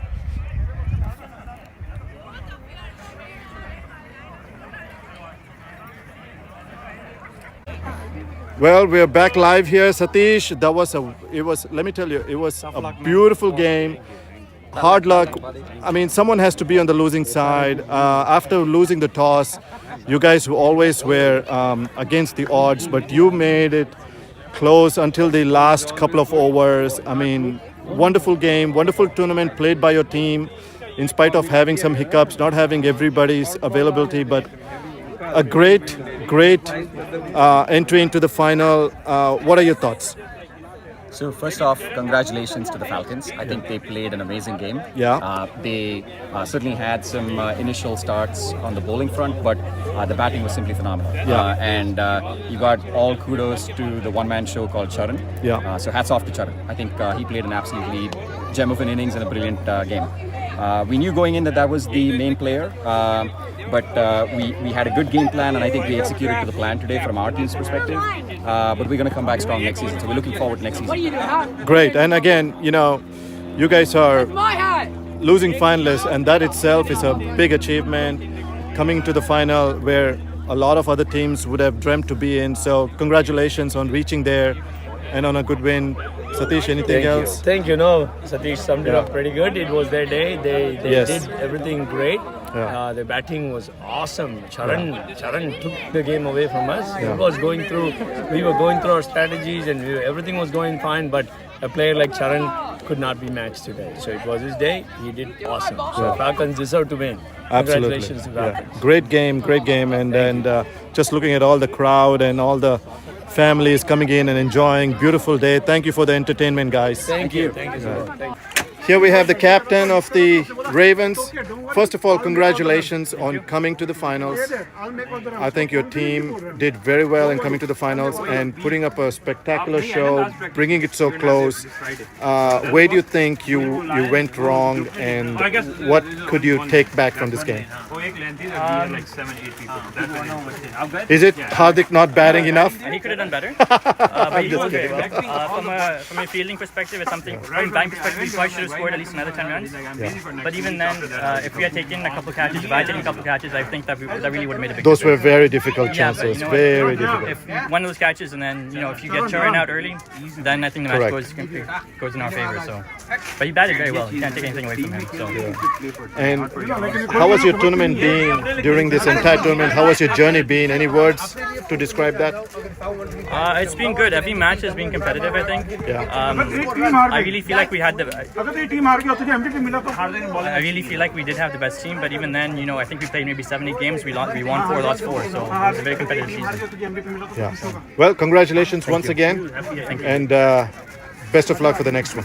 Well, we're back live here, Satish. Let me tell you, it was a beautiful game. Hard luck. I mean, someone has to be on the losing side. After losing the toss, you guys always were against the odds, but you made it close until the last couple of overs. I mean, wonderful game, wonderful tournament played by your team, in spite of having some hiccups, not having everybody's availability, but a great entry into the final. What are your thoughts? So first off, congratulations to the Falcons. I think they played an amazing game. They certainly had some initial starts on the bowling front, but the batting was simply phenomenal. And you got all kudos to the one-man show called Charan. So hats off to Charan. I think he played an absolutely gem of an innings and a brilliant game. We knew going in that was the main player, but we had a good game plan, and I think we executed to the plan today from our team's perspective. But we're going to come back strong next season, so we're looking forward to next season. Great. And again, you know, you guys are losing finalists, and that itself is a big achievement. Coming to the final where a lot of other teams would have dreamt to be in. So congratulations on reaching there and on a good win. Satish, anything else? Thank you. No, Satish summed it up pretty good. It was their day. They did everything great. The batting was awesome. Charan took the game away from us. We were going through our strategies, and everything was going fine. But a player like Charan could not be matched today. So it was his day. He did awesome. So Falcons deserve to win. Absolutely. Congratulations to Falcons. Great game, and just looking at all the crowd and all the families coming in and enjoying. Beautiful day. Thank you for the entertainment, guys. Thank you. Thank you so much. Thank you. Here we have the captain of the Ravens. First of all, congratulations on coming to the finals. I think your team did very well in coming to the finals and putting up a spectacular show, bringing it so close. Where do you think you went wrong, and what could you take back from this game? like 7-8 people. Is it Hardik not batting enough? He could have done better, but he did very well. From a fielding perspective, it's something. From a batting perspective, we probably should have scored at least another 10 runs. But even then, if we had taken a couple catches, if I had taken a couple catches, I think that really would have made a big Those difference. were very difficult chances. But you know Very what? difficult. If one of those catches, and then if you get Charan out early, then I think the match goes in our favor. So, but he batted very well. You can't take anything away from him. So. And how was your tournament been during this entire tournament? How was your journey been? Any words to describe that? It's been good. Every match has been competitive, I think. I really feel like we had I really feel like we did have the best team, but even then, I think we played maybe 7-8 games. We won 4, lost 4, so it was a very competitive season. Yeah. Well, congratulations once again, Thank you. and best of luck for the next one.